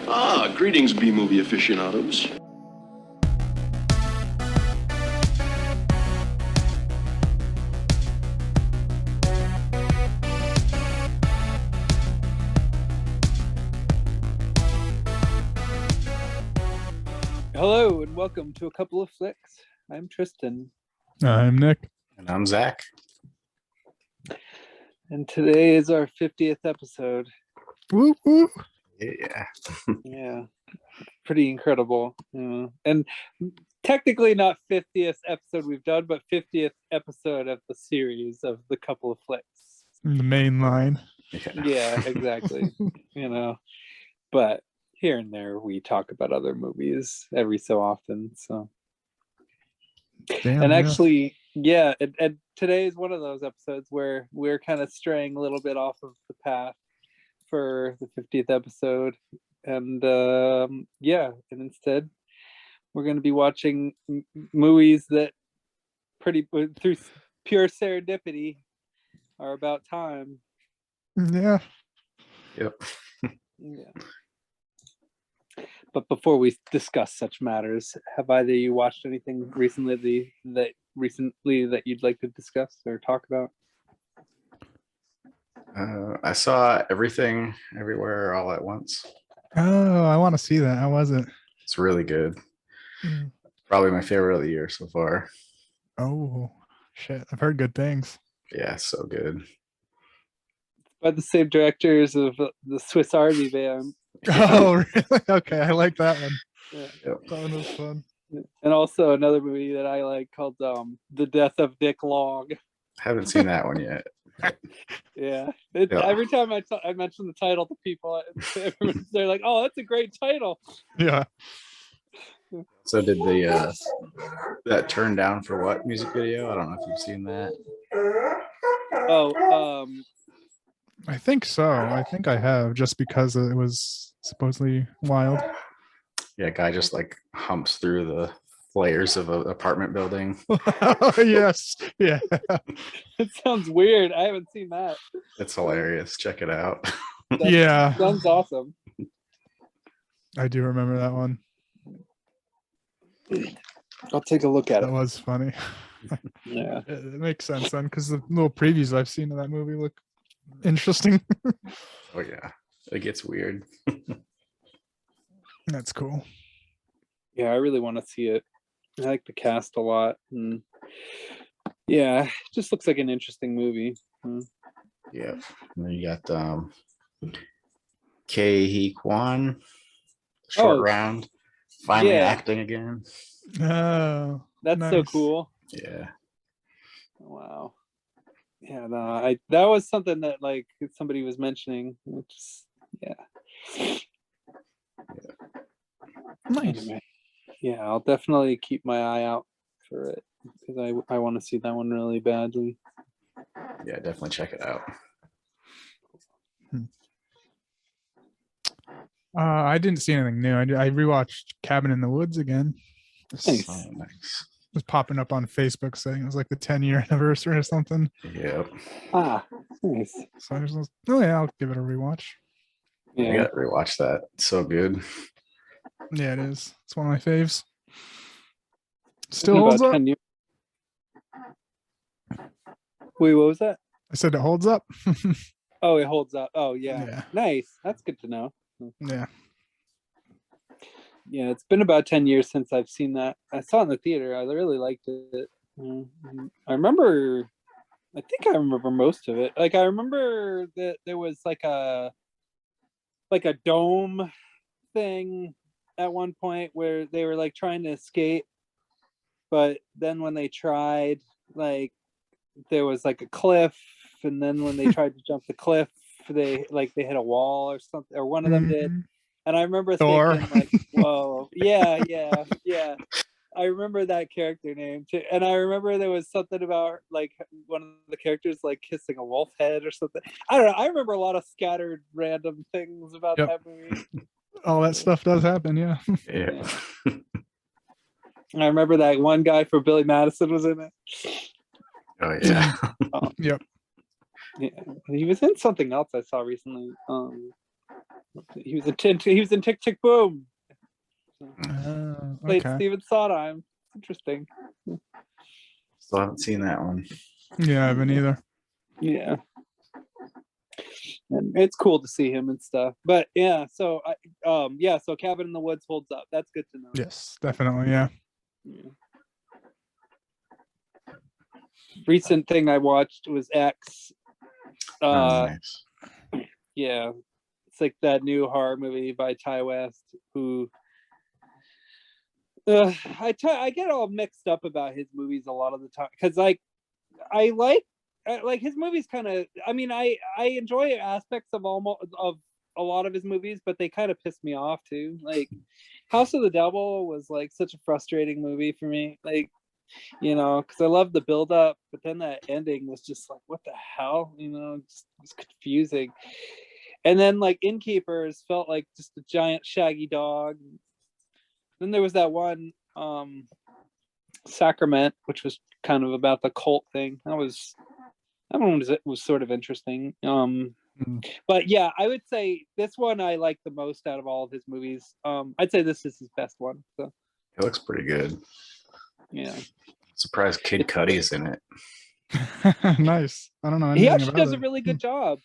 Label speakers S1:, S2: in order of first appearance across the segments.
S1: Greetings, B-movie aficionados.
S2: Hello and welcome to A Couple of Flicks. I'm Tristan.
S3: I'm Nick.
S4: And I'm Zach.
S2: And today is our 50th episode.
S3: Woo woo.
S4: Yeah.
S2: Yeah, pretty incredible. And technically not 50th episode we've done, but 50th episode of the series of The Couple of Flicks.
S3: The main line.
S2: Yeah, exactly. But here and there we talk about other movies every so often. So,
S3: Damn,
S2: and actually, yeah, and today is one of those episodes where we're kind of straying a little bit off of the path for the 50th episode, and and instead we're going to be watching movies that through pure serendipity are about time.
S3: Yeah.
S4: Yep.
S2: Yeah. But before we discuss such matters, have either of you watched anything recently that you'd like to discuss or talk about?
S4: I saw Everything Everywhere All at Once.
S3: Oh, I want to see that. How was it?
S4: It's really good. Probably my favorite of the year so far.
S3: Oh, shit. I've heard good things.
S4: Yeah, so good.
S2: By the same directors of the Swiss Army Man.
S3: Oh, really? Okay, I like that one.
S2: Yeah.
S4: Yep.
S3: That one was fun.
S2: And also another movie that I like called The Death of Dick Long.
S4: Haven't seen that one yet.
S2: Yeah.
S4: Yeah.
S2: Every time I mention the title to people, they're like, "Oh, that's a great title."
S3: Yeah.
S4: So did the that Turn Down for What music video? I don't know if you've seen that.
S2: Oh,
S3: I think so. I think I have, just because it was supposedly wild.
S4: Yeah, guy just like humps through the layers of an apartment building.
S3: Oh, yes. Yeah.
S2: it sounds weird. I haven't seen that.
S4: It's hilarious. Check it out.
S3: Yeah.
S2: Sounds awesome.
S3: I do remember that one.
S2: I'll take a look at
S3: That
S2: it.
S3: was funny.
S2: Yeah.
S3: It makes sense then, because the little previews I've seen of that movie look interesting.
S4: Oh yeah, it gets weird.
S3: That's cool.
S2: Yeah, I really want to see it. I like the cast a lot, and yeah, it just looks like an interesting movie.
S4: Yeah. And then you got Kei Hee Kwan, Short
S2: Oh,
S4: Round, finally
S2: yeah.
S4: acting again.
S3: Oh,
S2: That's so
S3: nice.
S2: cool.
S4: Yeah.
S2: Wow. Yeah, no, that was something that like somebody was mentioning, which is, yeah.
S3: Nice.
S2: Anyway, yeah, I'll definitely keep my eye out for it because I want to see that one really badly.
S4: Yeah, definitely check it out.
S3: I didn't see anything new. I rewatched Cabin in the Woods again.
S2: Nice.
S4: Oh, nice.
S3: It was popping up on Facebook saying it was like the 10-year anniversary or something.
S4: Yep.
S2: Ah, nice.
S3: So I was like, oh yeah, I'll give it a rewatch.
S4: I
S2: Yeah.
S4: gotta rewatch that. It's so good.
S3: Yeah, it is. It's one of my faves. Still
S2: Been
S3: holds
S2: about
S3: up.
S2: 10 years. Wait, what was that?
S3: I said it holds up.
S2: Oh, it holds up. Oh, yeah.
S3: Yeah.
S2: Nice. That's good to know.
S3: Yeah.
S2: Yeah, it's been about 10 years since I've seen that. I saw it in the theater. I really liked it. I think I remember most of it. Like, I remember that there was like a dome thing at one point where they were like trying to escape, but then when they tried, like, there was like a cliff, and then when they tried to jump the cliff, they hit a wall or something, or one of them did. And I remember
S3: Thor.
S2: thinking, like, whoa, yeah. I remember that character name too. And I remember there was something about like one of the characters like kissing a wolf head or something. I don't know. I remember a lot of scattered random things about that movie.
S3: All that stuff does happen, yeah.
S4: Yeah.
S2: I remember that one guy for Billy Madison was in it.
S4: Oh yeah.
S3: Yep.
S2: Yeah, he was in something else I saw recently. He was in Tick Tick Boom. Played
S3: Okay.
S2: Steven Sondheim. Interesting.
S4: Still haven't seen that one.
S3: Yeah, I haven't either.
S2: Yeah. And it's cool to see him and stuff. But yeah, so so Cabin in the Woods holds up. That's good to know.
S3: Yes, definitely. Yeah.
S2: Yeah. Recent thing I watched was X.
S4: Nice.
S2: Yeah, it's like that new horror movie by Ty West, who I get all mixed up about his movies a lot of the time, because I like his movies kind of. I mean, I enjoy aspects of a lot of his movies, but they kind of piss me off too. Like House of the Devil was like such a frustrating movie for me. Like, you know, because I love the build up, but then that ending was just like, what the hell? You know, it was confusing. And then like Innkeepers felt like just a giant shaggy dog. Then there was that one Sacrament, which was kind of about the cult thing. That one was sort of interesting. But yeah, I would say this one I like the most out of all of his movies. I'd say this is his best one. So
S4: It looks pretty good.
S2: yeah.
S4: Surprised Kid Cudi's in it.
S3: Nice. I don't know
S2: He
S3: anything
S2: actually
S3: about
S2: does
S3: it.
S2: a really good job.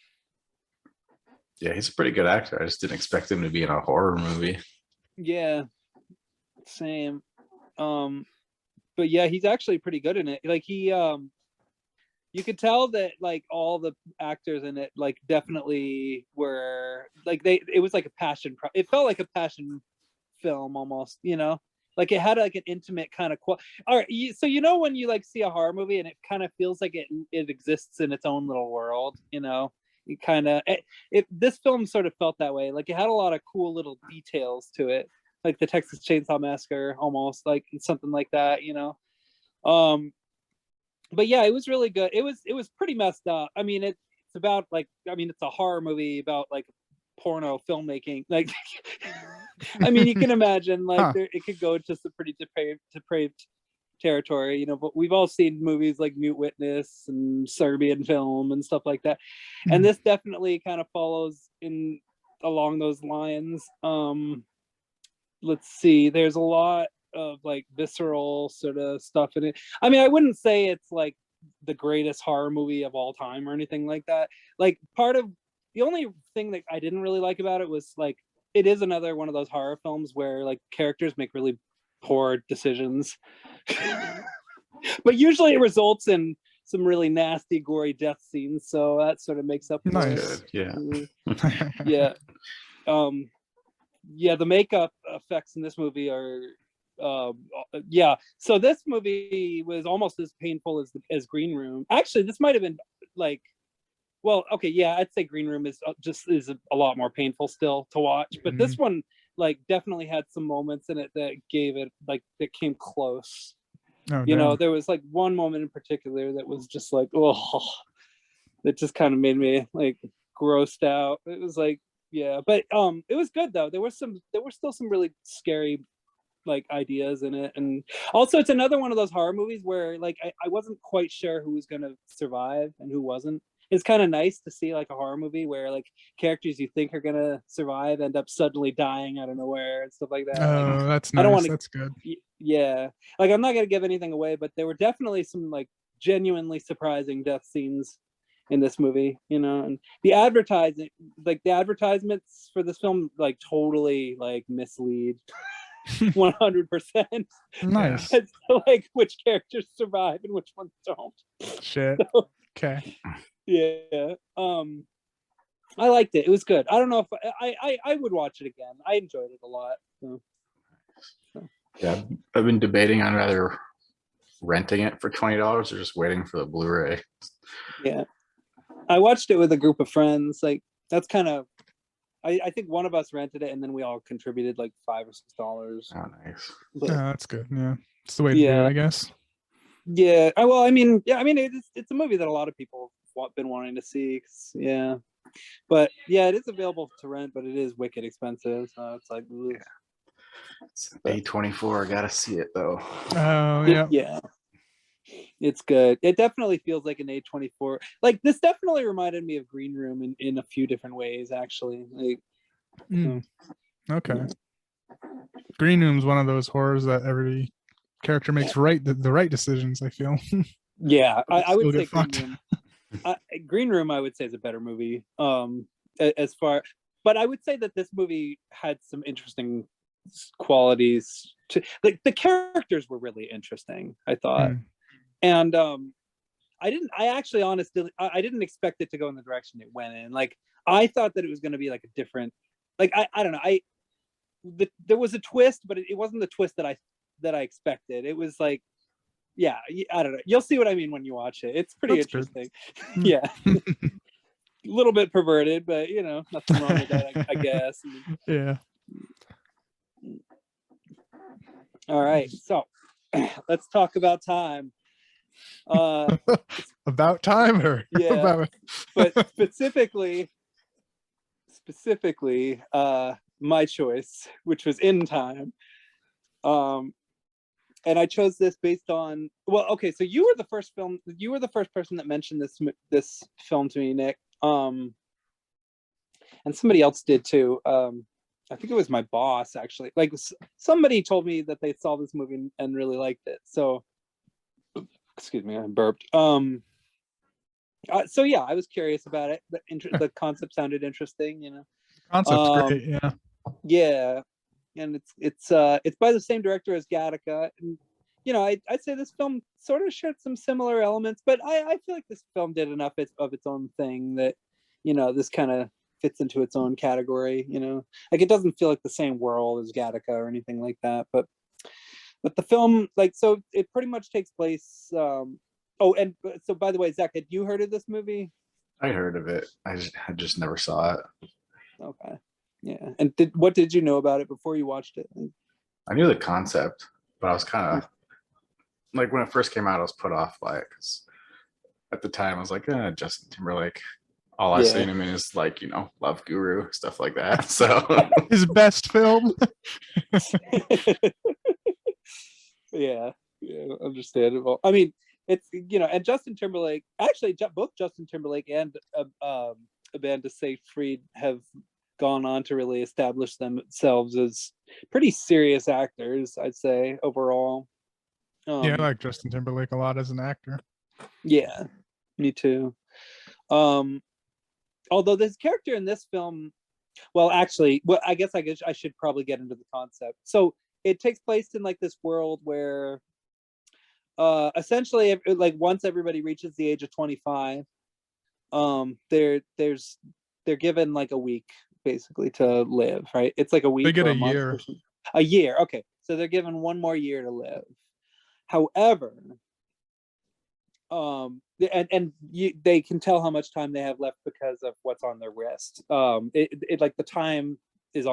S4: Yeah, he's a pretty good actor. I just didn't expect him to be in a horror movie.
S2: Yeah. Same. But yeah, he's actually pretty good in it. Like he you could tell that like all the actors in it like definitely were like it was like a passion it felt like a passion film almost, you know, like it had like an intimate kind of all right, so you know when you like see a horror movie and it kind of feels like it exists in its own little world, you know, it kind of this film sort of felt that way. Like it had a lot of cool little details to it, like the Texas Chainsaw Massacre, almost like something like that, you know. But yeah, it was really good. It was pretty messed up. I mean, it's about like, I mean, it's a horror movie about like porno filmmaking. Like, I mean, you can imagine like it could go to some pretty depraved territory, you know. But we've all seen movies like Mute Witness and Serbian Film and stuff like that, and this definitely kind of follows in along those lines. Let's see. There's a lot of like visceral sort of stuff in it. I mean, I wouldn't say it's like the greatest horror movie of all time or anything like that. Like part of the only thing that I didn't really like about it was like it is another one of those horror films where like characters make really poor decisions. But usually it results in some really nasty, gory death scenes. So that sort of makes up for
S3: Nice.
S2: it.
S4: Yeah.
S2: Yeah. Yeah, the makeup effects in this movie are so this movie was almost as painful as Green Room. Actually, this might have been like, well, okay, yeah, I'd say Green Room is a lot more painful still to watch, but this one like definitely had some moments in it that gave it like that came close. You know, there was like one moment in particular that was just like, oh, it just kind of made me like grossed out. It was like, yeah, but it was good though. There were still some really scary like ideas in it, and also it's another one of those horror movies where like I wasn't quite sure who was gonna survive and who wasn't. It's kind of nice to see like a horror movie where like characters you think are gonna survive end up suddenly dying out of nowhere and stuff like that.
S3: Oh,
S2: Like,
S3: that's
S2: I don't
S3: nice.
S2: want to.
S3: That's good.
S2: Yeah, like I'm not gonna give anything away, but there were definitely some like genuinely surprising death scenes in this movie, you know. And the advertising, like the advertisements for this film, like totally like mislead. 100%.
S3: Nice.
S2: As to, like which characters survive and which ones don't.
S3: Shit.
S2: So,
S3: Okay.
S2: yeah. I liked it. It was good. I don't know if I would watch it again. I enjoyed it a lot. So.
S4: Yeah, I've been debating on either renting it for $20 or just waiting for the Blu-ray.
S2: Yeah, I watched it with a group of friends. Like that's kind of. I think one of us rented it, and then we all contributed like $5 or $6.
S4: Oh, nice.
S2: But,
S3: Yeah, that's good. Yeah, it's the way to do it, I guess.
S2: Yeah. Well, I mean, it's a movie that a lot of people have been wanting to see. Yeah, but yeah, it is available to rent, but it is wicked expensive. So it's like,
S4: yeah. It's A24. I gotta see it though.
S3: Oh yeah.
S2: Yeah. It's good. It definitely feels like an A24. Like this definitely reminded me of Green Room in a few different ways, actually. Like
S3: Okay. Green Room's one of those horrors that every character makes the right decisions, I feel.
S2: Yeah, I would
S3: Still
S2: say
S3: get fucked.
S2: Green Room I would say is a better movie. As far, but I would say that this movie had some interesting qualities to, like, the characters were really interesting, I thought. And I actually honestly I didn't expect it to go in the direction it went in. Like, I thought that it was going to be like a different, like, I don't know, there was a twist, but it wasn't the twist that I expected. It was like, yeah, I don't know. You'll see what I mean when you watch it. It's pretty
S3: That's
S2: interesting. Yeah. A little bit perverted, but nothing wrong with that, I guess.
S3: Yeah.
S2: All right, so let's talk about time.
S3: About time, or
S2: Yeah,
S3: about...
S2: but specifically, my choice, which was In Time. And I chose this based on, well, okay, so you were the first person that mentioned this film to me, Nick. And somebody else did too. I think it was my boss, actually. Like, somebody told me that they saw this movie and really liked it. So, excuse me, I burped. So yeah, I was curious about it. The concept sounded interesting,
S3: Concept's great, yeah.
S2: Yeah, and it's by the same director as Gattaca, and I'd say this film sort of shared some similar elements, but I feel like this film did enough of its own thing that this kind of fits into its own category. Like, it doesn't feel like the same world as Gattaca or anything like that, but the film, like, so it pretty much takes place. And so, by the way, Zach, had you heard of this movie?
S4: I heard of it. I just never saw it.
S2: Okay. Yeah. And what did you know about it before you watched it?
S4: I knew the concept, but I was kind of like, when it first came out, I was put off by it because at the time I was like, Justin Timberlake. All I've seen him in is, like, Love Guru, stuff like that. So
S3: his best film.
S2: Yeah, understandable. I mean, it's and Justin Timberlake, actually, both Justin Timberlake and Amanda Seyfried have gone on to really establish themselves as pretty serious actors, I'd say, overall.
S3: Yeah, I like Justin Timberlake a lot as an actor.
S2: Yeah, me too. Although this character in this film, I guess I should probably get into the concept. So it takes place in, like, this world where essentially, like, once everybody reaches the age of 25, they're given like a week basically to live, right? It's like a week.
S3: They get
S2: or
S3: a
S2: month
S3: year.
S2: A year. Okay, so they're given one more year to live. However, they can tell how much time they have left because of what's on their wrist. It like, the time is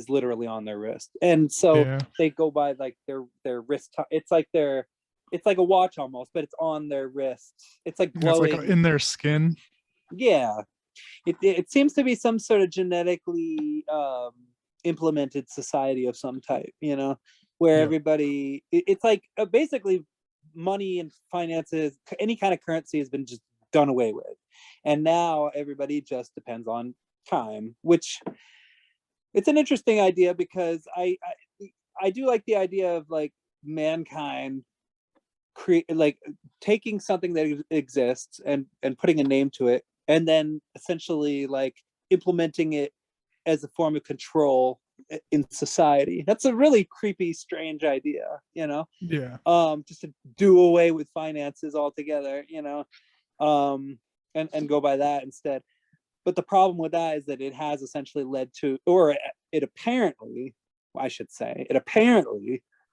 S2: literally on their wrist, and so they go by, like, their wrist. It's like a watch almost, but it's on their wrist. It's like glowing.
S3: It's like in their skin.
S2: Yeah, it seems to be some sort of genetically implemented society of some type, where everybody, it's like basically money and finances, any kind of currency has been just done away with, and now everybody just depends on time, which, it's an interesting idea, because I do like the idea of, like, mankind like taking something that exists and putting a name to it, and then essentially, like, implementing it as a form of control in society. That's a really creepy, strange idea, just to do away with finances altogether, and go by that instead. But the problem with that is that it has essentially led to, or it apparently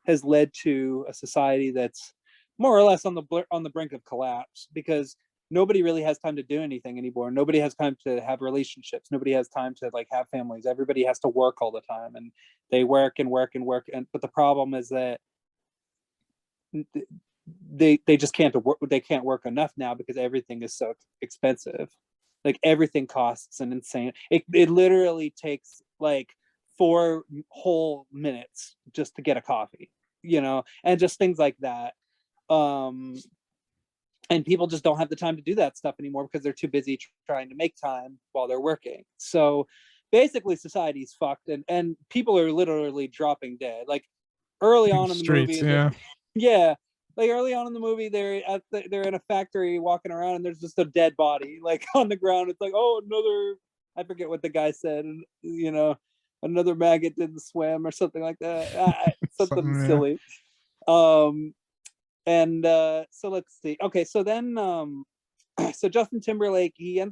S2: has led to a society that's more or less on the brink of collapse, because nobody really has time to do anything anymore. Nobody has time to have relationships. Nobody has time to, like, have families. Everybody has to work all the time, and they work and work and work. But the problem is that they just can't work. They can't work enough now because everything is so expensive. Like, everything costs an insane. It literally takes, like, 4 whole minutes just to get a coffee, and just things like that. And people just don't have the time to do that stuff anymore because they're too busy trying to make time while they're working. So basically society's fucked, and people are literally dropping dead. Like early on in the
S3: Streets,
S2: movie,
S3: yeah.
S2: yeah, like early on in the movie, they're in a factory walking around, and there's just a dead body like on the ground. It's like, oh, another, I forget what the guy said, you know, another maggot didn't swim or something like that. Something
S3: Something, yeah.
S2: silly. And so let's see. Okay, so then so Justin Timberlake, he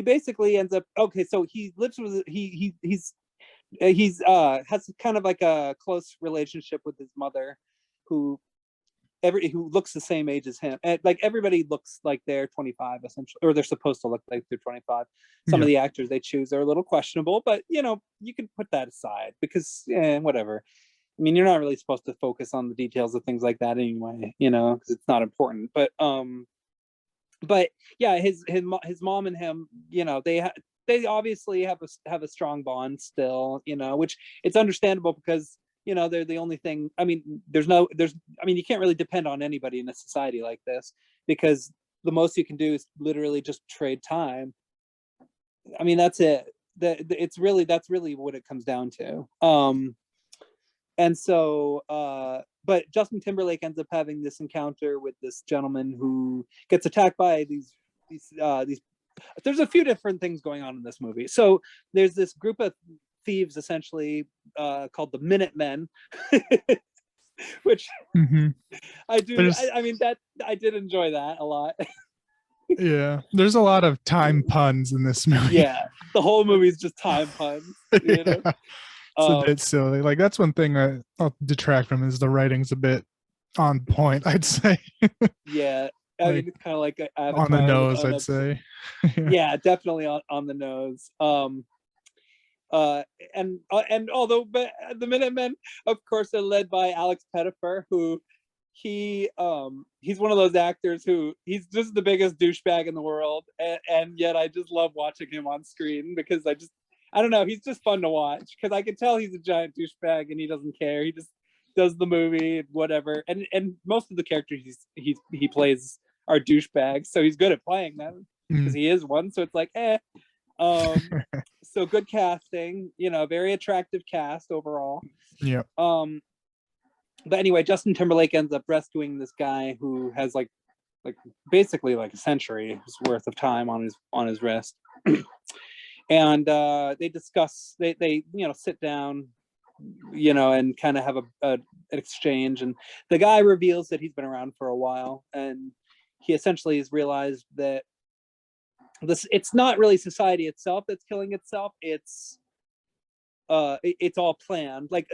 S2: basically ends up, okay, so he lives with he's has kind of like a close relationship with his mother, who looks the same age as him, and like everybody looks like they're 25 essentially, or they're supposed to look like they're 25. Some of the actors they choose are a little questionable, but you know, you can put that aside because whatever. I mean, you're not really supposed to focus on the details of things like that anyway, you know, because it's not important. But yeah, his mom and him, you know, they obviously have a strong bond still, you know, which it's understandable because, you know, they're the only thing. I mean, I mean, you can't really depend on anybody in a society like this, because the most you can do is literally just trade time. I mean, that's it. That's really what it comes down to. And so, but Justin Timberlake ends up having this encounter with this gentleman who gets attacked by these. There's a few different things going on in this movie. So there's this group of thieves, essentially, called the Minutemen, which I do. I mean, that I did enjoy that a lot.
S3: Yeah, there's a lot of time puns in this movie.
S2: Yeah, the whole movie is just time puns. You know?
S3: Yeah. It's a bit silly. Like that's one thing I'll detract from is the writing's a bit on point, I'd say.
S2: Yeah, I
S3: Like,
S2: mean, it's kind of like
S3: on the nose, I'd say.
S2: Yeah, definitely on the nose. And although the Minutemen, of course, are led by Alex Pettyfer, who he's one of those actors who he's just the biggest douchebag in the world, and yet I just love watching him on screen because I don't know, he's just fun to watch because I can tell he's a giant douchebag and he doesn't care. He just does the movie, whatever. And most of the characters he plays are douchebags, so he's good at playing them because he is one. So it's like, so good casting, you know, very attractive cast overall.
S3: Yeah.
S2: But anyway, Justin Timberlake ends up rescuing this guy who has like basically like a century's worth of time on his wrist. And they discuss, they you know, sit down, you know, and kind of have an exchange, and the guy reveals that he's been around for a while, and he essentially has realized that it's not really society itself that's killing itself, it's all planned, like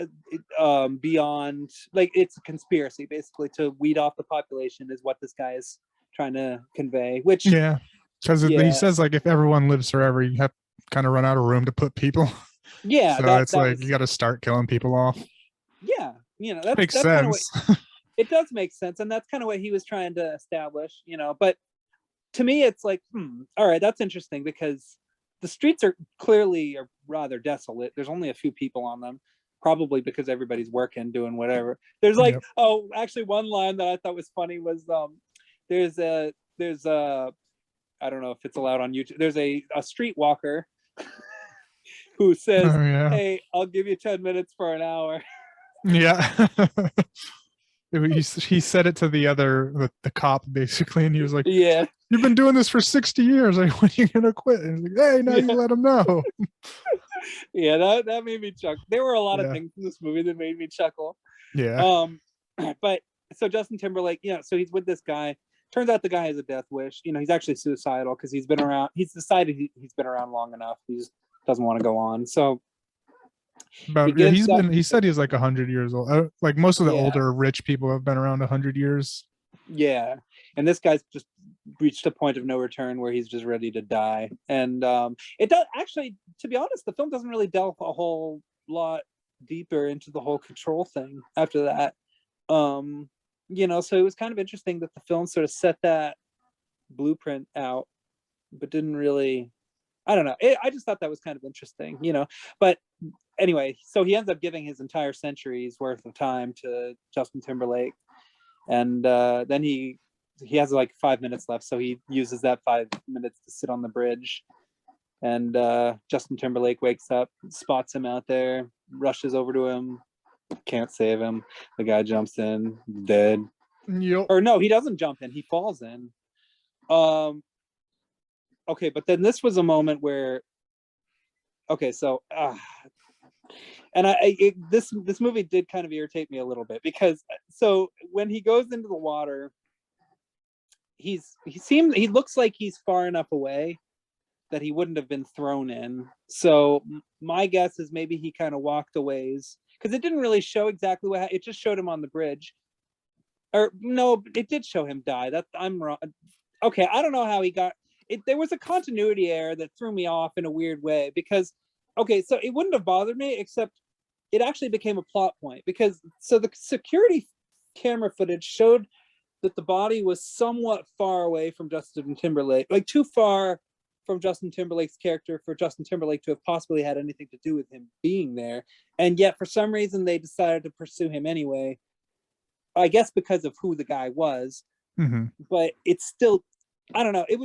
S2: beyond, like it's a conspiracy basically to weed off the population is what this guy is trying to convey, which
S3: because he says like if everyone lives forever, you have kind of run out of room to put people. So it's like you got to start killing people off.
S2: Yeah, you know, that's
S3: sense.
S2: Kind of what, it does make sense, and that's kind of what he was trying to establish, you know. But to me, it's like, all right, that's interesting because the streets are clearly rather desolate. There's only a few people on them, probably because everybody's working, doing whatever. There's like, oh, actually, one line that I thought was funny was there's a I don't know if it's allowed on YouTube. There's a streetwalker who says, "Hey, I'll give you 10 minutes for an hour."
S3: Yeah. He said it to the cop basically, and he was like,
S2: "Yeah,
S3: you've been doing this for 60 years. Like, when are you gonna quit?" And he's like, "Hey, now you let him know."
S2: Yeah, that made me chuckle. There were a lot of things in this movie that made me chuckle.
S3: Yeah.
S2: But so Justin Timberlake, so he's with this guy. Turns out the guy has a death wish. You know, he's actually suicidal because he's been around. He's decided he's been around long enough. He just doesn't want to go on. So
S3: he said he's like 100 years old. Like most of the older rich people have been around 100 years.
S2: Yeah, and this guy's just reached a point of no return where he's just ready to die. And it does actually, to be honest, the film doesn't really delve a whole lot deeper into the whole control thing after that. You know, so it was kind of interesting that the film sort of set that blueprint out, but didn't really. I don't know. I just thought that was kind of interesting, you know. But anyway, so he ends up giving his entire century's worth of time to Justin Timberlake, and then he has like 5 minutes left, so he uses that 5 minutes to sit on the bridge And Justin Timberlake wakes up, spots him out there, rushes over to him, can't save him. The guy jumps in, dead.
S3: Yep.
S2: Or no, he doesn't jump in, he falls in. Okay, but then this was a moment where, okay, so and this movie did kind of irritate me a little bit, because so when he goes into the water, he looks like he's far enough away that he wouldn't have been thrown in. So my guess is maybe he kind of walked a ways, because it didn't really show exactly what it just showed him on the bridge. Or no, it did show him die. I'm wrong. Okay, I don't know how he got it. There was a continuity error that threw me off in a weird way, because okay, so it wouldn't have bothered me, except it actually became a plot point, because so the security camera footage showed that the body was somewhat far away from Justin Timberlake, like too far from Justin Timberlake's character for Justin Timberlake to have possibly had anything to do with him being there. And yet for some reason they decided to pursue him anyway. I guess because of who the guy was.
S3: Mm-hmm.
S2: But it's still, I don't know. It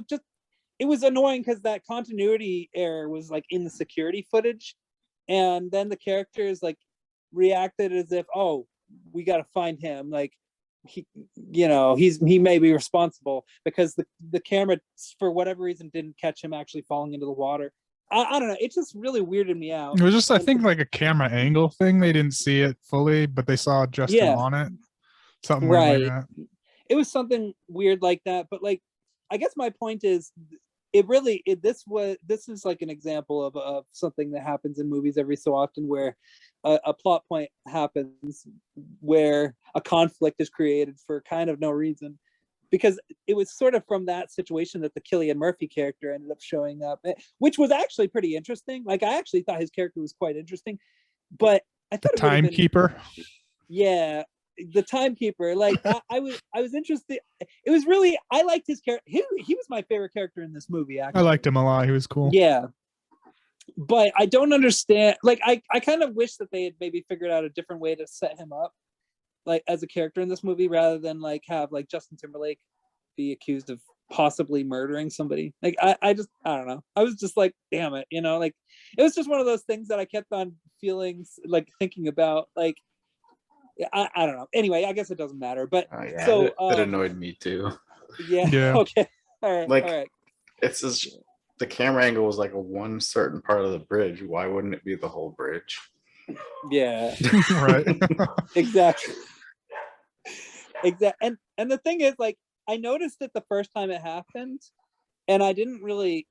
S2: was annoying because that continuity error was like in the security footage. And then the characters like reacted as if, oh, we got to find him. Like, he may be responsible, because the camera, for whatever reason, didn't catch him actually falling into the water. I don't know. It just really weirded me out.
S3: It was just, I think, like a camera angle thing. They didn't see it fully, but they saw Justin on it. Something weird like that.
S2: It was something weird like that. But like, I guess my point is, this is like an example of something that happens in movies every so often, where a plot point happens where a conflict is created for kind of no reason, because it was sort of from that situation that the Cillian Murphy character ended up showing up, which was actually pretty interesting. Like, I actually thought his character was quite interesting, but I thought
S3: the timekeeper.
S2: Yeah, the timekeeper. Like, I was interested. It was really, I liked his character. He was my favorite character in this movie, actually.
S3: I liked him a lot. He was cool.
S2: Yeah, but I don't understand. Like, I kind of wish that they had maybe figured out a different way to set him up, like, as a character in this movie, rather than like have like Justin Timberlake be accused of possibly murdering somebody. Like, I don't know. I was just like, damn it, like, it was just one of those things that I kept on thinking about, like, I don't know. Anyway, I guess it doesn't matter. But
S4: yeah,
S2: so
S4: it annoyed me too.
S2: Yeah. Okay. All right.
S4: Like,
S2: all right.
S4: It's just, the camera angle was like a one certain part of the bridge. Why wouldn't it be the whole bridge?
S2: Yeah.
S3: Right.
S2: Exactly. And the thing is, like, I noticed it the first time it happened, and I didn't really.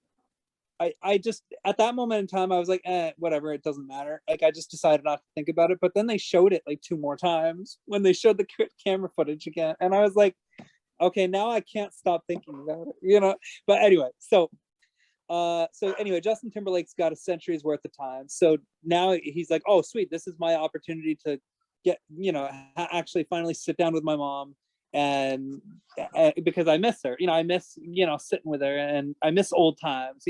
S2: I just, at that moment in time, I was like, whatever, it doesn't matter. Like, I just decided not to think about it. But then they showed it like 2 more times when they showed the camera footage again, and I was like, okay, now I can't stop thinking about it, But anyway, so anyway, Justin Timberlake's got a century's worth of time. So now he's like, oh, sweet, this is my opportunity to get, actually finally sit down with my mom, and because I miss her, I miss, sitting with her, and I miss old times.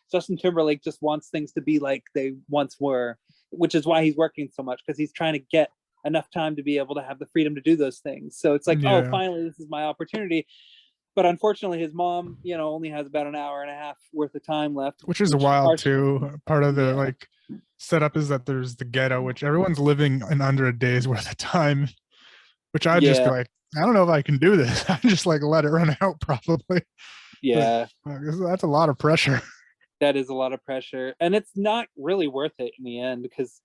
S2: Justin Timberlake just wants things to be like they once were, which is why he's working so much, because he's trying to get enough time to be able to have the freedom to do those things. So it's like,
S3: Yeah.
S2: oh, finally, this is my opportunity. But unfortunately, his mom, only has about an hour and a half worth of time left,
S3: which is wild too. Part of the like setup is that there's the ghetto, which everyone's living in under a day's worth of time, which I'd just be like, I don't know if I can do this. I just like let it run out, probably.
S2: Yeah.
S3: That's a lot of pressure.
S2: That is a lot of pressure, and it's not really worth it in the end, because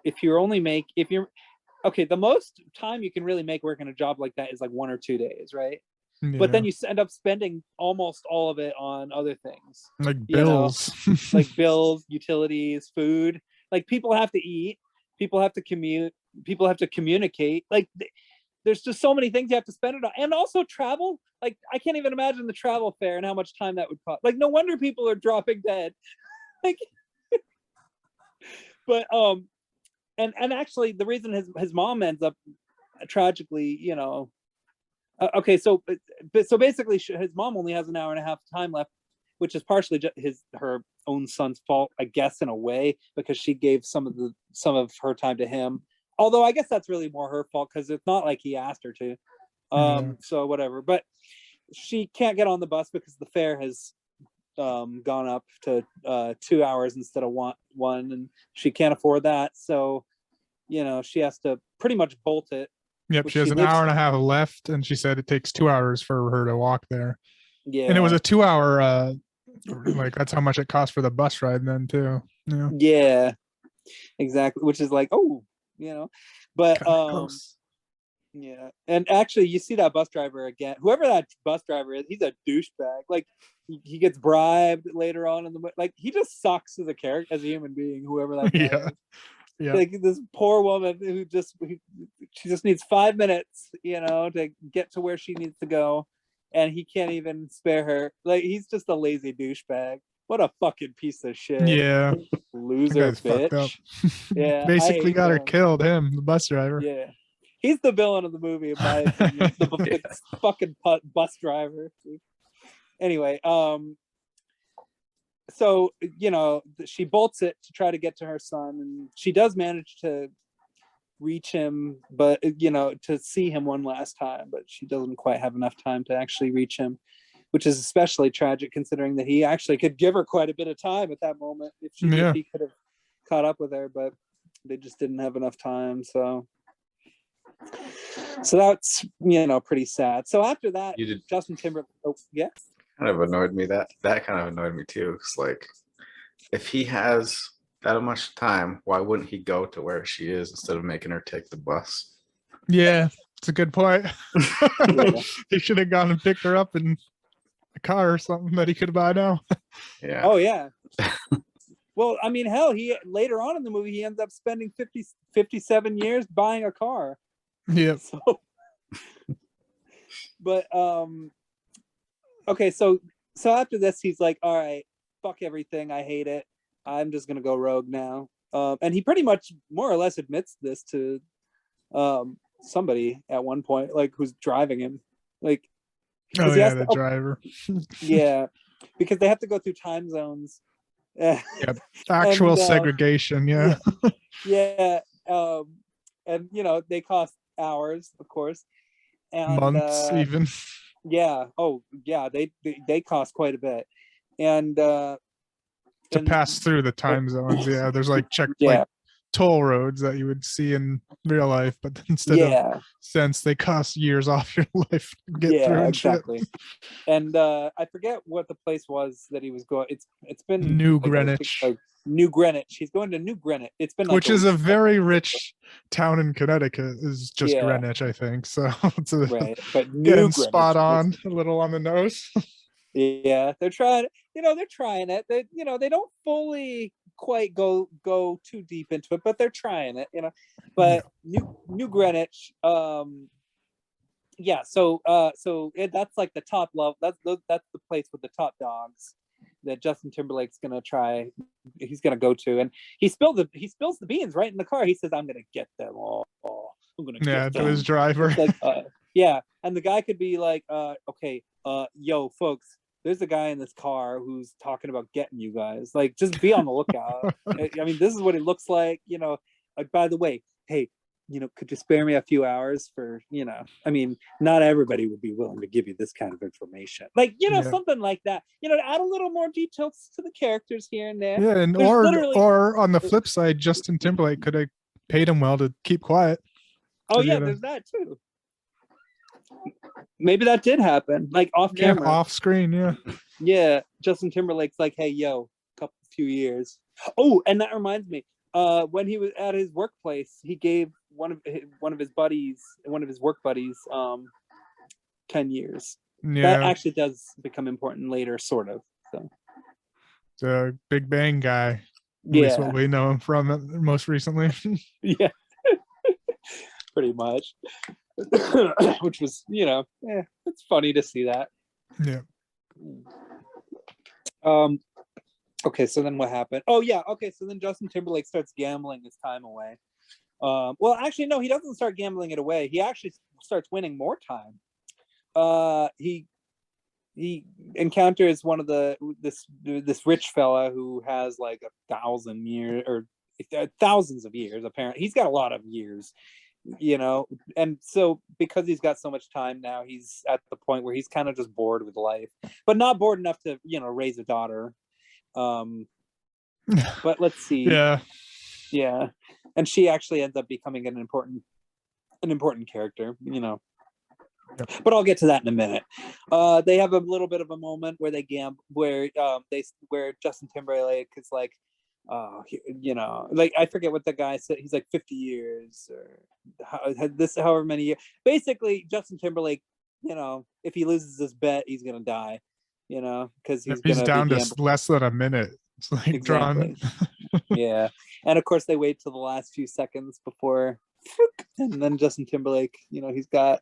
S2: if you're okay, the most time you can really make working a job like that is like 1 or 2 days, right? Yeah. But then you end up spending almost all of it on other things,
S3: like bills,
S2: like bills, utilities, food. Like, people have to eat, people have to commute, people have to communicate. Like, there's just so many things you have to spend it on, and also travel. Like, I can't even imagine the travel fare and how much time that would cost. Like, no wonder people are dropping dead. Like, but and actually, the reason his mom ends up tragically, okay, so basically, his mom only has an hour and a half time left, which is partially her own son's fault, I guess, in a way, because she gave some of her time to him. Although I guess that's really more her fault, because it's not like he asked her to. So whatever. But she can't get on the bus because the fare has gone up to 2 hours instead of one, and she can't afford that, so she has to pretty much bolt it.
S3: Yep, she has an hour and a half left, and she said it takes 2 hours for her to walk there.
S2: Yeah,
S3: and it was a 2 hour. Like that's how much it cost for the bus ride then too.
S2: Yeah, exactly. Which is like, but
S3: Close.
S2: yeah. And actually, you see that bus driver again. Whoever that bus driver is, he's a douchebag. Like he gets bribed later on in the like. He just sucks as a character, as a human being. Whoever that guy is.
S3: Yeah.
S2: Like this poor woman who she just needs 5 minutes, to get to where she needs to go, and he can't even spare her. Like he's just a lazy douchebag. What a fucking piece of shit.
S3: Yeah.
S2: Loser bitch. Yeah.
S3: Basically got her killed, him, the bus driver.
S2: Yeah. He's the villain of the movie, in my opinion. The fucking bus driver. Anyway, so she bolts it to try to get to her son, and she does manage to reach him, but to see him one last time, but she doesn't quite have enough time to actually reach him, which is especially tragic considering that he actually could give her quite a bit of time at that moment if he could have caught up with her, but they just didn't have enough time. So that's pretty sad. So after that, Justin Timberlake. Oh yeah.
S4: Kind of annoyed me. That kind of annoyed me too. It's like, if he has that much time, why wouldn't he go to where she is instead of making her take the bus?
S3: Yeah, it's a good point. He should have gone and picked her up in a car or something that he could buy now.
S4: Yeah.
S2: Oh yeah. Well, I mean, hell, he later on in the movie he ends up spending 57 years buying a car.
S3: Yeah.
S2: So, but okay, so after this, he's like, all right, fuck everything. I hate it. I'm just going to go rogue now. And he pretty much more or less admits this to somebody at one point, like who's driving him. Like,
S3: oh yeah, the driver.
S2: Yeah, because they have to go through time zones.
S3: Yep. Actual segregation. Yeah.
S2: Yeah. And they cost hours, of course. And
S3: months even.
S2: Yeah. Oh, yeah. They cost quite a bit, and
S3: to pass through the time zones. Yeah, there's like like toll roads that you would see in real life, but instead of cents, they cost years off your life to get through. And
S2: exactly.
S3: Shit.
S2: And I forget what the place was that he was going. It's been
S3: New Greenwich.
S2: New Greenwich. He's going to New Greenwich. It's been
S3: which is a very rich town in Connecticut. Is just Greenwich, I think. So it's
S2: but New Greenwich,
S3: spot on, a little on the nose.
S2: Yeah, they're trying. They're trying it. They they don't fully quite go too deep into it, but they're trying it. But New Greenwich. Yeah. So that's like the top level. That's the place with the top dogs that Justin Timberlake's gonna try. He's gonna go to, and he spills the beans right in the car. He says, "I'm gonna get them all. I'm gonna get them."
S3: To his driver.
S2: Like, yeah, and the guy could be like, okay, yo, folks, there's a guy in this car who's talking about getting you guys. Like, just be on the lookout. I mean, this is what he looks like. Like, by the way, hey, could you spare me a few hours for, I mean, not everybody would be willing to give you this kind of information. Like, something like that, to add a little more details to the characters here and there.
S3: Yeah, and or on the flip side, Justin Timberlake could have paid him well to keep quiet.
S2: Oh yeah, there's that too. Maybe that did happen, like off camera.
S3: Off screen, yeah.
S2: Yeah, Justin Timberlake's like, hey, yo, few years. Oh, and that reminds me, when he was at his workplace, he gave one of his work buddies 10 years. Yeah. That actually does become important later, sort of. So
S3: the Big Bang guy. At least what we know him from most recently.
S2: Yeah. Pretty much. Which was, it's funny to see that.
S3: Yeah.
S2: Okay, so then what happened? Oh yeah, okay, so then Justin Timberlake starts gambling his time away. Well, actually, no, he doesn't start gambling it away. He actually starts winning more time. He encounters one of this rich fella who has like 1,000 years or thousands of years. Apparently, he's got a lot of years, you know, and so because he's got so much time now, he's at the point where he's kind of just bored with life, but not bored enough to, you know, raise a daughter. But let's see. Yeah, and she actually ends up becoming an important character, you know.
S3: Yep.
S2: But I'll get to that in a minute. They have a little bit of a moment where they gamble, where Justin Timberlake is like, you know, like I forget what the guy said. He's like 50 years or however many years. Basically, Justin Timberlake, you know, if he loses this bet, he's gonna die. You know, because
S3: he's down to less than a minute. It's like
S2: exactly. Drawn. Yeah, and of course they wait till the last few seconds before, and then Justin Timberlake, you know, he's got,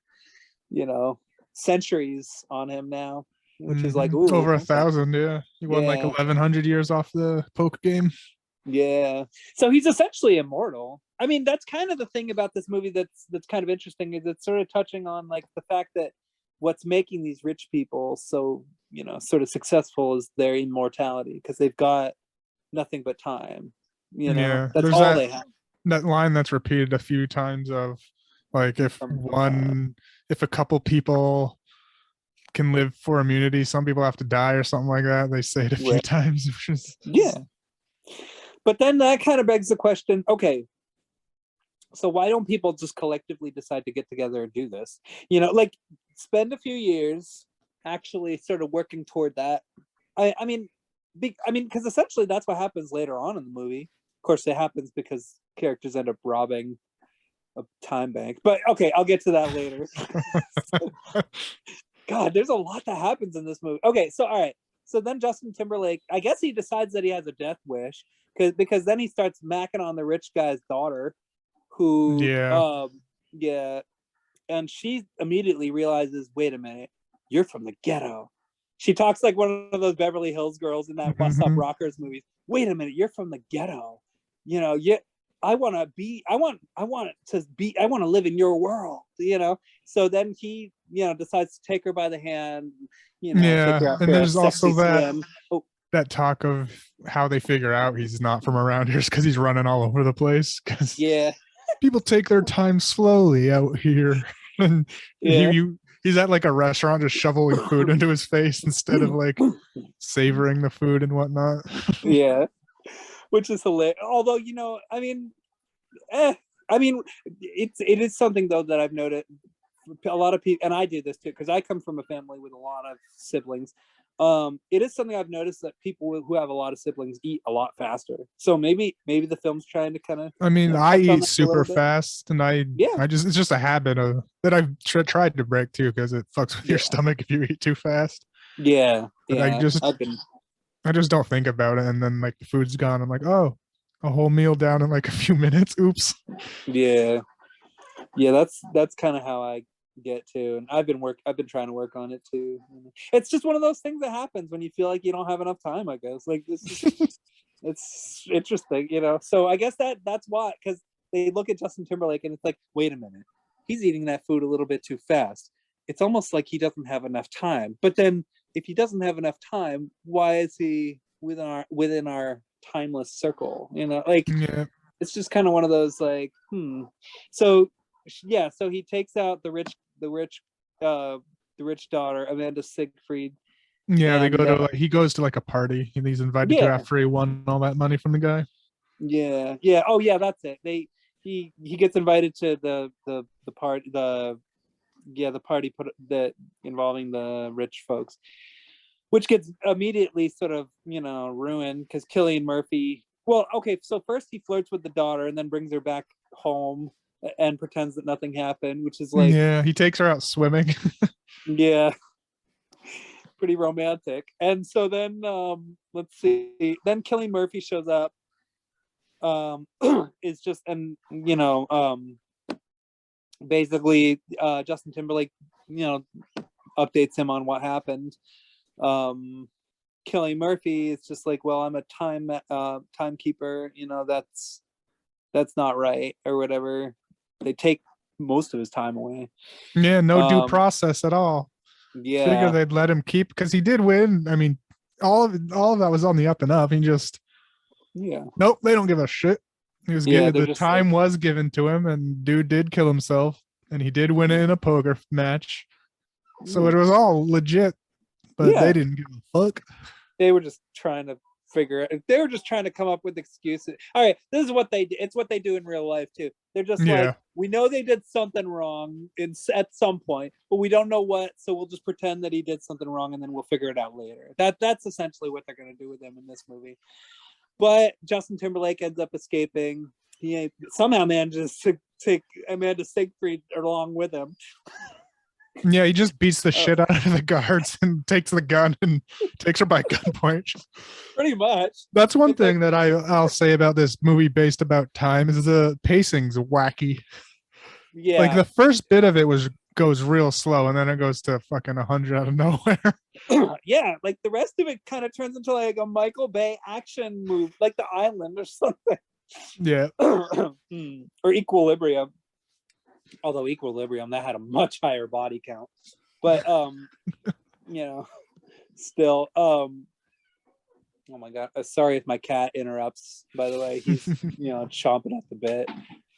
S2: you know, centuries on him now, which is like, ooh,
S3: over 1,000. Yeah, he won like 1,100 years off the poker game.
S2: Yeah, so he's essentially immortal. I mean, that's kind of the thing about this movie that's kind of interesting, is it's sort of touching on like the fact that what's making these rich people so, you know, sort of successful is their immortality, because they've got nothing but time. You know,
S3: yeah,
S2: that's all they have.
S3: That line that's repeated a few times of like, if a couple people can live for immunity, some people have to die, or something like that. They say it a few times, which is
S2: But then that kind of begs the question, okay, so why don't people just collectively decide to get together and do this? You know, like spend a few years actually sort of working toward that. I mean, because essentially that's what happens later on in the movie. Of course, it happens because characters end up robbing a time bank. But okay, I'll get to that later. God, there's a lot that happens in this movie. Okay, so all right. So then Justin Timberlake, I guess he decides that he has a death wish, because then he starts macking on the rich guy's daughter, who and she immediately realizes, wait a minute, you're from the ghetto. She talks like one of those Beverly Hills girls in that Bus Stop Rockers movies. Wait a minute, you're from the ghetto. You know, I want to live in your world, you know? So then he, you know, decides to take her by the hand, you know, take her out
S3: and there's also that,
S2: swim.
S3: that talk of how they figure out he's not from around here is because he's running all over the place. Because people take their time slowly out here. And he's at like a restaurant just shoveling food into his face instead of like savoring the food and whatnot.
S2: Yeah, which is hilarious. Although, you know, I mean, it is something though that I've noticed a lot of people, and I do this too, because I come from a family with a lot of siblings. It is something I've noticed that people who have a lot of siblings eat a lot faster. So maybe the film's trying to kind of.
S3: I mean, I eat super fast, and I just, it's just a habit of that I've tried to break too, because it fucks with your stomach if you eat too fast. But I just don't think about it, and then like the food's gone. I'm like, oh, a whole meal down in like a few minutes. Oops.
S2: Yeah, that's kind of how I get to, and I've been trying to work on it too. It's just one of those things that happens when you feel like you don't have enough time, I guess. Like this is it's interesting, you know. So I guess that's why, because they look at Justin Timberlake and it's like, wait a minute, he's eating that food a little bit too fast. It's almost like he doesn't have enough time. But then if he doesn't have enough time, why is he within our timeless circle, you know? Like it's just kind of one of those like, so he takes out the rich daughter, Amanda Siegfried.
S3: They go to he goes to like a party, and he's invited to after he won all that money from the guy.
S2: Oh yeah, that's it. He gets invited to the party, the party involving the rich folks, which gets immediately sort of, you know, ruined because Cillian Murphy. Well, okay, so first he flirts with the daughter and then brings her back home and pretends that nothing happened, which is like,
S3: he takes her out swimming.
S2: Pretty romantic. And so then let's see, then Cillian Murphy shows up, is just, and you know, basically Justin Timberlake, you know, updates him on what happened. Cillian Murphy is just like, well, I'm a timekeeper, you know, that's not right, or whatever. They take most of his time away.
S3: No due process at all. Figure they'd let him keep, because he did win. I mean, all of that was on the up and up. He just nope, they don't give a shit. He was
S2: Yeah,
S3: given
S2: they're
S3: the
S2: just
S3: time
S2: like,
S3: was given to him, and dude did kill himself, and he did win it in a poker match. So it was all legit, but they
S2: yeah,
S3: didn't give a fuck.
S2: they were just trying to figure it. They were just trying to come up with excuses. All right, this is what they do. It's what they do in real life too. They're just like,
S3: Yeah.
S2: we know they did something wrong at some point, but we don't know what. So we'll just pretend that he did something wrong, and then we'll figure it out later. That's essentially what they're going to do with him in this movie. But Justin Timberlake ends up escaping. He somehow manages to take Amanda Seyfried along with him.
S3: Yeah, he just beats the shit out of the guards and takes the gun and takes her by gunpoint.
S2: Pretty much.
S3: That's one
S2: It's
S3: thing
S2: like-
S3: that I'll say about this movie based about time is the pacing's wacky.
S2: Yeah.
S3: Like the first bit of it goes real slow, and then it goes to fucking 100 out of nowhere.
S2: Yeah, like the rest of it kind of turns into like a Michael Bay action movie, like The Island or something.
S3: Yeah.
S2: Or Equilibrium. Although Equilibrium, that had a much higher body count. But you know, still oh my god. Sorry if my cat interrupts, by the way. He's chomping at the bit.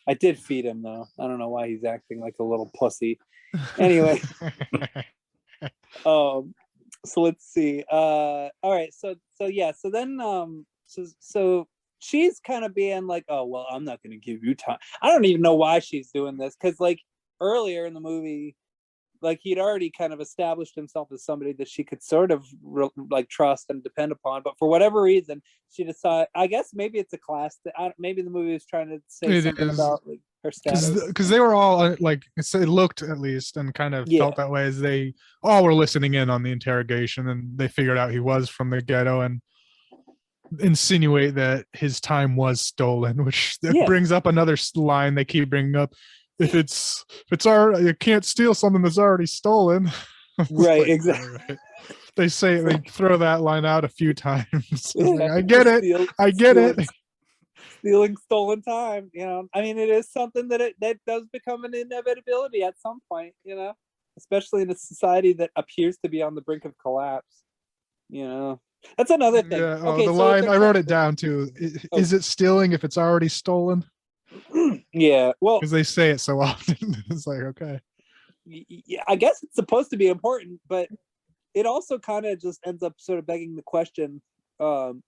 S2: I did feed him though. I don't know why he's acting like a little pussy. Anyway. So let's see. All right, so then so she's kind of being like, oh well, I'm not going to give you time. I don't even know why she's doing this, because like earlier in the movie, like he'd already kind of established himself as somebody that she could sort of like trust and depend upon, but for whatever reason she decided, I guess maybe it's a class that maybe the movie is trying to say something about like her status,
S3: because they were all like, it looked at least and kind of felt that way, as they all were listening in on the interrogation, and they figured out he was from the ghetto and insinuate that his time was stolen, which brings up another line they keep bringing up. If it's already, you can't steal something that's already stolen.
S2: Right?
S3: Like,
S2: exactly.
S3: right. They throw that line out a few times. Like, I get it. I get it.
S2: Stealing stolen time. I mean, it is something that does become an inevitability at some point. Especially in a society that appears to be on the brink of collapse. That's another thing.
S3: Yeah.
S2: Okay,
S3: the
S2: so
S3: line I wrote it down too. Is it stealing if it's already stolen?
S2: Yeah. Well,
S3: because they say it so often. It's like, okay.
S2: Yeah, I guess it's supposed to be important, but it also kind of just ends up sort of begging the question,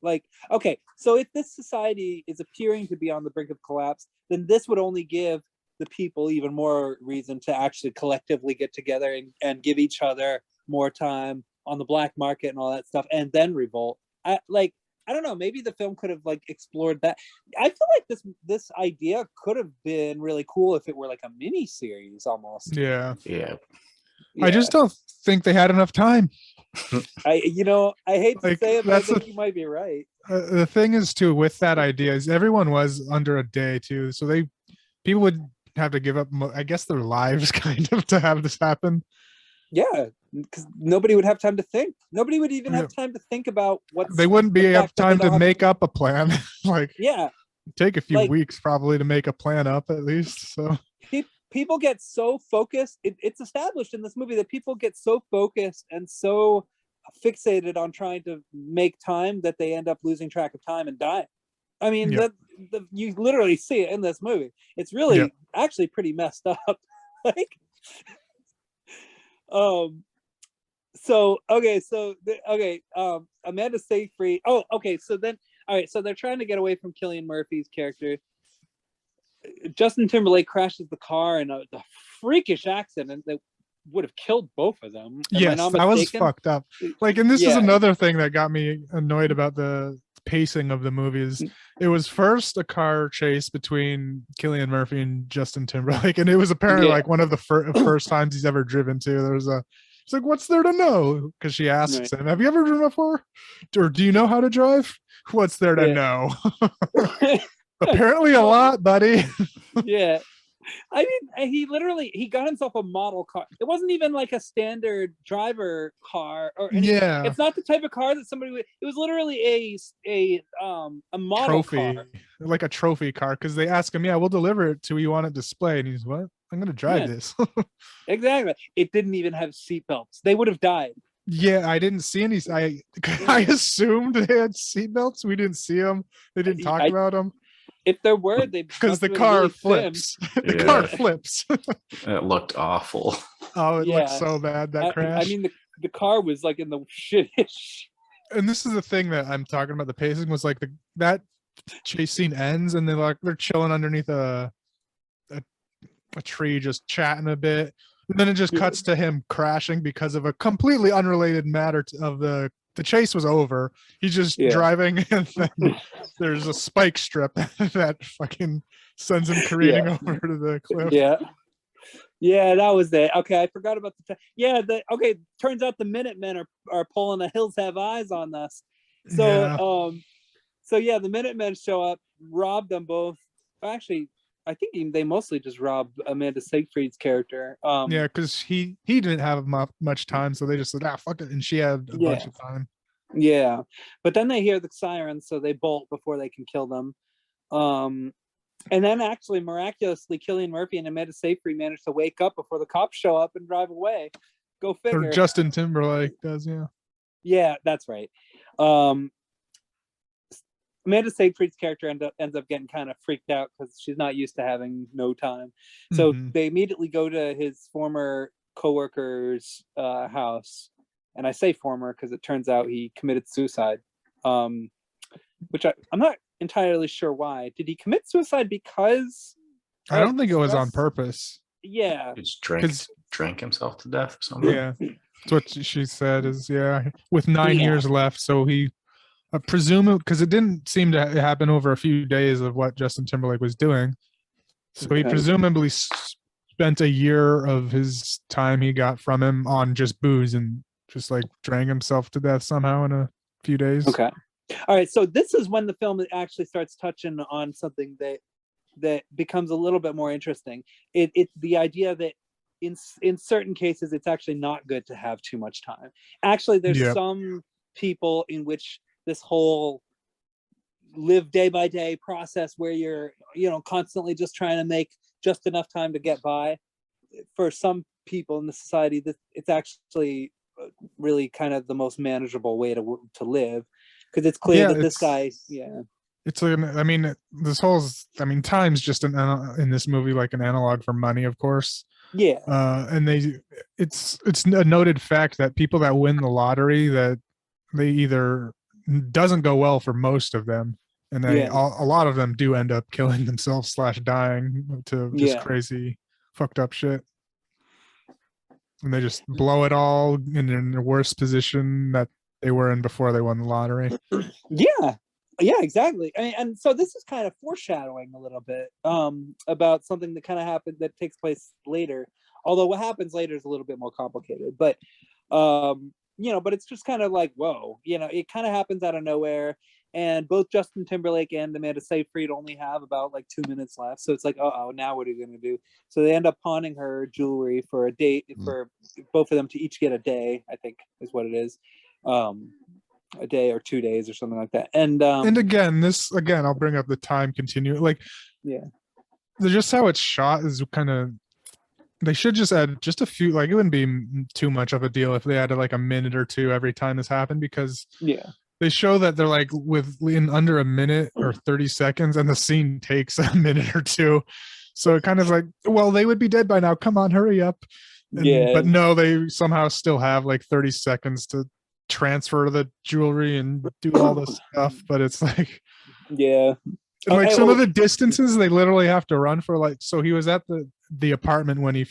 S2: like, okay, so if this society is appearing to be on the brink of collapse, then this would only give the people even more reason to actually collectively get together and give each other more time on the black market and all that stuff, and then revolt. I don't know, maybe the film could have like explored that. I feel like this idea could have been really cool if it were like a mini series almost.
S3: Yeah.
S4: Yeah.
S3: I just don't think they had enough time.
S2: I hate to
S3: Like,
S2: say it, but I
S3: that's
S2: think you might be right.
S3: The thing is too, with that idea, is everyone was under a day too, so people would have to give up, I guess, their lives kind of to have this happen.
S2: Yeah, because nobody would have time to think. Nobody would even have time to think about what
S3: they wouldn't be have time to make up a plan. Like, take a few weeks probably to make a plan up at least. So
S2: people get so focused. It's established in this movie that people get so focused and so fixated on trying to make time that they end up losing track of time and dying. I mean, you literally see it in this movie. It's really actually pretty messed up. Like, Amanda Seyfried. Oh, okay. So then, all right. So they're trying to get away from Cillian Murphy's character. Justin Timberlake crashes the car in a freakish accident that would have killed both of them.
S3: Yes, that was fucked up. Like, and this is another thing that got me annoyed about the pacing of the movies. It was first a car chase between Cillian Murphy and Justin Timberlake, and it was apparently like one of the first times he's ever driven to. It's like, what's there to know? Because she asks him, have you ever driven before? Or do you know how to drive? What's there to know? Apparently a lot, buddy.
S2: Yeah. I mean, he got himself a model car. It wasn't even like a standard driver car or anything.
S3: Yeah.
S2: It's not the type of car that somebody would. It was literally a model
S3: trophy
S2: car.
S3: Like a trophy car, because they ask him, we'll deliver it to you on a display, and he's, what? I'm gonna drive this.
S2: Exactly. It didn't even have seatbelts. They would have died.
S3: Yeah, I didn't see any. I assumed they had seatbelts. We didn't see them. They didn't talk about them.
S2: If there were, they
S3: because
S2: must
S3: the
S2: have been
S3: car
S2: really thin.
S3: flips. The
S4: Yeah.
S3: car flips.
S4: It looked awful.
S3: Oh, it looks
S2: Yeah.
S3: so bad, that crash.
S2: I mean, the car was like in the shittish.
S3: And this is the thing that I'm talking about. The pacing was like that chase scene ends, and they're chilling underneath a tree, just chatting a bit, and then it just cuts to him crashing because of a completely unrelated matter of the chase was over. He's just driving, and then there's a spike strip that fucking sends him careening over to the cliff.
S2: Yeah, that was it. Okay, I forgot about the turns out the Minutemen are pulling a Hills Have Eyes on us. So the Minutemen show up, rob them both. Actually, I think they mostly just robbed Amanda Seyfried's character.
S3: Because he didn't have much time, so they just said, fuck it, and she had a bunch of time.
S2: Yeah, but then they hear the sirens, so they bolt before they can kill them. And then actually, miraculously, Cillian Murphy and Amanda Seyfried managed to wake up before the cops show up and drive away. Go figure.
S3: Or Justin Timberlake does, yeah. Yeah,
S2: that's right. Amanda Seyfried's character ends up getting kind of freaked out because she's not used to having no time. So they immediately go to his former coworker's house. And I say former because it turns out he committed suicide, which I'm not entirely sure why. Did he commit suicide because
S3: I don't think it was on purpose.
S2: Yeah.
S4: He just drank himself to death or something.
S3: Yeah. That's what she said is, with 9 years left. So he presume because it didn't seem to happen over a few days of what Justin Timberlake was doing. So he presumably spent a year of his time he got from him on just booze and just like drank himself to death somehow in a few days.
S2: Okay. All right. So this is when the film actually starts touching on something that becomes a little bit more interesting. It's the idea that in certain cases, it's actually not good to have too much time. Actually, there's some people in which this whole live day by day process where you're, constantly just trying to make just enough time to get by. For some people in the society, it's actually really kind of the most manageable way to live, because it's clear that this guy,
S3: it's like, I mean, time's just in this movie like an analog for money, of course. And it's a noted fact that people that win the lottery, that they either doesn't go well for most of them, and a lot of them do end up killing themselves / dying to just crazy fucked up shit, and they just blow it all in the worst position that they were in before they won the lottery.
S2: Yeah, exactly. And so this is kind of foreshadowing a little bit about something that kind of happened that takes place later. Although what happens later is a little bit more complicated, but but it's just kind of like, whoa, it kind of happens out of nowhere. And both Justin Timberlake and Amanda Seyfried only have about like 2 minutes left. So it's like, now what are you going to do? So they end up pawning her jewelry for a date for both of them to each get a day, I think is what it is. A day or 2 days or something like that. And
S3: again, I'll bring up the time continue. Like, just how it's shot is kind of, they should just add just a few, like it wouldn't be too much of a deal if they added like a minute or two every time this happened, because they show that they're like in under a minute or 30 seconds and the scene takes a minute or two. So it kind of like, well, they would be dead by now. Come on, hurry up. But no, they somehow still have like 30 seconds to transfer the jewelry and do all this stuff. But it's like, and like some of the distances they literally have to run for, like, so he was at the apartment when he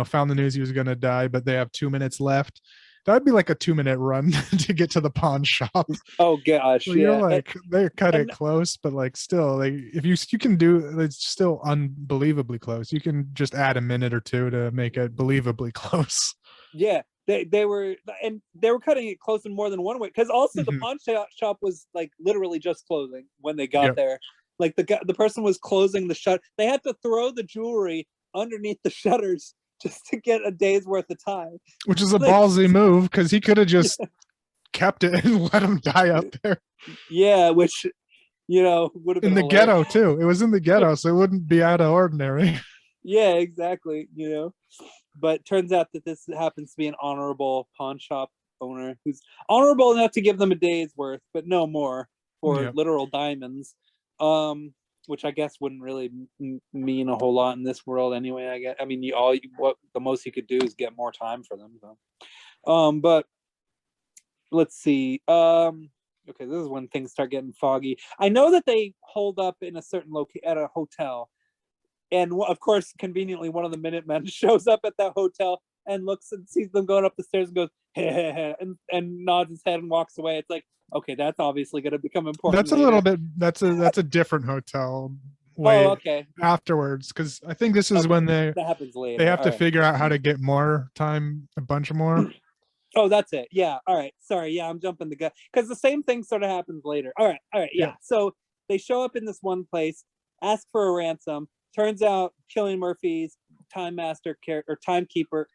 S3: found the news he was going to die, but they have 2 minutes left. That would be like a 2-minute run to get to the pawn shop.
S2: Oh gosh,
S3: so you're like, they cut it close, but like still, like if you can do, it's still unbelievably close. You can just add a minute or two to make it believably close.
S2: They were cutting it close in more than one way, because also the pawn shop was like literally just closing when they got there. Like the person was closing the shut. They had to throw the jewelry underneath the shutters just to get a day's worth of time,
S3: which is a ballsy move, because he could have just kept it and let him die up there.
S2: Which would have been
S3: in the ghetto too. It was in the ghetto, so it wouldn't be out of ordinary.
S2: Exactly. But turns out that this happens to be an honorable pawn shop owner who's honorable enough to give them a day's worth, but no more for literal diamonds. which I guess wouldn't really mean a whole lot in this world anyway. I guess. I mean, what the most you could do is get more time for them. So. But let's see. Okay, this is when things start getting foggy. I know that they hold up in a certain at a hotel, and of course, conveniently, one of the Minutemen shows up at that hotel and looks and sees them going up the stairs and goes, hey, and nods his head and walks away. It's like, okay, that's obviously going to become important.
S3: That's a
S2: later.
S3: little bit. That's a different hotel. Way
S2: okay.
S3: Afterwards, because I think this is when
S2: that happens later.
S3: They have to figure out how to get more time, a bunch more.
S2: Oh, that's it. Yeah. All right. Sorry. Yeah, I'm jumping the gun because the same thing sort of happens later. All right. Yeah. So they show up in this one place, ask for a ransom. Turns out Cillian Murphy's time master character or timekeeper.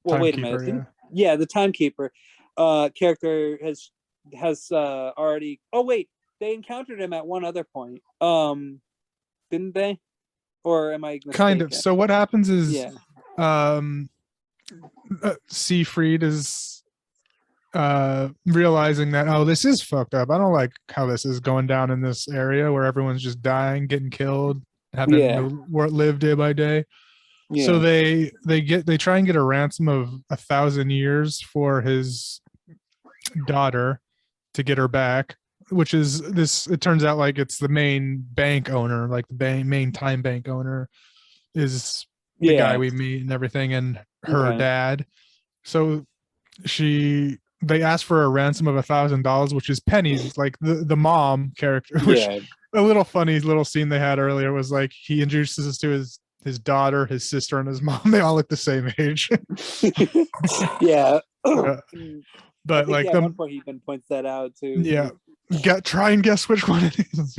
S2: Well, wait a minute. Yeah, the timekeeper character has already. Oh wait, they encountered him at one other point. Didn't they? Or am I mistaken?
S3: Kind of. So what happens is, Siegfried is realizing that, oh, this is fucked up. I don't like how this is going down in this area where everyone's just dying, getting killed, having to live day by day. Yeah. So they try and get a ransom of 1,000 years for his daughter to get her back, which is this. It turns out like it's the main bank owner, like the main time bank owner is the guy we meet and everything, and her dad. So they asked for a ransom of $1,000, which is pennies. Like the mom character, which a little funny little scene they had earlier was like he introduces us to his daughter, his sister, and his mom. They all look the same age. But like
S2: at one point he even points that out too.
S3: Yeah. Try and guess which one it is.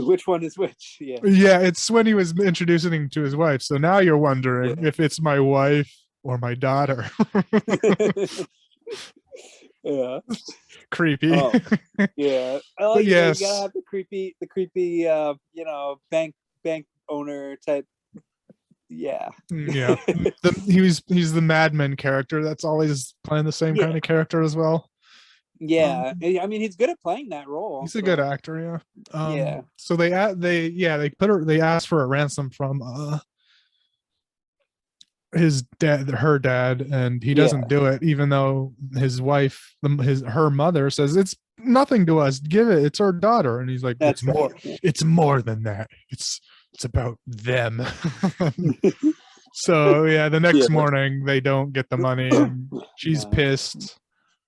S2: Which one is which?
S3: It's when he was introducing him to his wife. So now you're wondering if it's my wife or my daughter. Creepy.
S2: I like you gotta have the creepy bank owner type.
S3: He's the Mad Men character that's always playing the same kind of character as well.
S2: I mean, he's good at playing that role.
S3: He's a good actor. So they asked for a ransom from his dad, her dad, and he doesn't do it, even though his wife, her mother says it's nothing to us. Give it. It's our daughter, and he's like, it's more. It's more than that. It's about them. So the next morning they don't get the money, and she's pissed.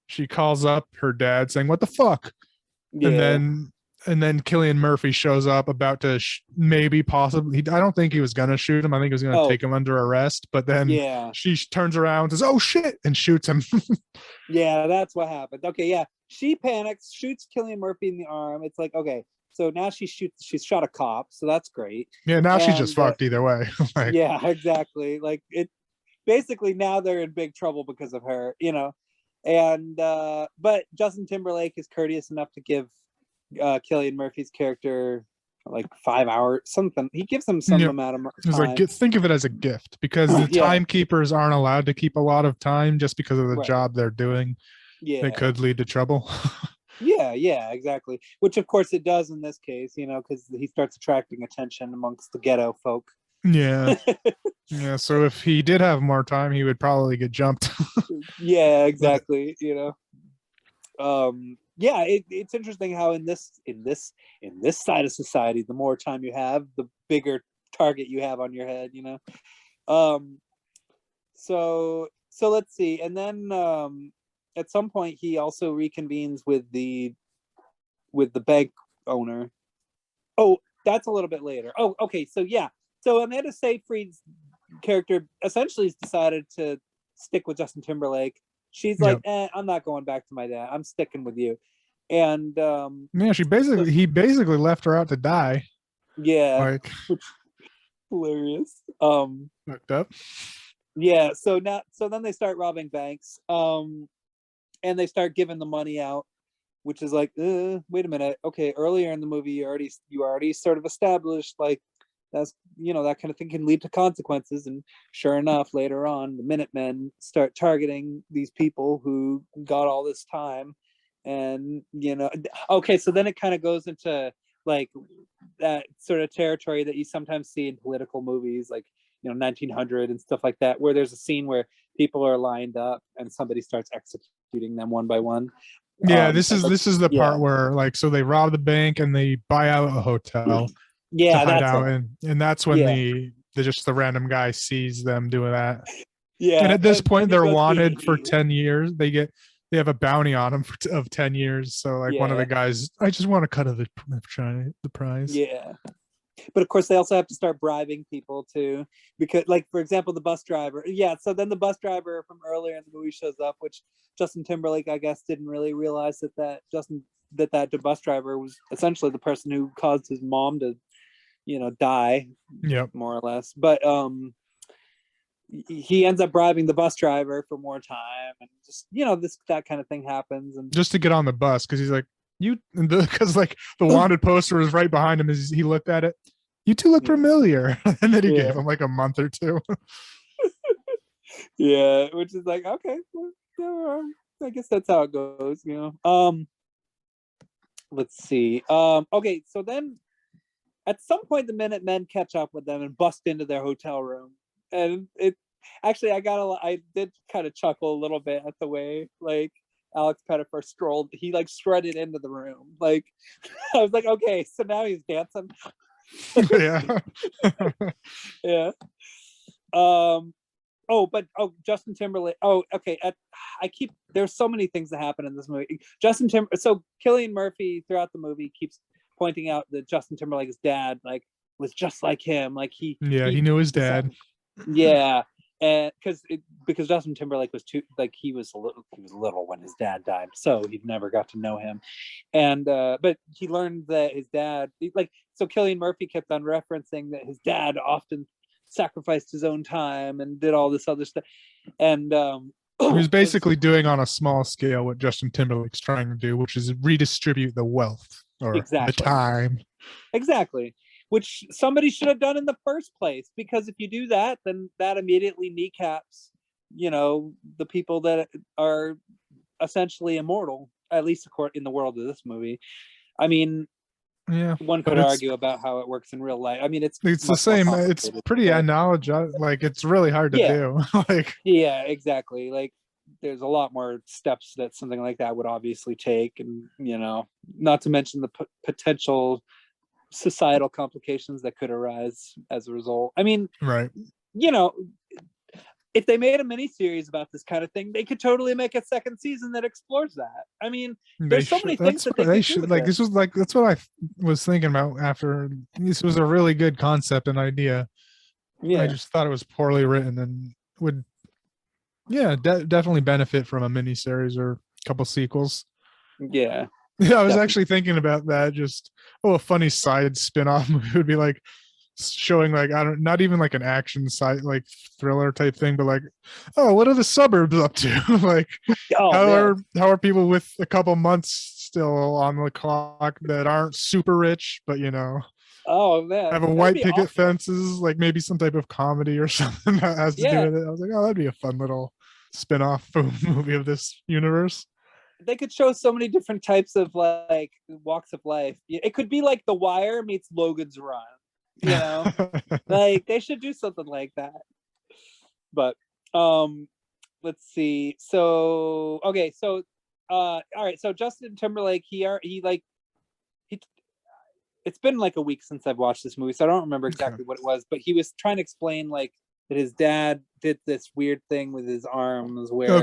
S3: She calls up her dad saying, "What the fuck?" And then Cillian Murphy shows up about to possibly. I don't think he was gonna shoot him. I think he was gonna take him under arrest. But then she turns around and says, "Oh shit!" and shoots him.
S2: That's what happened. Okay, she panics, shoots Cillian Murphy in the arm. It's like, okay, so now she's shot a cop, so that's great.
S3: Yeah, now she's just fucked either way.
S2: Exactly. Like it. Basically, now they're in big trouble because of her. And but Justin Timberlake is courteous enough to give Cillian Murphy's character like 5 hours something. He gives them some amount of time.
S3: It's like, think of it as a gift, because the timekeepers aren't allowed to keep a lot of time just because of the job they're doing. They could lead to trouble.
S2: Exactly, which of course it does in this case, because he starts attracting attention amongst the ghetto folk.
S3: So if he did have more time, he would probably get jumped.
S2: Exactly. It's interesting how in this side of society, the more time you have, the bigger target you have on your head. So let's see, and then at some point he also reconvenes with the bank owner. Oh, that's a little bit later. Oh, okay. So Amanda Seyfried's character essentially has decided to stick with Justin Timberlake. She's like, I'm not going back to my dad. I'm sticking with you. And
S3: he basically left her out to die.
S2: Hilarious.
S3: Fucked up.
S2: So then they start robbing banks. And they start giving the money out, which is like, wait a minute. Okay, earlier in the movie you already sort of established like that's that kind of thing can lead to consequences, and sure enough, later on the Minutemen start targeting these people who got all this time, and okay, so then it kind of goes into like that sort of territory that you sometimes see in political movies, like 1900 and stuff like that, where there's a scene where people are lined up and somebody starts executing them one by one.
S3: Yeah, this is the part
S2: yeah.
S3: where like, so they rob the bank and they buy out a hotel to
S2: Yeah,
S3: hide
S2: that's
S3: out
S2: it.
S3: in, and that's when
S2: Yeah.
S3: the random guy sees them doing that.
S2: Yeah,
S3: And at this
S2: and
S3: point,
S2: he
S3: they're
S2: goes,
S3: wanted for 10 years. They have a bounty on them of 10 years. So like one of the
S2: yeah,
S3: guys, I just want a cut of the prize.
S2: yeah. But of course, they also have to start bribing people too, because, like, for example, the bus driver. Yeah, so then the bus driver from earlier in the movie shows up, which Justin Timberlake, I guess, didn't really realize that the bus driver was essentially the person who caused his mom to, die,
S3: Yep.
S2: more or less. But he ends up bribing the bus driver for more time, and just that kind of thing happens, and
S3: Just to get on the bus, because he's like, because like the wanted poster was right behind him as he looked at it. You two look familiar. And then he gave him like a month or two.
S2: Yeah, which is like, okay, well, I guess that's how it goes, let's see. Okay, so then at some point the Minutemen catch up with them and bust into their hotel room, and it actually, I did kind of chuckle a little bit at the way, like, Alex Pettyfer he like strutted into the room, like, I was like, okay, so now he's dancing.
S3: Yeah.
S2: Yeah. Justin Timberlake. Oh, okay. There's so many things that happen in this movie. So Cillian Murphy throughout the movie keeps pointing out that Justin Timberlake's dad, like, was just like him. Like he
S3: knew his dad.
S2: Yeah. And because Justin Timberlake was he was little when his dad died, so he never got to know him. And but he learned that his dad, so Cillian Murphy kept on referencing that his dad often sacrificed his own time and did all this other stuff. And
S3: he was basically doing on a small scale what Justin Timberlake's trying to do, which is redistribute the wealth or the time.
S2: Exactly. Which somebody should have done in the first place, because if you do that, then that immediately kneecaps, the people that are essentially immortal, at least in the world of this movie. I mean,
S3: yeah,
S2: one could argue about how it works in real life. I mean, it's
S3: the same. It's pretty analogous. Like, it's really hard to do. Like,
S2: yeah, exactly. Like, there's a lot more steps that something like that would obviously take, and not to mention the potential societal complications that could arise as a result. I mean,
S3: right.
S2: If they made a miniseries about this kind of thing, they could totally make a second season that explores that. I mean, there's so many things that they should
S3: like. This was like, that's what I was thinking about after. This was a really good concept and idea. Yeah. I just thought it was poorly written and would, definitely benefit from a miniseries or a couple sequels.
S2: Yeah.
S3: Yeah, I was actually thinking about that. Just a funny side spin-off movie would be like showing, like, not even like an action side, like thriller type thing, but like, what are the suburbs up to? Like, how are people with a couple months still on the clock that aren't super rich, but
S2: oh man,
S3: have a white picket fences, like maybe some type of comedy or something that has to do with it. I was like, that'd be a fun little spin-off movie of this universe.
S2: They could show so many different types of like walks of life. It could be like The Wire meets Logan's Run, like they should do something like that. But let's see. So okay, so all right, so Justin Timberlake, it's been like a week since I've watched this movie, so I don't remember exactly what it was, but he was trying to explain like that his dad did this weird thing with his arms where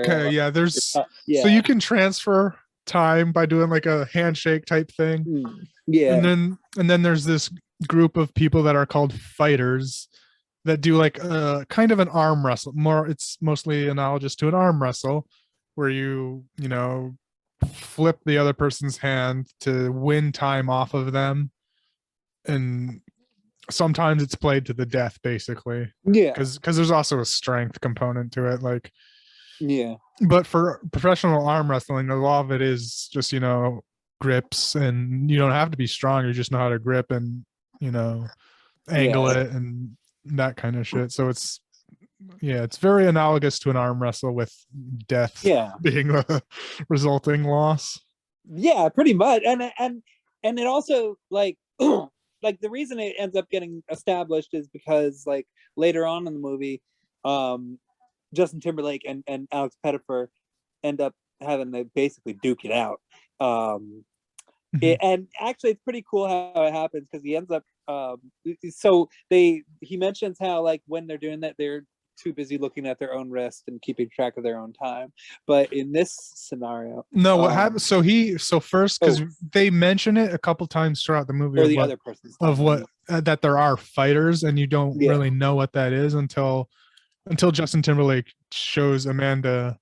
S3: there's so you can transfer time by doing like a handshake type thing. And then there's this group of people that are called fighters that do like kind of an arm wrestle. It's mostly analogous to an arm wrestle where you flip the other person's hand to win time off of them, and sometimes it's played to the death, basically. Yeah, because there's also a strength component to it, like. Yeah, but for professional arm wrestling, a lot of it is just grips, and you don't have to be strong. You just know how to grip and angle it and that kind of shit. So it's very analogous to an arm wrestle with death being the resulting loss.
S2: Yeah, pretty much. And it also, like, like the reason it ends up getting established is because like later on in the movie, Justin Timberlake and Alex Pettyfer end up having to basically duke it out. And actually it's pretty cool how it happens, because he ends up he mentions how like when they're doing that, they're too busy looking at their own wrist and keeping track of their own time. But in this scenario,
S3: no, what happened? So first, because they mention it a couple times throughout the movie,
S2: or the other person's time,
S3: of what that there are fighters, and you don't really know what that is until Justin Timberlake shows Amanda,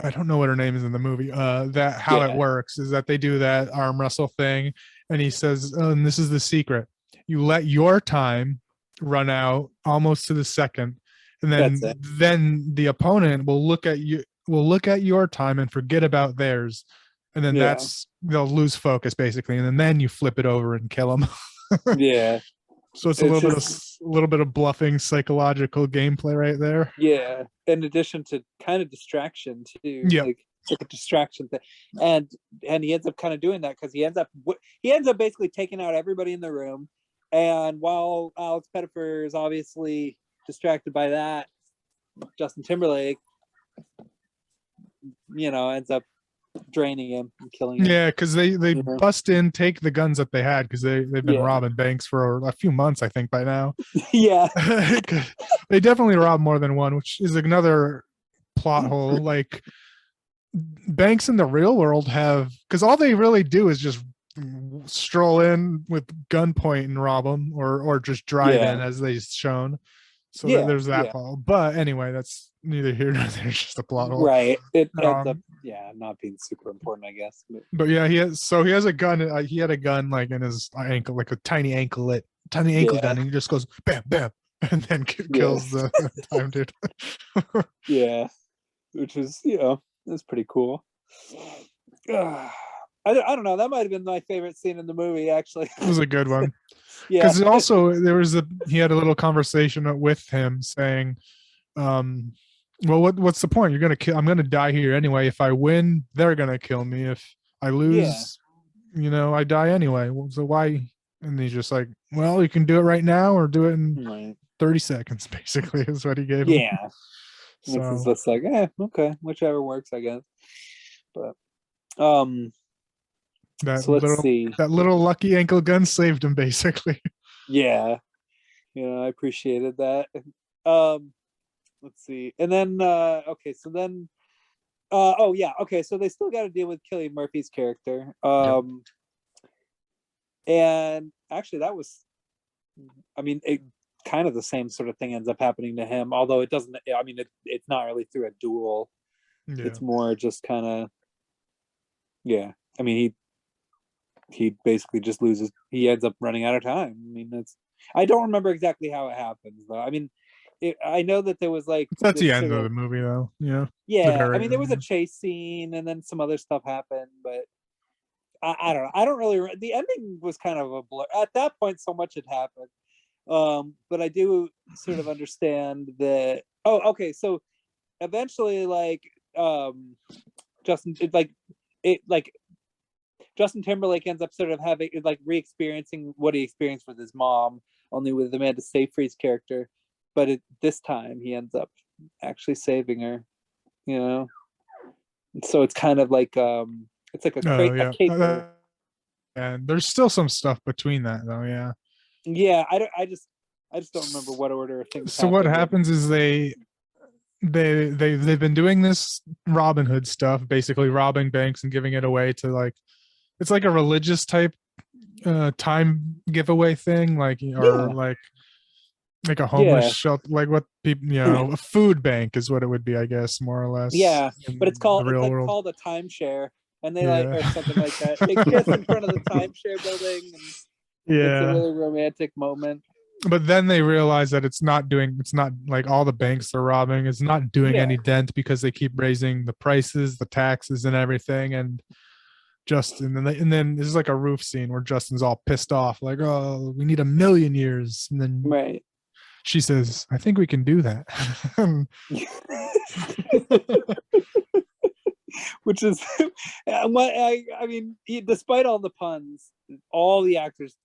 S3: I don't know what her name is in the movie, that how it works is that they do that arm wrestle thing, and he says, and this is the secret: you let your time run out almost to the second, and then the opponent will look at your time and forget about theirs, and then they'll lose focus basically, and then you flip it over and kill them. So it's a little bit of bluffing, psychological gameplay right there.
S2: Yeah, in addition to kind of distraction too. Like it's like a distraction thing, and he ends up kind of doing that because he ends up basically taking out everybody in the room, and while Alex Pettyfer is obviously distracted by that, Justin Timberlake, ends up draining him and killing him.
S3: Yeah, because they bust in, take the guns that they had, because they've been robbing banks for a few months, I think, by now. They definitely robbed more than one, which is another plot hole. Like, banks in the real world have, because all they really do is just stroll in with gunpoint and rob them, or just drive in, as they've shown. So there's that fall. But anyway, that's neither here nor there. It's just a plot hole.
S2: Right. It ends up not being super important, I guess.
S3: But yeah, he has a gun. He had a gun like in his ankle, like a tiny ankle gun, and he just goes bam, bam, and then kills the time dude.
S2: Which is it's pretty cool. I don't know. That might have been my favorite scene in the movie. Actually,
S3: it was a good one. Because also he had a little conversation with him saying, well, what's the point? I'm gonna die here anyway. If I win, they're gonna kill me. If I lose, I die anyway. So why? And he's just like, well, you can do it right now or do it in 30 seconds, basically, is what he gave him.
S2: So it's just like, okay, whichever works, I guess. But that little lucky ankle gun saved him, basically. I appreciated that.
S3: Let's
S2: see. And then so they still got to deal with Cillian Murphy's character. And actually that was, kind of the same sort of thing ends up happening to him, although it doesn't, it's not really through a duel. It's more just kind of, he basically just loses. He ends up running out of time. I don't remember exactly how it happens though. I know that there was like,
S3: that's the end of the movie though.
S2: There was a chase scene and then some other stuff happened, but I don't know. I don't really. The ending was kind of a blur at that point. So much had happened, but I do sort of understand that. So eventually, Justin Timberlake ends up sort of having re-experiencing what he experienced with his mom, only with Amanda Seyfried's character. But this time, he ends up actually saving her. So it's kind of like it's like a caper.
S3: And there's still some stuff between that though.
S2: I just don't remember what order things.
S3: So what happens is they've been doing this Robin Hood stuff, basically robbing banks and giving it away to it's like a religious type time giveaway thing, like a homeless shelter, like what people, a food bank is what it would be, I guess, more or less.
S2: But it's called called a timeshare, and they or something like that. They kiss in front of the timeshare building, and it's a really romantic moment.
S3: But then they realize that it's not like all the banks they're robbing, it's not doing any dent because they keep raising the prices, the taxes, and everything. And Justin, and then this is like a roof scene where Justin's all pissed off, like, oh, we need 1 million years, and then she says, I think we can do that.
S2: Which is what despite all the puns, all the actors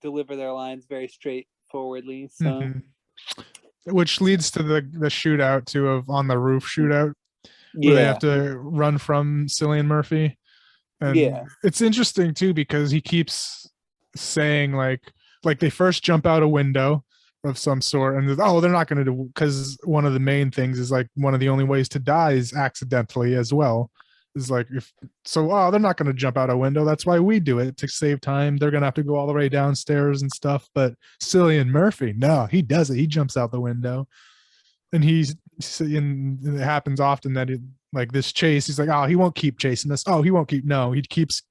S2: deliver their lines very straightforwardly. So
S3: Mhm. Which leads to the shootout too, of on the roof shootout, where they have to run from Cillian Murphy. And it's interesting too, because he keeps saying like they first jump out a window of some sort, and they're not going to do, because one of the main things is like one of the only ways to die is accidentally as well. Is like, if so, they're not going to jump out a window. That's why we do it, to save time. They're going to have to go all the way downstairs and stuff. But Cillian Murphy, no, he does it. He jumps out the window, and and it happens often that like this chase, he's like, oh, he won't keep chasing us. Oh, he won't keep. No, he keeps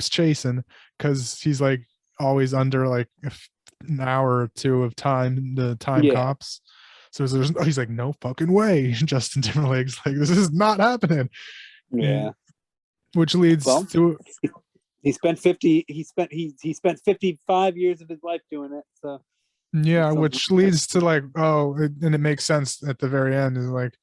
S3: chasing, because he's like always under like an hour or two of time, the time cops. So he's like, no fucking way. Justin Timberlake's like, this is not happening.
S2: Yeah.
S3: Which leads to
S2: he spent 55 years of his life doing it. So
S3: yeah, which leads to like, and it makes sense at the very end, is like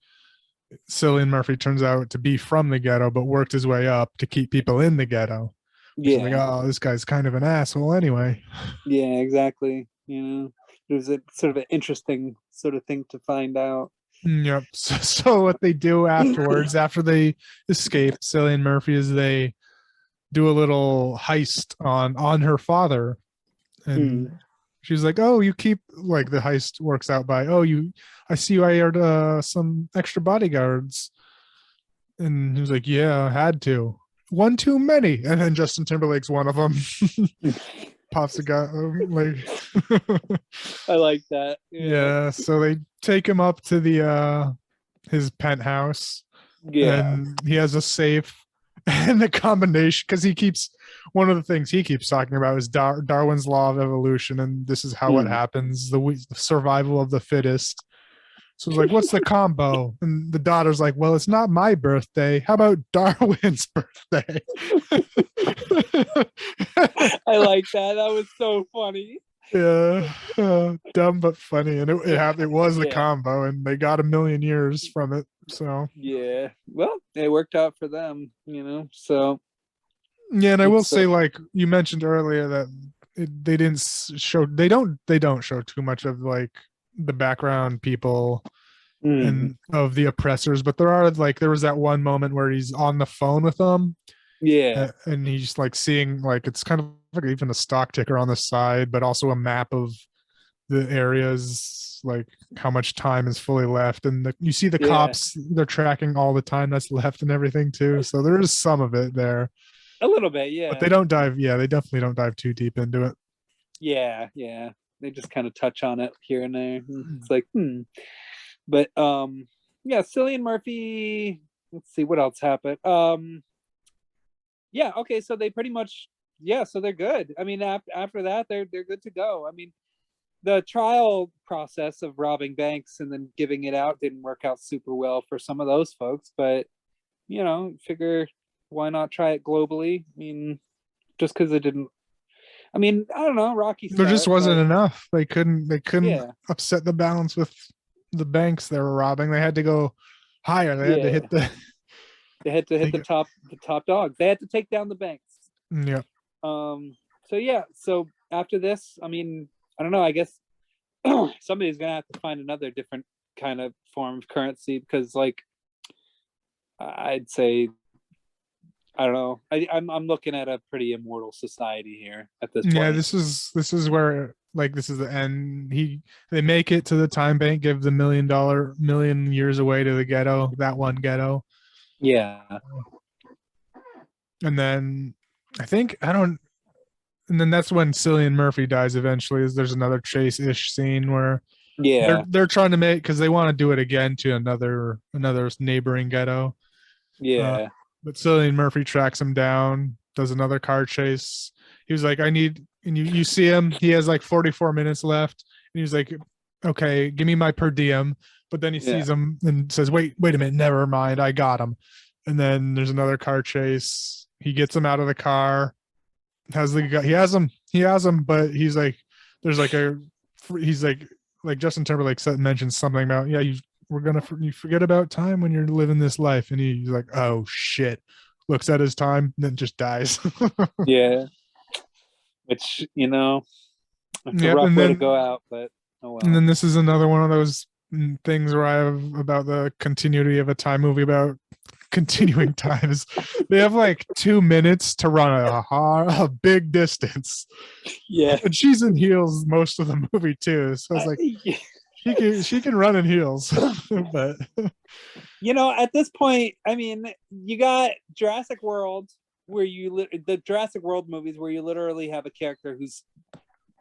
S3: Cillian Murphy turns out to be from the ghetto, but worked his way up to keep people in the ghetto. Like, this guy's kind of an asshole anyway.
S2: Yeah, exactly. You know, it was a sort of an interesting sort of thing to find out.
S3: Yep. So what they do afterwards, after they escape Cillian Murphy, is they do a little heist on her father, and she's like, oh, you keep, like, the heist works out by, I see you hired some extra bodyguards. And he was like, yeah, I had to. One too many. And then Justin Timberlake's one of them. Pops a guy, like
S2: I like that.
S3: Yeah, so they take him up to the his penthouse. And he has a safe, and the combination, because one of the things he keeps talking about is Darwin's law of evolution, and this is how it happens, the survival of the fittest. So it's like, what's the combo? And the daughter's like, well, it's not my birthday. How about Darwin's birthday?
S2: I like that. That was so funny.
S3: Yeah, dumb but funny, and it was a combo, and they got 1,000,000 years from it. So
S2: yeah, well, it worked out for them, you know. So
S3: yeah, and I will say, like you mentioned earlier, that they don't show too much of like the background people and of the oppressors, but there was that one moment where he's on the phone with them, and he's like seeing, like, it's kind of like even a stock ticker on the side, but also a map of the areas, like how much time is fully left, and you see the cops, they're tracking all the time that's left and everything too, so there is some of it there,
S2: a little bit,
S3: but they definitely don't dive too deep into it.
S2: They just kind of touch on it here and there. It's like, but Cillian Murphy, let's see what else happened. Okay, so they pretty much, so they're good. I mean, after that, they're good to go. I mean, the trial process of robbing banks and then giving it out didn't work out super well for some of those folks, but figure, why not try it globally? I mean, just because it didn't, I mean, I don't know, Rocky.
S3: There just wasn't enough. They couldn't upset the balance with the banks they were robbing. They had to go higher. They had to hit the
S2: top dogs. They had to take down the banks.
S3: Yeah.
S2: So after this, I mean, I don't know, I guess somebody's gonna have to find another different kind of form of currency, because, like, I'd say, I don't know, I'm looking at a pretty immortal society here at this point.
S3: Yeah, this is where, like, this is the end. They make it to the time bank, give the $1 million years away to the ghetto, that one ghetto.
S2: Yeah.
S3: And then and then that's when Cillian Murphy dies eventually. There's another chase-ish scene where they're trying to make, because they want to do it again to another neighboring ghetto. But Cillian Murphy tracks him down, does another car chase. He was like, and you see him, he has like 44 minutes left, and he was like, okay, give me my per diem. But then he sees him and says, wait a minute, never mind, I got him. And then there's another car chase. He gets him out of the car. He has him, but he's like, he's like Justin Timberlake mentioned something about, you forget about time when you're living this life, and he's like, oh shit, looks at his time, and then just dies.
S2: Which, It's a
S3: Yep,
S2: rough
S3: and
S2: way to
S3: then
S2: go out, but oh
S3: and
S2: well.
S3: then this is another one of those things where I have about the continuity of a time movie about continuing times. They have like 2 minutes to run a big distance,
S2: Yeah.
S3: and she's in heels most of the movie too. So it's like
S2: Yeah.
S3: she can run in heels, but
S2: You know, at this point, I mean, you got Jurassic World, where the Jurassic World movies where you literally have a character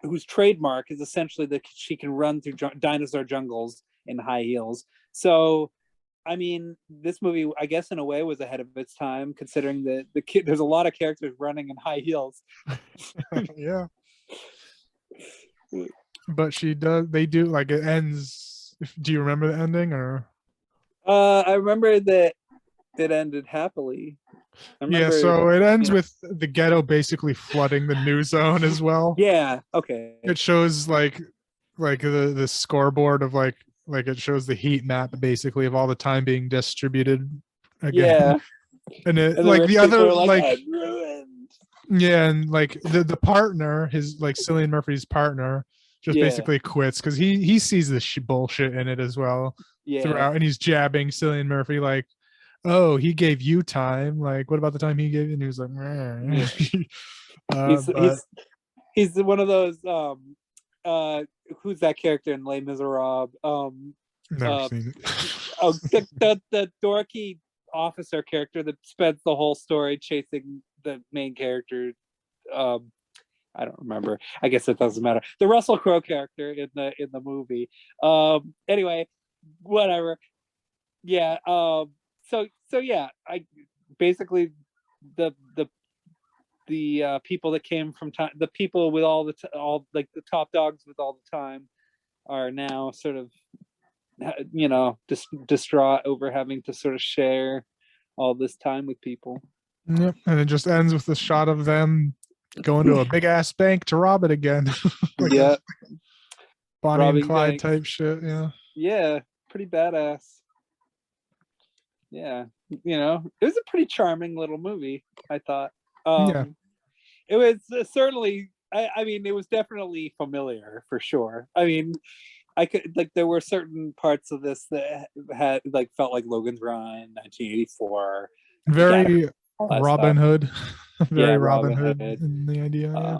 S2: whose trademark is essentially that she can run through dinosaur jungles in high heels. So, I mean, this movie, I guess, in a way, was ahead of its time, considering that there's a lot of characters running in high heels.
S3: yeah. But she does. They do like it ends. Do you remember the ending or?
S2: I remember that it ended happily.
S3: Yeah, so it ends with the ghetto basically flooding the new zone as well.
S2: Yeah. Okay.
S3: It shows like the scoreboard of like it shows the heat map basically of all the time being distributed again.
S2: Yeah.
S3: And it
S2: And
S3: like the other like
S2: I'm ruined.
S3: yeah, and like the partner, his like Cillian Murphy's partner, just basically quits because he sees this bullshit in it as well throughout, and he's jabbing Cillian Murphy like, oh, he gave you time. Like, what about the time he gave you? And he was like,
S2: he's one of those who's that character in Les Miserables?
S3: Never seen it.
S2: Oh, the dorky officer character that spends the whole story chasing the main character. I don't remember. I guess it doesn't matter. The Russell Crowe character in the movie. Anyway, whatever. Yeah. So yeah, I basically the people that came from time, the people with all like the top dogs with all the time, are now sort of, you know, distraught over having to sort of share all this time with people.
S3: Yep, and it just ends with the shot of them going to a big ass bank to rob it again. Like
S2: yeah,
S3: Bonnie
S2: robbing
S3: and Clyde
S2: banks
S3: type shit. Yeah.
S2: Yeah, pretty badass. Yeah, you know, it was a pretty charming little movie, I thought.
S3: Yeah.
S2: It was certainly, I mean, it was definitely familiar for sure. I mean, I could, like, there were certain parts of this that had, like, felt like Logan's Run, 1984.
S3: Very
S2: All
S3: Robin
S2: stuff.
S3: Hood. Very
S2: Yeah,
S3: Robin Hood in the idea. Yeah.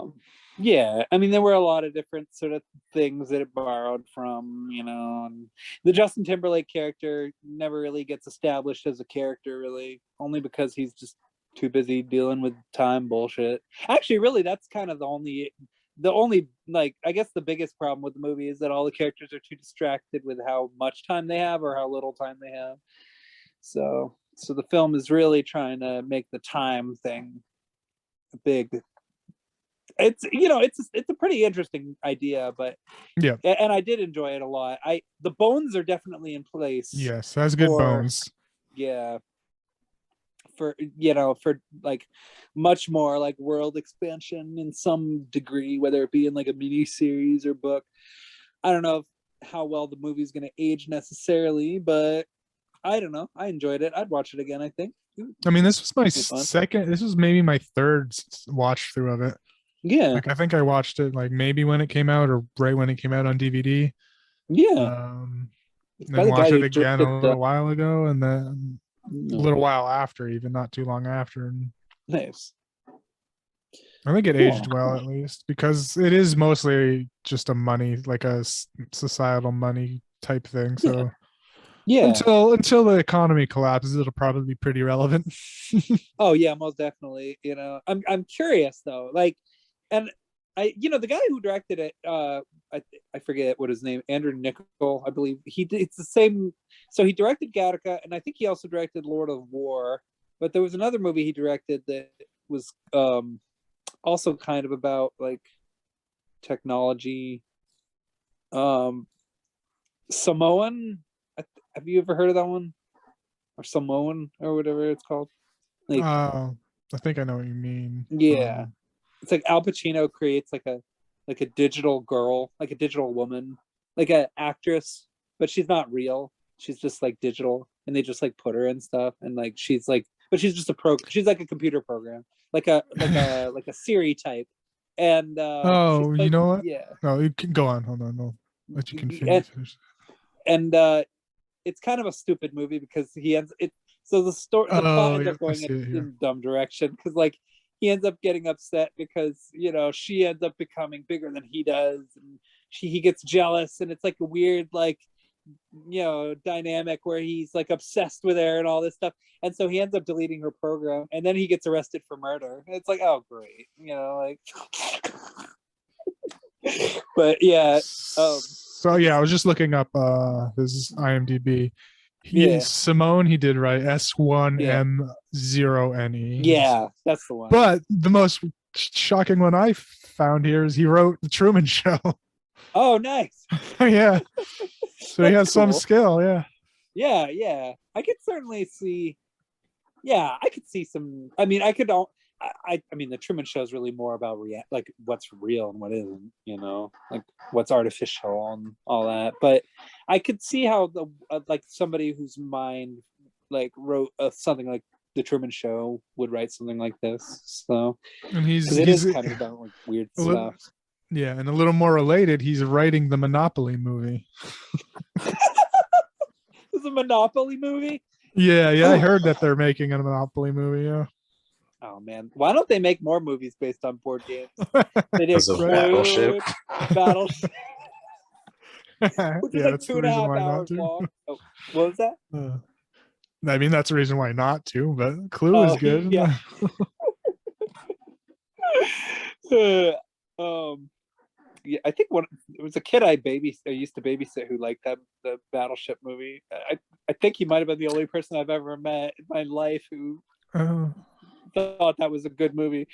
S2: Yeah, I mean, there were a lot of different sort of things that it borrowed from, you know. And the Justin Timberlake character never really gets established as a character, really, only because he's just too busy dealing with time bullshit. Actually, really, that's kind of the only like, I guess the biggest problem with the movie is that all the characters are too distracted with how much time they have or how little time they have. So the film is really trying to make the time thing big. It's, you know, it's a pretty interesting idea, but
S3: yeah,
S2: and I did enjoy it a lot. The bones are definitely in place.
S3: Yes, that's good bones.
S2: Yeah, for, you know, for like much more like world expansion in some degree, whether it be in like a mini series or book. I don't know how well the movie's going to age necessarily, but I don't know. I enjoyed it. I'd watch it again, I think.
S3: I mean, this was my second. This was maybe my third watch through of it.
S2: Yeah,
S3: like I think I watched it like maybe when it came out or right when it came out on DVD.
S2: Yeah,
S3: then watched it again a little while ago, and then a little while after, even not too long after. And
S2: nice.
S3: I think it aged well, at least, because it is mostly just a money, like a societal money type thing. So
S2: yeah,
S3: until the economy collapses, it'll probably be pretty relevant.
S2: Oh yeah, most definitely. You know, I'm curious though, like, and you know, the guy who directed it, I forget what his name, Andrew Niccol, I believe. It's the same. So he directed Gattaca, and I think he also directed Lord of War. But there was another movie he directed that was also kind of about like technology. Samoan. Have you ever heard of that one? Or Samoan, or whatever it's called. Like,
S3: I think I know what you mean.
S2: Yeah. It's like Al Pacino creates like a digital girl, like a digital woman, like an actress, but she's not real. She's just like digital, and they just like put her in stuff, and like she's like, but she's just she's like a computer program, like a Siri type, and
S3: Oh, you know what?
S2: yeah,
S3: No, you can go on. Hold on. I'll let you
S2: and,
S3: finish.
S2: and it's kind of a stupid movie because he ends it. So the plot
S3: Oh,
S2: ends
S3: yeah,
S2: up
S3: I
S2: going
S3: see it here.
S2: in dumb direction because like he ends up getting upset because she ends up becoming bigger than he does, and he gets jealous, and it's like a weird like dynamic where he's like obsessed with her and all this stuff, and so he ends up deleting her program, and then he gets arrested for murder. And it's like, oh great, like. But yeah,
S3: so yeah, I was just looking up his IMDb.
S2: yeah,
S3: Simone, he did right,
S2: yeah,
S3: S1M0NE.
S2: yeah, that's the one.
S3: But the most shocking one I found here is he wrote the Truman Show.
S2: Oh, nice.
S3: Yeah. So he has some
S2: cool.
S3: skill, yeah.
S2: Yeah. I could certainly see. Yeah, I could see some. I mean, I could. I mean, the Truman Show is really more about like what's real and what isn't. Like what's artificial and all that. But I could see how like somebody whose mind like wrote something like the Truman Show would write something like this. So,
S3: And
S2: because it is kind of about like weird stuff.
S3: Yeah, and a little more related, he's writing the Monopoly movie.
S2: It's a Monopoly movie?
S3: Yeah, I heard that they're making a Monopoly movie, yeah.
S2: Oh man, why don't they make more movies based on board games? They did
S4: Because of Battleship.
S2: Battleship. Which is
S3: Yeah,
S2: like
S3: that's the
S2: 2.5
S3: reason why not
S2: hours
S3: to.
S2: long. Oh, what was that?
S3: I mean, that's the reason why not to, but Clue is good.
S2: Yeah. Yeah, I think it was a kid I used to babysit who liked the Battleship movie. I think he might have been the only person I've ever met in my life who thought that was a good movie.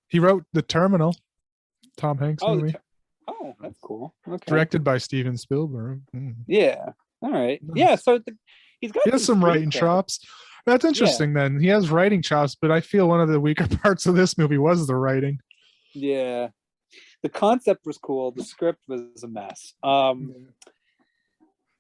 S3: He wrote The Terminal, Tom Hanks movie.
S2: That's cool. Okay.
S3: Directed by Steven Spielberg.
S2: Yeah. All right.
S3: Nice.
S2: Yeah. So he
S3: has some writing chops. That's interesting. Then he has writing chops, but I feel one of the weaker parts of this movie was the writing.
S2: Yeah. The concept was cool. The script was a mess.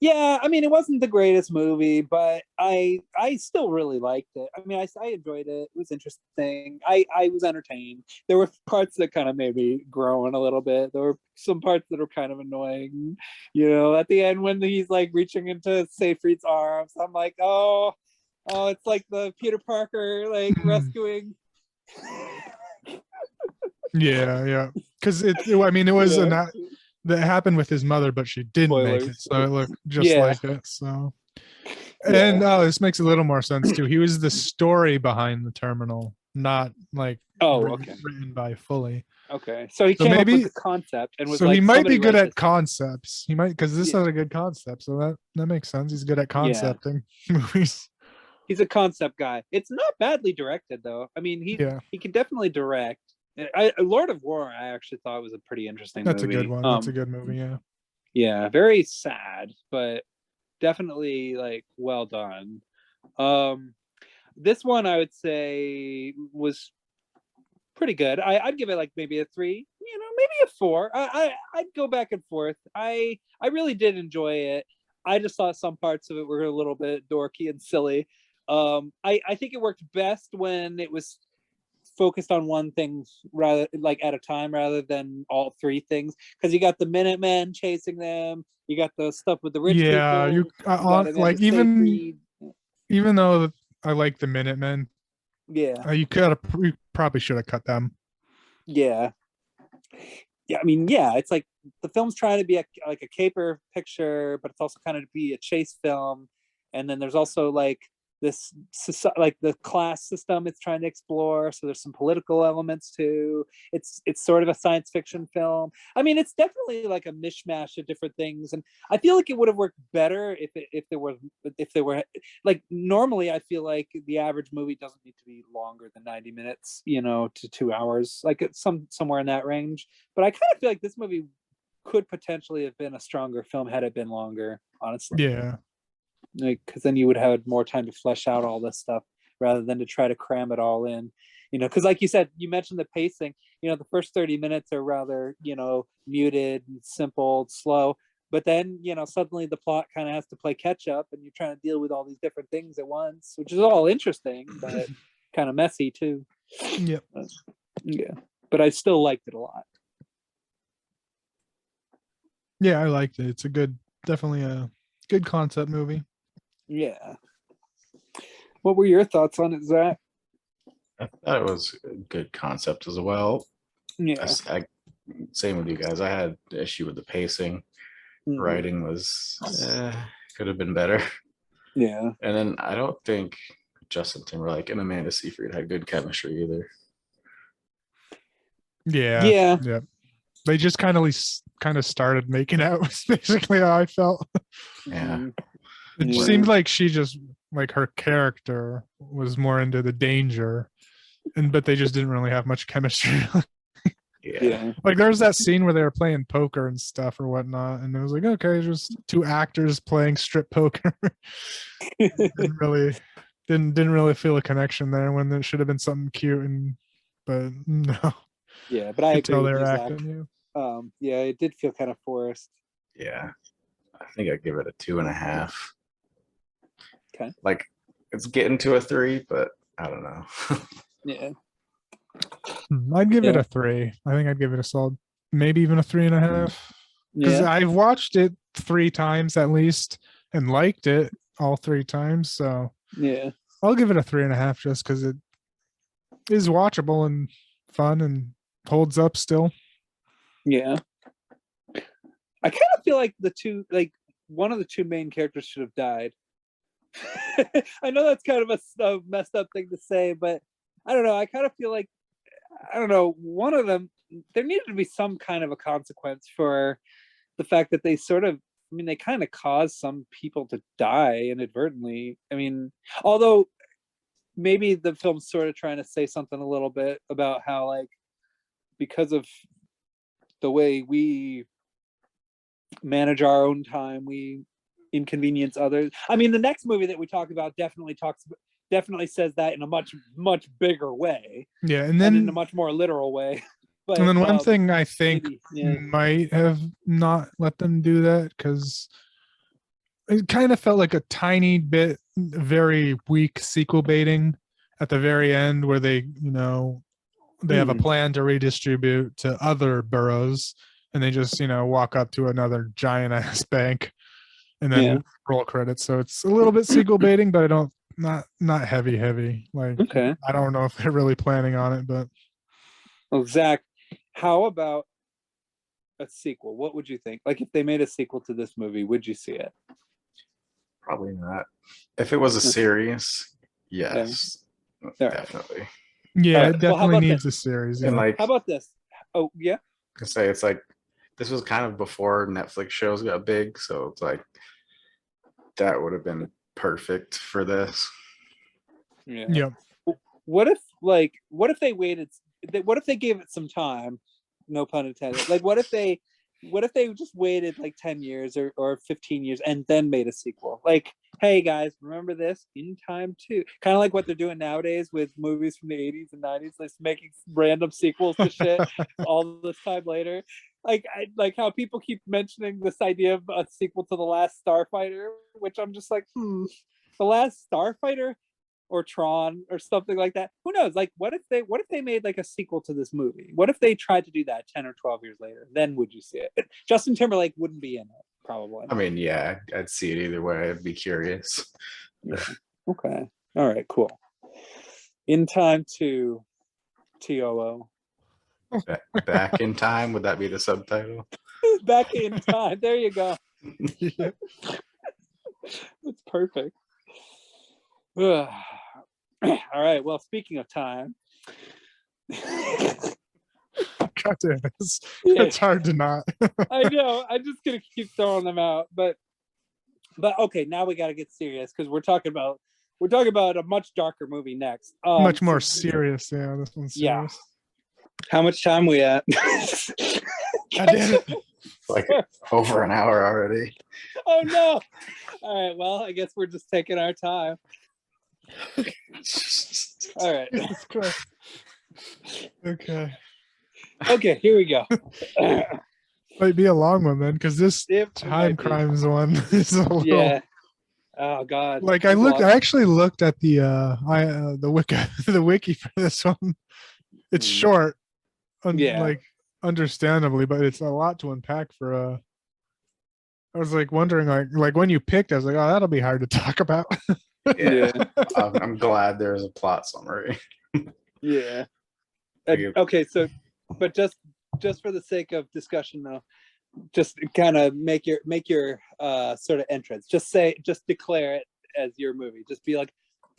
S2: Yeah, I mean, it wasn't the greatest movie, but I still really liked it. I mean, I enjoyed it. It was interesting. I was entertained. There were parts that kind of made me groan a little bit. There were some parts that were kind of annoying. At the end when he's like reaching into Seyfried's arms, I'm like, oh, it's like the Peter Parker like rescuing.
S3: Yeah. Because it was that happened with his mother, but she didn't make it, so it looked just like it. So, and this makes a little more sense too. He was the story behind the Terminal, not like written by Foley.
S2: Okay, so he came up with the concept and was
S3: so
S2: like,
S3: he might be good at concepts. He might, because this is a good concept, so that makes sense. He's good at concepting movies.
S2: He's a concept guy. It's not badly directed though. I mean, he can definitely direct. Lord of War, I actually thought was a pretty interesting movie.
S3: That's a good one. That's a good movie, yeah.
S2: Yeah, very sad, but definitely like well done. This one I would say was pretty good. I'd give it like maybe a 3, maybe a 4. I'd go back and forth. I really did enjoy it. I just thought some parts of it were a little bit dorky and silly. I think it worked best when it was focused on one thing rather like at a time rather than all 3 things, because you got the Minutemen chasing them, you got the stuff with the rich people.
S3: You like even though I like the Minutemen, you probably should have cut them.
S2: Yeah, I mean, it's like the film's trying to be like a caper picture, but it's also kind of to be a chase film, and then there's also like this like the class system it's trying to explore, so there's some political elements too. It's sort of a science fiction film. I mean, it's definitely like a mishmash of different things, and I feel like it would have worked better if there were like, normally I feel like the average movie doesn't need to be longer than 90 minutes to 2 hours, like it's somewhere in that range. But I kind of feel like this movie could potentially have been a stronger film had it been longer, honestly.
S3: Yeah,
S2: like, because then you would have more time to flesh out all this stuff rather than to try to cram it all in, because like you said, you mentioned the pacing. The first 30 minutes are rather muted and simple, slow, but then suddenly the plot kind of has to play catch up, and you're trying to deal with all these different things at once, which is all interesting but kind of messy too.
S3: Yep.
S2: but I still liked it a lot.
S3: Yeah, I liked it. It's definitely a good concept movie.
S2: Yeah. What were your thoughts on it, Zach?
S4: I thought it was a good concept as well.
S2: Yeah.
S4: Same with you guys. I had the issue with the pacing.
S2: Mhm.
S4: Writing was could have been better.
S2: Yeah.
S4: And then I don't think Justin Timberlake and Amanda Seyfried had good chemistry either.
S3: Yeah.
S2: Yeah.
S3: Yeah. They just kind of started making out. Was basically how I felt.
S4: Yeah.
S2: Mhm.
S3: It
S2: Yeah.
S3: seemed like she just like her character was more into the danger, but they just didn't really have much chemistry.
S2: Yeah.
S3: Like there was that scene where they were playing poker and stuff or whatnot, and it was like, okay, just two actors playing strip poker. didn't really feel a connection there when there should have been something cute, but no.
S2: Yeah, but I
S3: Could
S2: agree
S3: tell
S2: with
S3: they
S2: you,
S3: were
S2: Zach.
S3: acting.
S2: Yeah, it did feel kind of forced.
S4: Yeah. I think I'd give it a 2.5.
S2: Okay.
S4: Like it's getting to a 3, but I don't know.
S2: Yeah.
S3: I'd give it
S2: Yeah.
S3: a 3. I think I'd give it a solid, maybe even a 3.5. Because
S2: Yeah.
S3: I've watched it 3 times at least and liked it all 3 times. So
S2: Yeah.
S3: I'll give it a 3.5 just because it is watchable and fun and holds up still.
S2: Yeah. I kind of feel like one of the two main characters should have died. I know that's kind of a messed up thing to say, but I don't know. I kind of feel like, I don't know, one of them, there needed to be some kind of a consequence for the fact that they they kind of caused some people to die inadvertently. I mean, although maybe the film's sort of trying to say something a little bit about how, like, because of the way we manage our own time, we inconvenience others. I mean, the next movie that we talk about definitely says that in a much bigger way.
S3: Yeah,
S2: and in a much more literal way. But
S3: and then one thing I think
S2: maybe,
S3: might have not let them do that because it kind of felt like a tiny bit very weak sequel baiting at the very end where they have a plan to redistribute to other boroughs and they just walk up to another giant ass bank and then roll credits. So it's a little bit sequel baiting, but not heavy. Like,
S2: okay.
S3: I don't know if they're really planning on it, but
S2: Well, Zach, how about a sequel? What would you think? Like, if they made a sequel to this movie, would you see it?
S4: Probably not. If it was a series, yes, definitely.
S3: Yeah, it definitely needs a series.
S4: And like,
S2: how about this? Oh, yeah.
S4: I say it's like this was kind of before Netflix shows got big, so it's like that would have been perfect for this.
S2: Yeah.
S3: Yep.
S2: What if they waited? What if they gave it some time? No pun intended. Like, what if they just waited like 10 years or 15 years and then made a sequel? Like, hey guys, remember this? In Time 2. Kind of like what they're doing nowadays with movies from the 80s and 90s, just making random sequels to shit all this time later. Like how people keep mentioning this idea of a sequel to The Last Starfighter, which I'm just like, The Last Starfighter or Tron or something like that. Who knows? Like, what if they made like a sequel to this movie? What if they tried to do that 10 or 12 years later? Then would you see it? Justin Timberlake wouldn't be in it, probably.
S4: I mean, yeah, I'd see it either way. I'd be curious.
S2: Yeah. Okay. All right, cool. In Time to TOO.
S4: Back in Time, would that be the subtitle?
S2: Back in Time. There you go. That's perfect. All right. Well, speaking of time.
S3: God damn, it's hard to not.
S2: I know. I'm just gonna keep throwing them out, but okay. Now we got to get serious because we're talking about a much darker movie next.
S3: Much more serious. Yeah, this one's serious.
S2: Yeah. How much time we at?
S3: God damn it.
S4: Like over an hour already.
S2: Oh no! All right. Well, I guess we're just taking our time. All right.
S3: Jesus Christ. Okay.
S2: Okay, here we go.
S3: Might be a long one then, because this Timecrimes one is a little.
S2: Yeah. Oh God.
S3: Like I actually looked at the wiki for this one. It's short.
S2: Yeah.
S3: like understandably, but it's a lot to unpack for I was like wondering like when you picked, I was like, oh, that'll be hard to talk about.
S4: Yeah. I'm glad there's a plot summary.
S2: Yeah.
S4: Like,
S2: Okay, so but just for the sake of discussion though, just kind of make your sort of entrance. Just declare it as your movie. Just be like,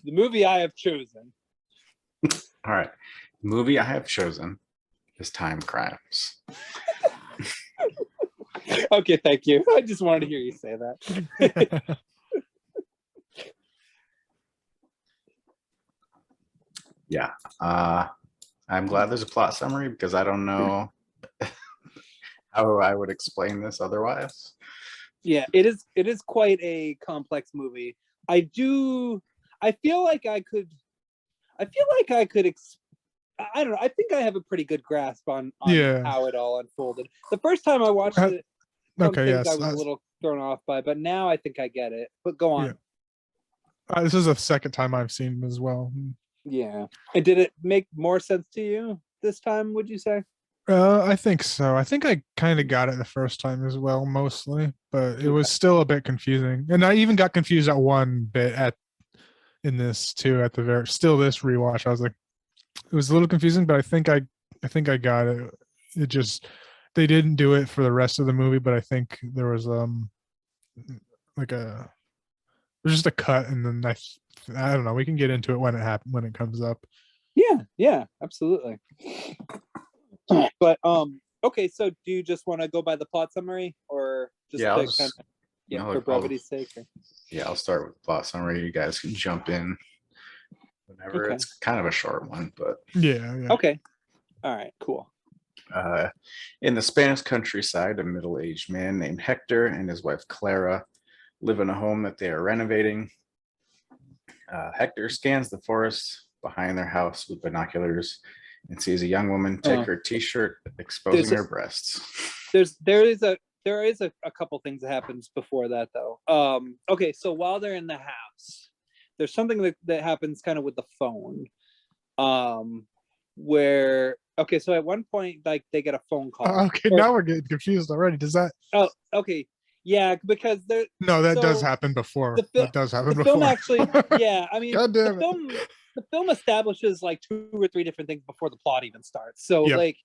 S2: the movie I have chosen.
S4: all right. The movie I have chosen is Timecrimes.
S2: Okay, thank you. I just wanted to hear you say that.
S4: Yeah. I'm glad there's a plot summary because I don't know how I would explain this otherwise.
S2: Yeah, it is quite a complex movie. I feel like I could I don't know. I think I have a pretty good grasp on
S3: Yeah.
S2: how it all unfolded. The first time I watched it, some
S3: Okay,
S2: things
S3: yes.
S2: I was a little thrown off by, but now I think I get it. But go on.
S3: Yeah. This is the second time I've seen it as well.
S2: Yeah. And did it make more sense to you this time, would you say?
S3: I think so. I think I kind of got it the first time as well, mostly, but it was still a bit confusing. And I even got confused at one bit in this too at the very still this rewatch. I was like, it was a little confusing, but I think I got it. It just they didn't do it for the rest of the movie, but I think there was like there's just a cut, and then I don't know. We can get into it when it comes up.
S2: Yeah, absolutely. But okay, so do you just want to go by the plot summary, or just for brevity's sake? Or?
S4: Yeah, I'll start with the plot summary. You guys can jump in whenever.
S2: Okay.
S4: It's kind of a short one, but
S3: Yeah.
S2: Okay. All right. Cool.
S4: In the Spanish countryside, a middle-aged man named Hector and his wife Clara live in a home that they are renovating. Hector scans the forest behind their house with binoculars and sees a young woman take her t-shirt, exposing her breasts.
S2: There is a couple things that happens before that though. Okay, so while they're in the house, there's something that happens kind of with the phone. Where okay, so at one point like they get a phone call.
S3: Okay, now we're getting confused already. Does that?
S2: Oh, okay. Yeah, because there.
S3: No, that does happen before. That does happen before.
S2: The film actually, yeah. I mean,
S3: God damn
S2: the film establishes like 2 or 3 different things before the plot even starts. So like,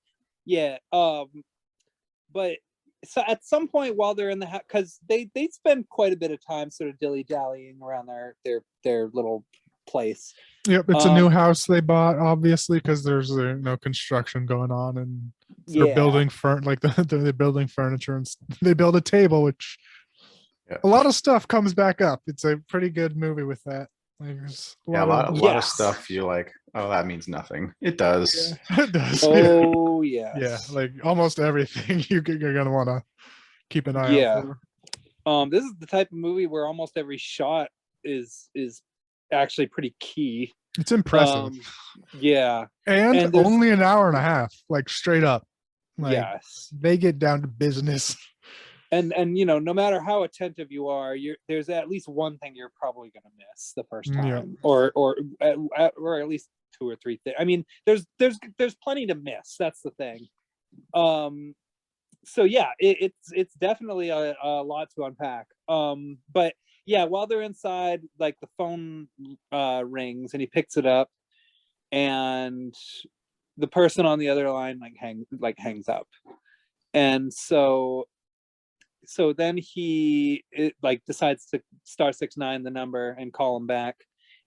S2: yeah. But so at some point while they're in the house, because they spend quite a bit of time sort of dilly dallying around their little place.
S3: Yep, it's a new house they bought, obviously, because there's no construction going on, and they're building they're building furniture, and they build a table, which a lot of stuff comes back up. It's a pretty good movie with that. Like,
S4: a lot of stuff you're like, oh, that means nothing. It does.
S3: Yeah, it does.
S2: Oh yeah.
S3: Yeah, like almost everything you're gonna want to keep an eye out for.
S2: This is the type of movie where almost every shot is actually pretty key.
S3: It's impressive.
S2: Yeah.
S3: And only an hour and a half, like straight up. Like,
S2: yes.
S3: They get down to business.
S2: And no matter how attentive you are, there's at least one thing you're probably going to miss the first time, or at least 2 or 3 things. I mean, there's plenty to miss. That's the thing. So yeah, it's definitely a lot to unpack. But yeah, while they're inside, like the phone rings and he picks it up, and the person on the other line hangs up, and so then he decides to *69 the number and call him back,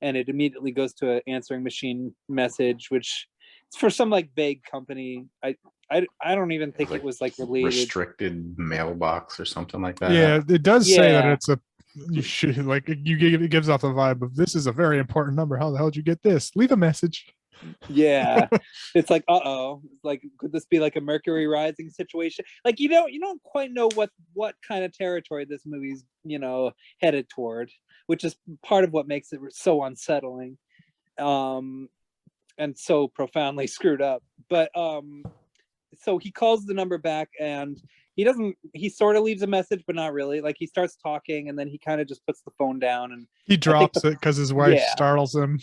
S2: and it immediately goes to an answering machine message, which it's for some like vague company. I don't even think it was like related.
S4: Restricted mailbox or something like that.
S3: Yeah, it does say that it's you should it gives off the vibe of this is a very important number. How the hell did you get this? Leave a message.
S2: Yeah, it's like like could this be like a Mercury Rising situation? Like you don't quite know what kind of territory this movie's headed toward, which is part of what makes it so unsettling, and so profoundly screwed up. But so he calls the number back, and he sort of leaves a message, but not really. Like he starts talking and then he kind of just puts the phone down, and
S3: He drops it because his wife startles him.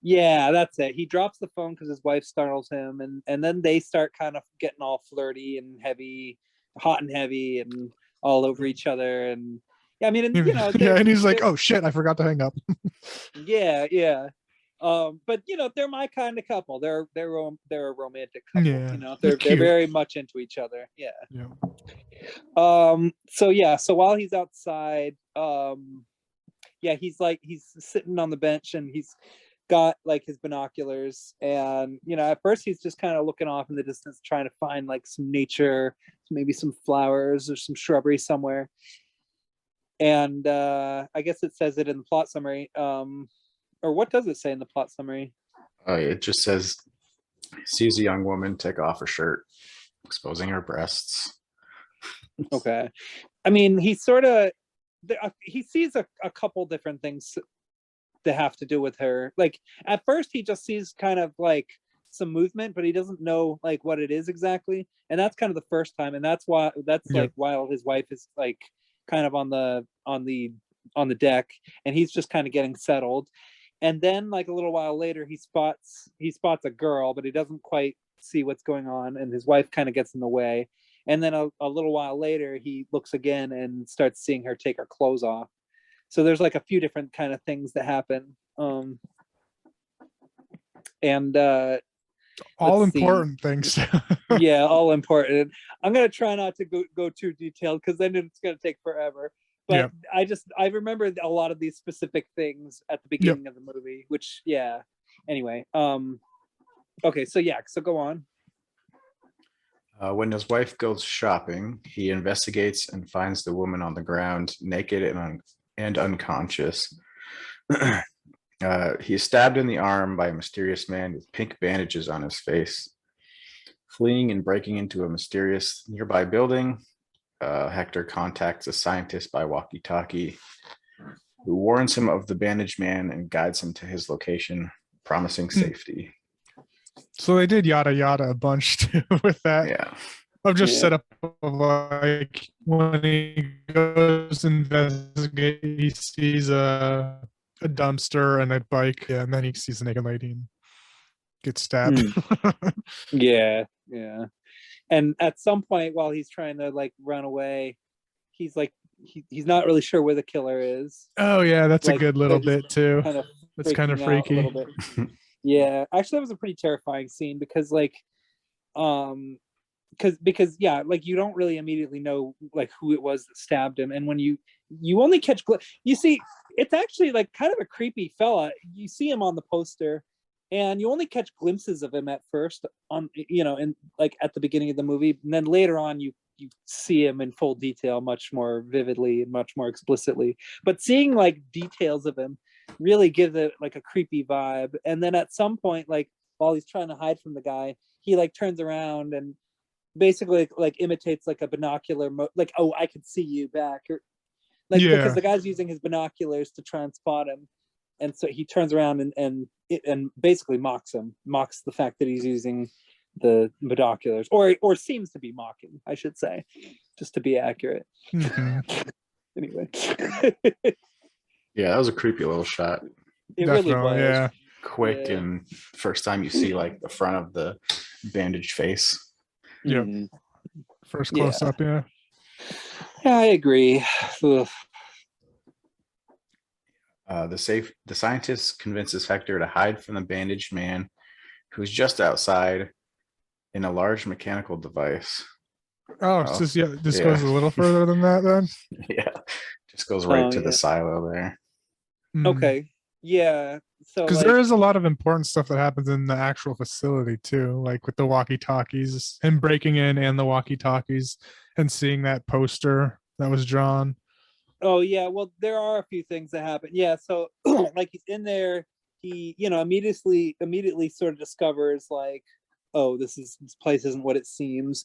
S2: Yeah, that's it. He drops the phone because his wife startles him, and then they start kind of getting all flirty and heavy, hot and heavy, and all over each other. And yeah, I mean, and, you know,
S3: yeah, and he's like, "Oh shit, I forgot to hang up."
S2: yeah. But you know, they're my kind of couple. They're a romantic couple.
S3: Yeah,
S2: You know,
S3: they're
S2: they're very much into each other. Yeah.
S3: Yeah.
S2: So while he's outside, yeah, he's sitting on the bench and he's got like his binoculars, and you know, at first he's just kind of looking off in the distance, trying to find like some nature, maybe some flowers or some shrubbery somewhere. And I guess it says it in the plot summary. Or what does it say in the plot summary?
S4: It just says he sees a young woman take off her shirt, exposing her breasts.
S2: Okay. I mean, he sort of he sees a couple different things that have to do with her. Like at first he just sees kind of like some movement, but he doesn't know like what it is exactly. And that's kind of the first time, and that's like while his wife is like kind of on the deck, and he's just kind of getting settled. And then like a little while later he spots a girl, but he doesn't quite see what's going on, and his wife kind of gets in the way. And then a little while later he looks again and starts seeing her take her clothes off. So there's like a few different kind of things that happen. And
S3: all important things.
S2: Yeah, all important. I'm gonna try not to go too detailed because then it's gonna take forever. But I remember a lot of these specific things at the beginning of the movie, which anyway. Okay, so go on.
S4: When his wife goes shopping, he investigates and finds the woman on the ground, naked and unconscious. He is stabbed in the arm by a mysterious man with pink bandages on his face. Fleeing and breaking into a mysterious nearby building, Hector contacts a scientist by walkie-talkie, who warns him of the bandaged man and guides him to his location, promising safety.
S3: So they did yada yada a bunch too with that.
S4: Yeah.
S3: I've just set up like when he goes to investigate, he sees a dumpster and a bike, and then he sees a naked lady and gets stabbed.
S2: Yeah. And at some point while he's trying to like run away, he's like he's not really sure where the killer is.
S3: Oh yeah, that's
S2: like,
S3: a good little bit too. That's kind of freaky.
S2: A little bit. Yeah, actually that was a pretty terrifying scene because like because like you don't really immediately know like who it was that stabbed him, and when you only catch you see it's actually like kind of a creepy fella. You see him on the poster and you only catch glimpses of him at first on and like at the beginning of the movie, and then later on you see him in full detail much more vividly and much more explicitly. But seeing like details of him really gives it like a creepy vibe. And then at some point, like while he's trying to hide from the guy, he like turns around and basically like imitates like a binocular like, oh, I could see you back, or like because the guy's using his binoculars to try and spot him, and so he turns around and basically mocks the fact that he's using the binoculars, or seems to be mocking, I should say, just to be accurate. Anyway.
S4: Yeah, that was a creepy little shot.
S2: It really was.
S3: Yeah.
S4: Quick, and first time you see like the front of the bandaged face.
S3: Yeah. First close up,
S2: Yeah, I agree.
S4: The scientist convinces Hector to hide from the bandaged man, who's just outside in a large mechanical device.
S3: This goes a little further than that then?
S4: Yeah, just goes right to the silo there.
S2: Okay. Yeah. So
S3: because there is a lot of important stuff that happens in the actual facility too, like with the walkie-talkies, him breaking in and the walkie-talkies, and seeing that poster that was drawn.
S2: Oh yeah, well there are a few things that happen. Yeah, so like he's in there, he immediately sort of discovers like, oh, this place isn't what it seems.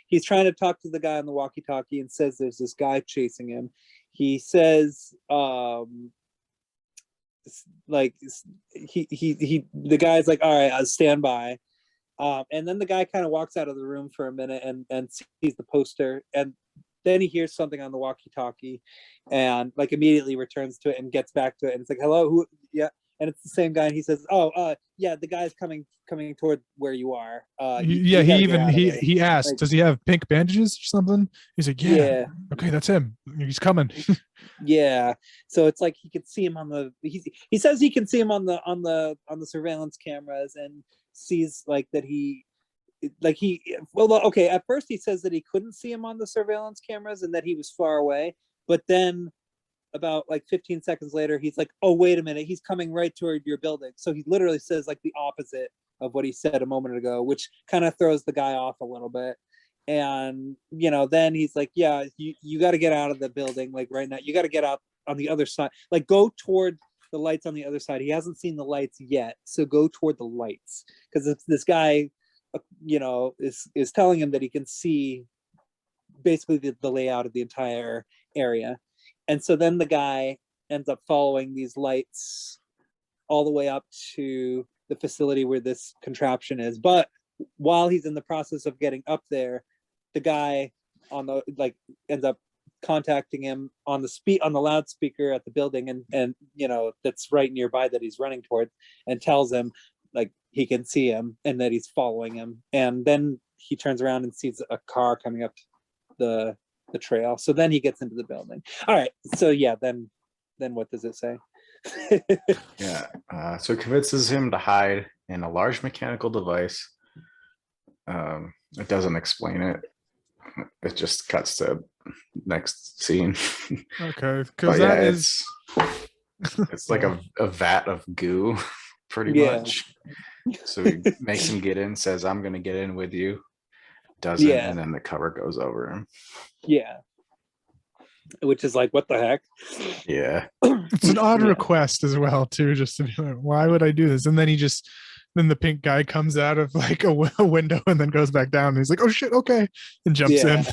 S2: He's trying to talk to the guy on the walkie-talkie and says there's this guy chasing him. He says like the guy's like, all right, I'll stand by. And then the guy kind of walks out of the room for a minute and sees the poster, and then he hears something on the walkie-talkie, and like immediately returns to it and gets back to it, and it's like, hello, who? Yeah, and it's the same guy, and he says, oh, yeah, the guy's coming toward where you are.
S3: Yeah,
S2: you
S3: he
S2: gotta get
S3: even
S2: out of
S3: he
S2: there.
S3: he asked,
S2: Like,
S3: does he have pink bandages or something? He's like, yeah. Okay, that's him. He's coming.
S2: Yeah, so it's like he could see him on the he says he can see him on the surveillance cameras, and sees like that he well, okay, at first he says that he couldn't see him on the surveillance cameras and that he was far away, but then about like 15 seconds later he's like, oh wait a minute, he's coming right toward your building. So he literally says like the opposite of what he said a moment ago, which kind of throws the guy off a little bit. And then he's like, yeah, you got to get out of the building like right now. You got to get out on the other side, like go toward the lights on the other side. He hasn't seen the lights yet, so go toward the lights, because this guy is telling him that he can see basically the layout of the entire area. And so then the guy ends up following these lights all the way up to the facility where this contraption is. But while he's in the process of getting up there, the guy on the ends up contacting him on the loudspeaker at the building, and that's right nearby that he's running towards, and tells him like he can see him and that he's following him. And then he turns around and sees a car coming up the trail. So then he gets into the building. All right. So yeah, then what does it say?
S4: Yeah. So it convinces him to hide in a large mechanical device. It doesn't explain it. It just cuts to next scene.
S3: Okay, because that is
S4: it's like a vat of goo, pretty much. So he makes him get in, says, I'm gonna get in with you. Doesn't, and then the cover goes over him.
S2: Yeah. Which is like, what the heck?
S4: Yeah.
S3: It's an odd request as well, too, just to be like, why would I do this? And then then the pink guy comes out of like a window and then goes back down. And he's like, oh shit, okay, and jumps in.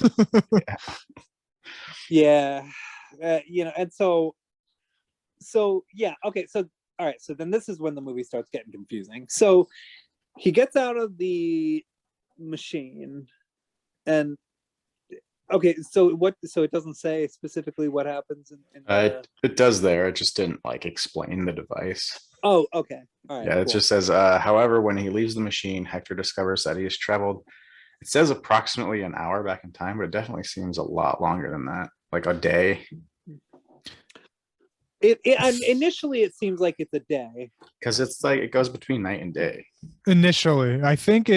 S2: And so yeah, okay, so all right, so then this is when the movie starts getting confusing. So he gets out of the machine, and okay, so it doesn't say specifically what happens in
S4: it does there. It just didn't like explain the device.
S2: Oh, okay. All right.
S4: Yeah, it just says, however, when he leaves the machine, Hector discovers that he has traveled. It says approximately an hour back in time, but it definitely seems a lot longer than that, like a day.
S2: Initially it seems like it's a day,
S4: because it's like it goes between night and day.
S3: Initially, I think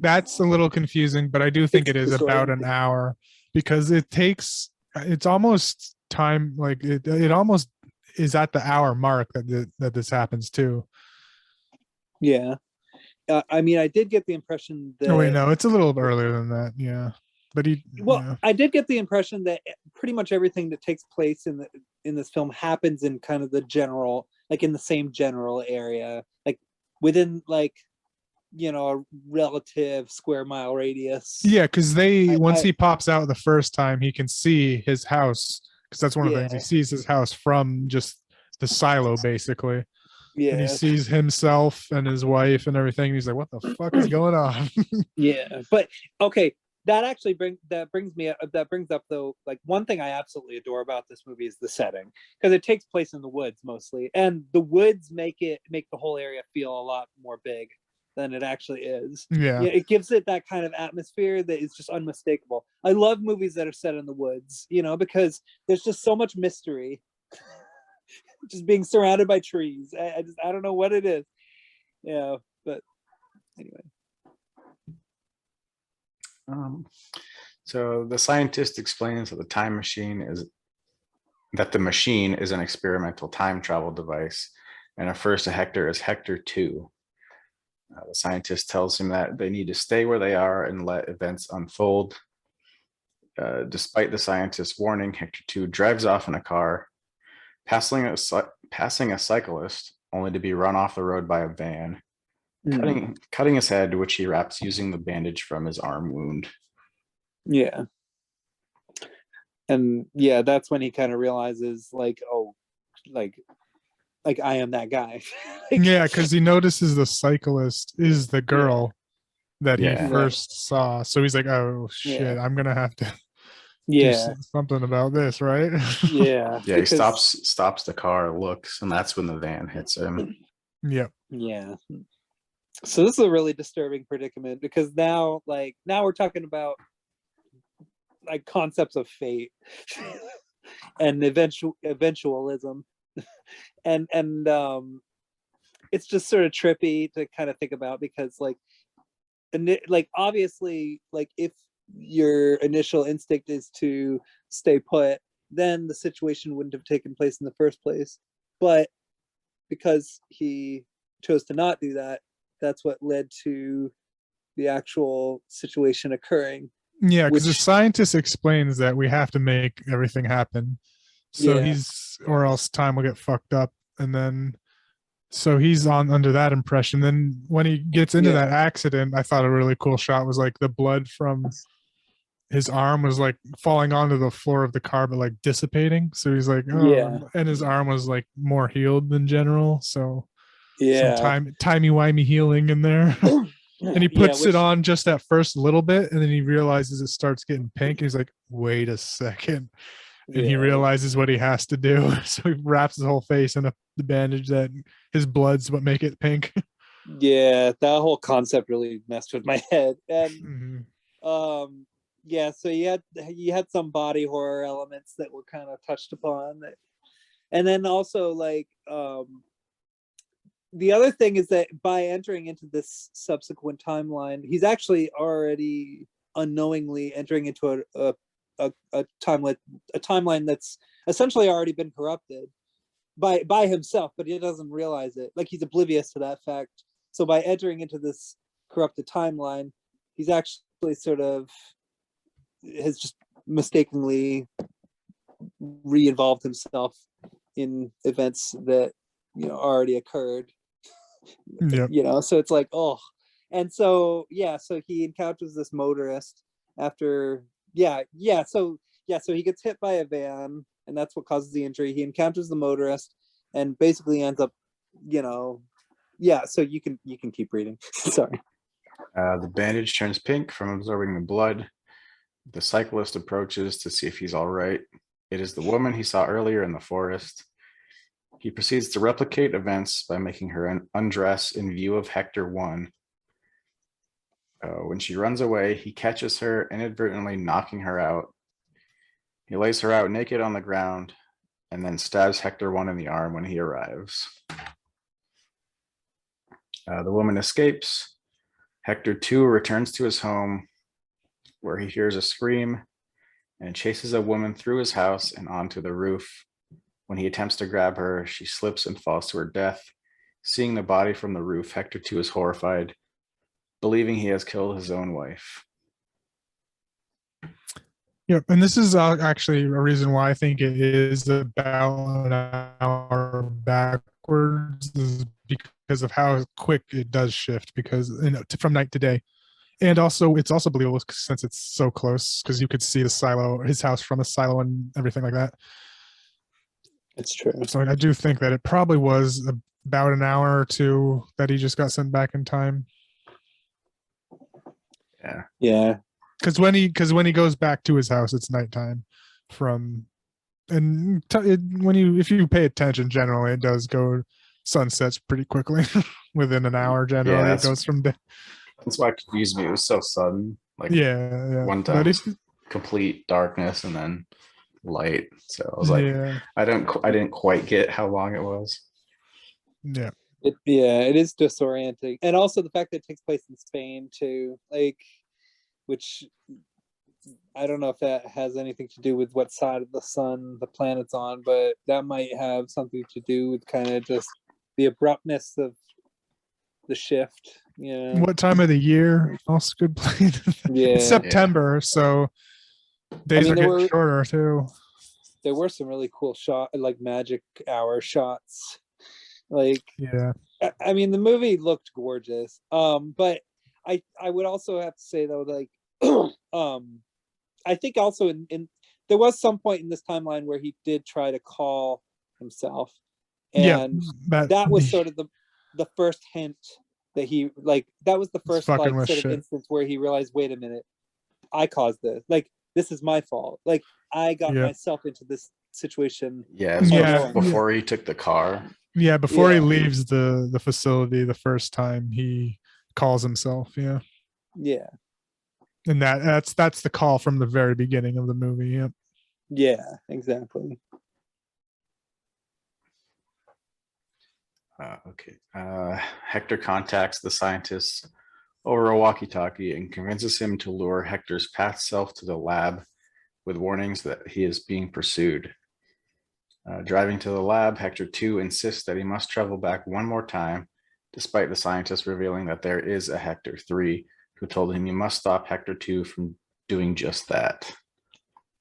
S3: that's a little confusing, but I do think it is about an hour, because it's almost time, like it almost is at the hour mark that this happens too.
S2: Yeah. I mean, I did get the impression that.
S3: Oh wait, no, it's a little earlier than that. Yeah, but
S2: I did get the impression that pretty much everything that takes place in this film happens in kind of the general, like in the same general area, like within like a relative square mile radius.
S3: Yeah, because once he pops out the first time, he can see his house, because that's one of the things, he sees his house from just the silo basically. Yeah, and he sees himself and his wife and everything, and he's like, what the fuck is going on?
S2: Yeah, but okay, that brings up though, like one thing I absolutely adore about this movie is the setting, because it takes place in the woods mostly, and the woods make the whole area feel a lot more big than it actually is.
S3: Yeah,
S2: it gives it that kind of atmosphere that is just unmistakable. I love movies that are set in the woods, because there's just so much mystery. Just being surrounded by trees. I don't know what it is. Yeah, but anyway.
S4: So the scientist explains that the machine is an experimental time travel device, and refers to Hector as Hector 2. The scientist tells him that they need to stay where they are and let events unfold. Despite the scientist's warning, Hector 2 drives off in a car, passing a cyclist, only to be run off the road by a van, cutting his head, which he wraps using the bandage from his arm wound.
S2: Yeah. And yeah, that's when he kind of realizes, like, oh, like like I am that guy. Like,
S3: Yeah, because he notices the cyclist is the girl that he
S4: Yeah.
S3: first saw. So he's like, oh shit,
S2: Yeah.
S3: I'm gonna have to do
S2: yeah,
S3: something about this, right?
S2: yeah,
S4: Yeah, he
S2: because
S4: stops the car, looks, and that's when the van hits him.
S3: Yep.
S2: yeah. So this is a really disturbing predicament because now we're talking about like concepts of fate and eventualism, and it's just sort of trippy to kind of think about because like obviously like if your initial instinct is to stay put, then the situation wouldn't have taken place in the first place. But because he chose to not do that, that's what led to the actual situation occurring.
S3: Yeah, because the
S2: Which
S3: scientist explains that we have to make everything happen. So
S2: Yeah.
S3: or else time will get fucked up. And then, so he's on under that impression. Then when he gets into
S2: Yeah.
S3: that accident, I thought a really cool shot was like the blood from his arm was like falling onto the floor of the car, but like dissipating. So he's like, oh,
S2: Yeah.
S3: and his arm was like more healed than general. So some
S2: Yeah.
S3: timey-wimey healing in there. And he
S2: Yeah,
S3: puts it
S2: which
S3: on just that first little bit, and then he realizes it starts getting pink. And he's like, wait a second. And he
S2: yeah.
S3: realizes what he has to do. So he wraps his whole face in the bandage that his blood's what make it pink.
S2: Yeah, that whole concept really messed with my head. And
S3: Mhm.
S2: yeah, so you had some body horror elements that were kind of touched upon that, and then also like the other thing is that by entering into this subsequent timeline, he's actually already unknowingly entering into a timeline that's essentially already been corrupted by himself, but he doesn't realize it. Like he's oblivious to that fact. So by entering into this corrupted timeline, he's actually sort of has just mistakenly re-involved himself in events that already occurred.
S3: Yep.
S2: So it's like, oh. And so so he encounters this motorist after so he gets hit by a van, and that's what causes the injury. He encounters the motorist and basically ends up so you can keep reading. Sorry.
S4: The bandage turns pink from absorbing the blood. The cyclist approaches to see if he's all right. It is the woman he saw earlier in the forest. He proceeds to replicate events by making her undress in view of Hector 1. When she runs away, he catches her, inadvertently knocking her out. He lays her out naked on the ground and then stabs Hector 1 in the arm when he arrives. The woman escapes. Hector 2 returns to his home where he hears a scream and chases a woman through his house and onto the roof. When he attempts to grab her, she slips and falls to her death. Seeing the body from the roof, Hector 2 is horrified, believing he has killed his own wife.
S3: Yep. And this is actually a reason why I think it is about an hour backwards, is because of how quick it does shift, because from night to day. And also, it's also believable since it's so close, because you could see the silo, his house from the silo and everything like that.
S2: It's true.
S3: So I do think that it probably was about an hour or two that he just got sent back in time.
S2: Yeah.
S3: Because when he goes back to his house, it's nighttime. If you pay attention, generally it does go sunsets pretty quickly. Within an hour, generally it goes from day.
S4: That's why it confused me. It was so sudden. Like one time,
S3: But
S4: complete darkness and then light. So I was like, I didn't quite get how long it was.
S3: Yeah.
S2: It is disorienting, and also the fact that it takes place in Spain too, like, which I don't know if that has anything to do with what side of the sun the planet's on, but that might have something to do with kind of just the abruptness of the shift.
S3: What time of the year? Also good point. It's September, so days are getting shorter too.
S2: There were some really cool like magic hour shots. Like, I mean, the movie looked gorgeous. But I would also have to say though, like, I think also in there was some point in this timeline where he did try to call himself, And that was
S3: he-
S2: sort of the first hint that he like that was the first
S3: fucking
S2: like
S3: with
S2: sort of
S3: shit.
S2: instance where he realized, wait a minute, I caused this. Like, this is my fault. Like, I got
S3: Yeah.
S2: myself into this situation.
S4: Yeah, it was
S3: Yeah,
S4: before he took the car.
S3: Yeah, before he
S2: Yeah.
S3: leaves the facility the first time, he calls himself. Yeah,
S2: Yeah.
S3: and that's the call from the very beginning of the movie. Yep.
S2: Yeah, exactly.
S4: Okay. Hector contacts the scientist over a walkie-talkie and convinces him to lure Hector's past self to the lab with warnings that he is being pursued. Driving to the lab, Hector 2 insists that he must travel back one more time, despite the scientist revealing that there is a Hector 3 who told him he must stop Hector 2 from doing just that.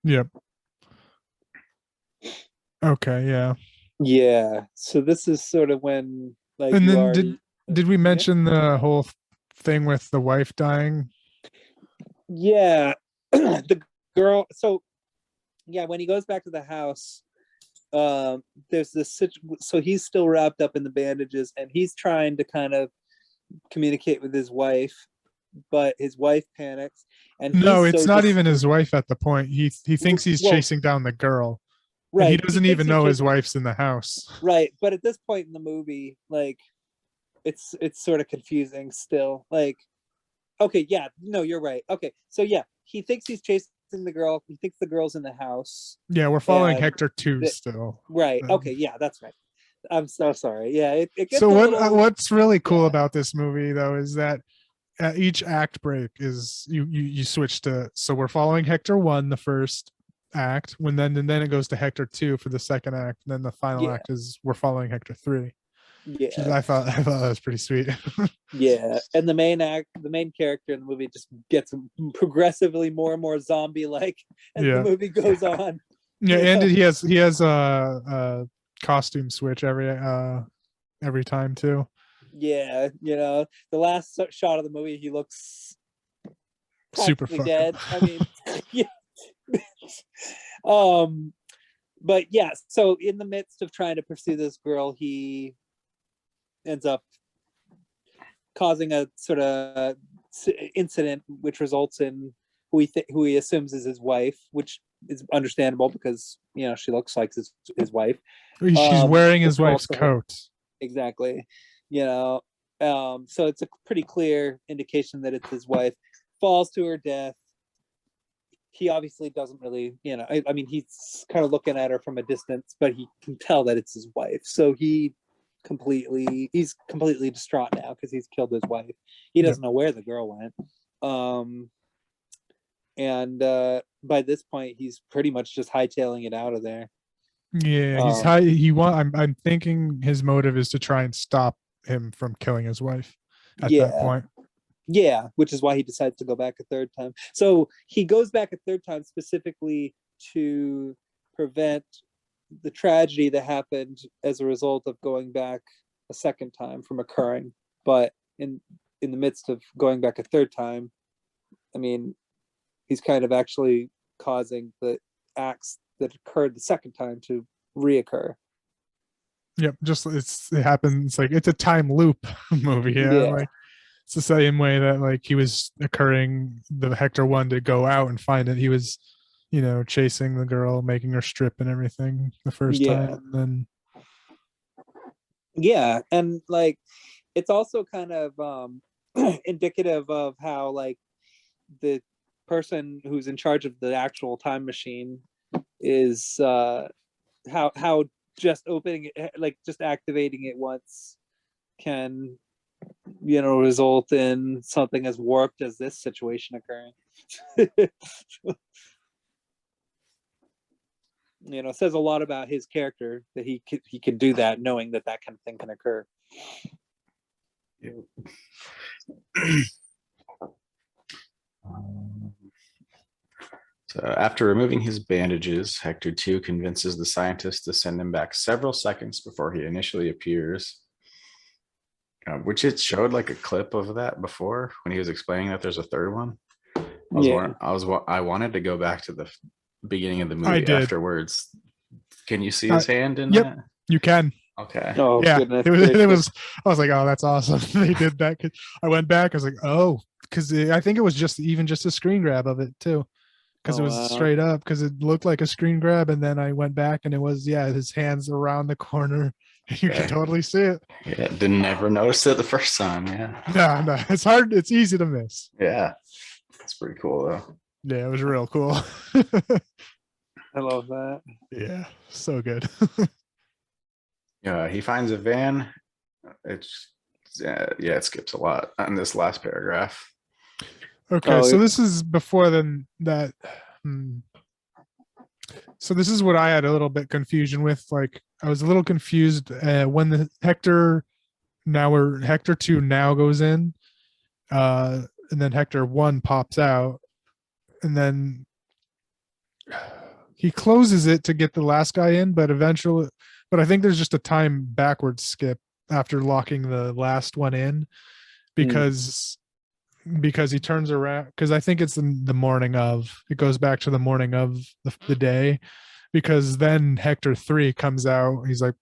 S3: Yep. Okay. Yeah.
S2: Yeah. So this is sort of when like
S3: And
S2: you
S3: then
S2: already
S3: did we
S2: Yeah.
S3: mention the whole thing with the wife dying?
S2: Yeah. The girl, so yeah, when he goes back to the house, there's this so he's still wrapped up in the bandages and he's trying to kind of communicate with his wife, but his wife panics and
S3: No,
S2: he's
S3: it's
S2: so
S3: not
S2: dis-
S3: even his wife at the point. He thinks he's
S2: Well,
S3: chasing down the girl, and
S2: right,
S3: he
S2: he
S3: doesn't
S2: thinks
S3: even
S2: he's
S3: know his
S2: chasing-
S3: wife's in the house.
S2: right, but at this point in the movie, like it's sort of confusing still. Like, okay, yeah, no, you're right. Okay, so yeah, he thinks he's chasing the girl. He thinks the girl's in the house.
S3: Yeah, we're following
S2: And
S3: Hector 2
S2: the-
S3: still.
S2: Right. Okay. Yeah, that's right. I'm so sorry. Yeah, it gets
S3: So
S2: a
S3: what
S2: little.
S3: what's really cool
S2: yeah.
S3: about this movie though is that at each act break is you switch to, so we're following Hector 1 the first act, when then and then it goes to Hector 2 for the second act, and then the final
S2: Yeah.
S3: act is we're following Hector 3. Which is,
S2: Yeah,
S3: I thought that was pretty sweet.
S2: yeah, and the main character in the movie just gets progressively more and more zombie-like as
S3: Yeah.
S2: the movie goes on.
S3: Yeah,
S2: You
S3: and
S2: know?
S3: he has a costume switch every time too.
S2: Yeah, the last shot of the movie, he looks
S3: Super
S2: practically
S3: fucked
S2: dead.
S3: up.
S2: I mean, yeah. But yeah, so in the midst of trying to pursue this girl, he ends up causing a sort of incident which results in who he assumes is his wife, which is understandable because she looks like his wife.
S3: She's wearing his
S2: which
S3: wife's
S2: also-
S3: coat.
S2: Exactly. So it's a pretty clear indication that it's his wife. Falls to her death. He obviously doesn't really, I mean, he's kind of looking at her from a distance, but he can tell that it's his wife. So he's completely distraught now because he's killed his wife. He doesn't know where the girl went. And by this point, he's pretty much just hightailing it out of there.
S3: Yeah, he's high. I'm thinking his motive is to try and stop him from killing his wife at that point.
S2: Yeah, which is why he decides to go back a third time. So he goes back a third time specifically to prevent the tragedy that happened as a result of going back a second time from occurring. But in the midst of going back a third time, I mean, he's kind of actually causing the acts that occurred the second time to reoccur.
S3: Yep, it happens, like it's a time loop movie. Yeah. Like it's the same way that like he was occurring the Hector 1 to go out and find it. He was, chasing the girl, making her strip and everything the first time. And then
S2: and like it's also kind of indicative of how like the person who's in charge of the actual time machine is how just opening it, like just activating it once can result in something as warped as this situation occurring. It says a lot about his character that he can do that, knowing that kind of thing can occur.
S4: So after removing his bandages, Hector 2 convinces the scientist to send him back several seconds before he initially appears, which it showed like a clip of that before when he was explaining that there's a third one. I wanted to go back to the beginning of the movie afterwards. Can you see his hand in that?
S3: You can.
S4: Okay.
S2: Oh
S3: Yeah,
S2: goodness
S3: it was. It
S2: gracious.
S3: was. I was like, oh, that's awesome. They did that. I went back. I was like, oh, because I think it was just a screen grab of it too, because it
S2: Oh,
S3: was
S2: wow.
S3: straight up. Because it looked like a screen grab, and then I went back, and it was his hands around the corner. You
S4: Okay.
S3: can totally see it.
S4: Yeah, didn't ever notice it the first time. Yeah.
S3: No, it's hard. It's easy to miss.
S4: Yeah. It's pretty cool though.
S3: Yeah, it was real cool.
S2: I love that.
S3: Yeah, so good.
S4: Yeah, he finds a van. It's yeah, it skips a lot on this last paragraph.
S3: Okay,
S2: Oh,
S3: so this is before then that. So this is what I had a little bit confusion with. Like I was a little confused when the Hector 2 now goes in, and then Hector 1 pops out, and then he closes it to get the last guy in, but I think there's just a time backwards skip after locking the last one in because he turns around, because I think it's the morning of, it goes back to the morning of the day, because then Hector 3 comes out. He's like,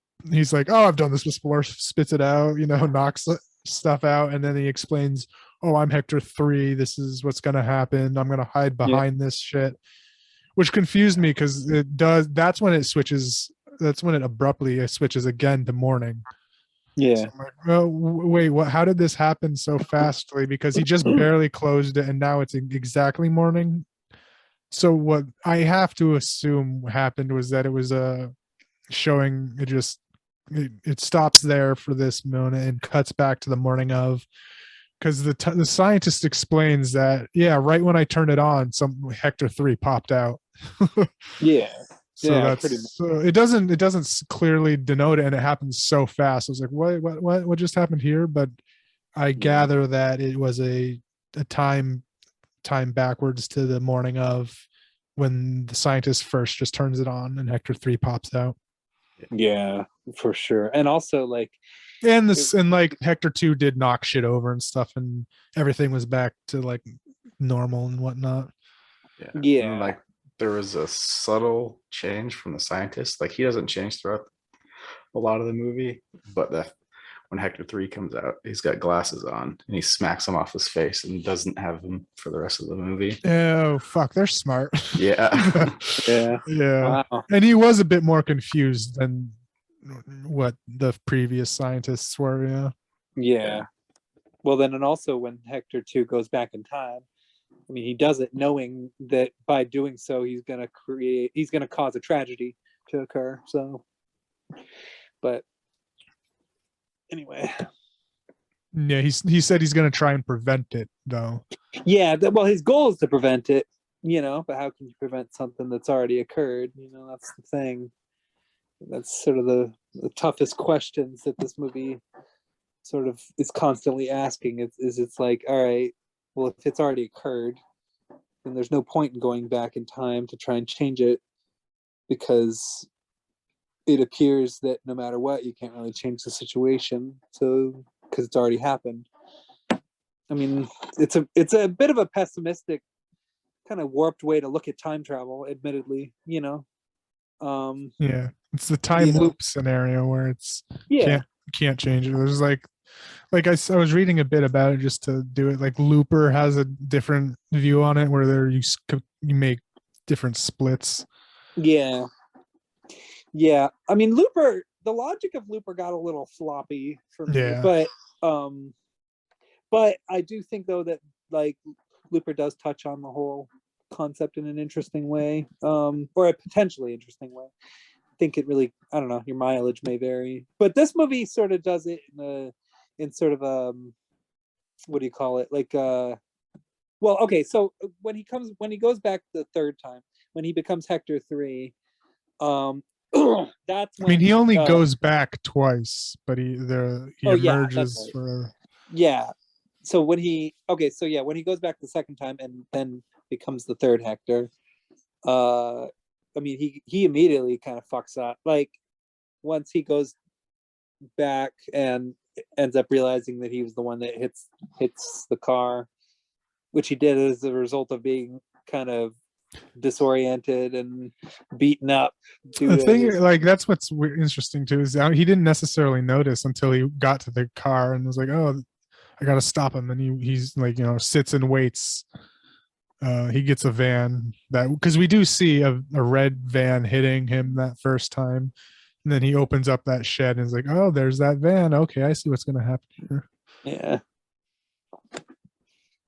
S3: oh, I've done this before, spits it out, knocks stuff out, and then he explains, oh, I'm Hector 3, this is what's going to happen, I'm going to hide behind this shit, which confused me because that's when it abruptly switches again to morning.
S2: Yeah.
S3: So I'm like, oh, wait, what? How did this happen so fastly? Because he just barely closed it, and now it's exactly morning. So what I have to assume happened was that it was showing it stops there for this moment and cuts back to the morning of, because the scientist explains that right when I turned it on, some Hector 3 popped out.
S2: Yeah.
S3: So
S2: Yeah, pretty much.
S3: so it doesn't clearly denote it, and it happens so fast. I was like, what just happened here? But I gather that it was a time backwards to the morning of when the scientist first just turns it on and Hector 3 pops out.
S2: Yeah, for sure. And also
S3: And like Hector 2 did knock shit over and stuff, and everything was back to like normal and whatnot.
S2: Yeah.
S4: And, like there was a subtle change from the scientist. Like he doesn't change throughout a lot of the movie, but when Hector 3 comes out, he's got glasses on and he smacks him off his face and doesn't have them for the rest of the movie.
S3: Oh fuck, they're smart.
S4: Yeah.
S2: Yeah.
S3: Yeah.
S2: Wow.
S3: And he was a bit more confused than what the previous scientists were.
S2: Yeah. Well, then, and also when Hector 2 goes back in time, I mean, he does it knowing that by doing so, he's going to cause a tragedy to occur. So, but anyway.
S3: Yeah, he said he's going to try and prevent it, though.
S2: Yeah, well, his goal is to prevent it, but how can you prevent something that's already occurred? That's the thing. That's sort of the toughest questions that this movie sort of is constantly asking. It's like, all right, well, if it's already occurred, then there's no point in going back in time to try and change it, because it appears that no matter what, you can't really change the situation. So, because it's already happened. I mean, it's a bit of a pessimistic, kind of warped way to look at time travel, admittedly.
S3: Yeah, it's the time loop scenario where it's can't change it. There's like I was reading a bit about it just to do it. Like Looper has a different view on it, where you make different splits.
S2: Yeah. I mean, Looper. The logic of Looper got a little floppy for me, but I do think though that like Looper does touch on the whole concept in an interesting way, or a potentially interesting way. I think it really, I don't know, your mileage may vary, but this movie sort of does it in sort of what do you call it? Like well, okay, so when he goes back the third time, when he becomes Hector 3, that's when,
S3: I mean, he only goes back twice, but he emerges for.
S2: Yeah. So when he goes back the second time and then becomes the third Hector, I mean, he immediately kind of fucks up. Like once he goes back and ends up realizing that he was the one that hits the car, which he did as a result of being kind of disoriented and beaten up.
S3: The thing, like, that's what's interesting too, is he didn't necessarily notice until he got to the car and was like, "Oh, I gotta stop him." And he's like, sits and waits. He gets a van because we do see a red van hitting him that first time, and then he opens up that shed and is like, "Oh, there's that van. Okay, I see what's gonna happen here."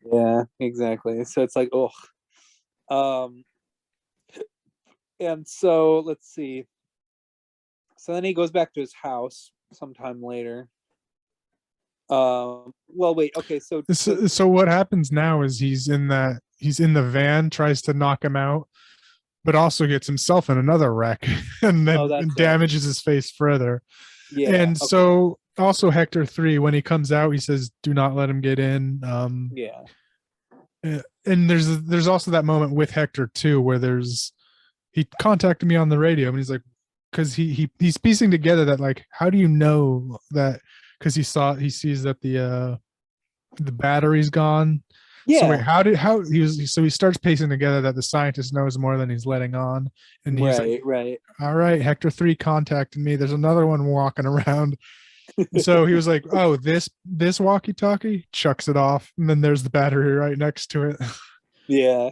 S2: Yeah, exactly. So it's like, and so let's see. So then he goes back to his house sometime later. Well, wait. Okay, so
S3: what happens now is he's in the van, tries to knock him out, but also gets himself in another wreck and then damages his face further.
S2: Yeah.
S3: And so also Hector 3, when he comes out, he says, "Do not let him get in."
S2: Yeah.
S3: And there's also that moment with Hector 2 where he contacted me on the radio, and he's like, because he's piecing together that, like, how do you know that? Because he sees that the battery's gone.
S2: Yeah.
S3: So wait, so he starts piecing together that the scientist knows more than he's letting on, and he's
S2: right.
S3: All right, Hector 3 contacted me. There's another one walking around. So he was like, "Oh, this walkie-talkie," chucks it off, and then there's the battery right next to it.
S2: Yeah.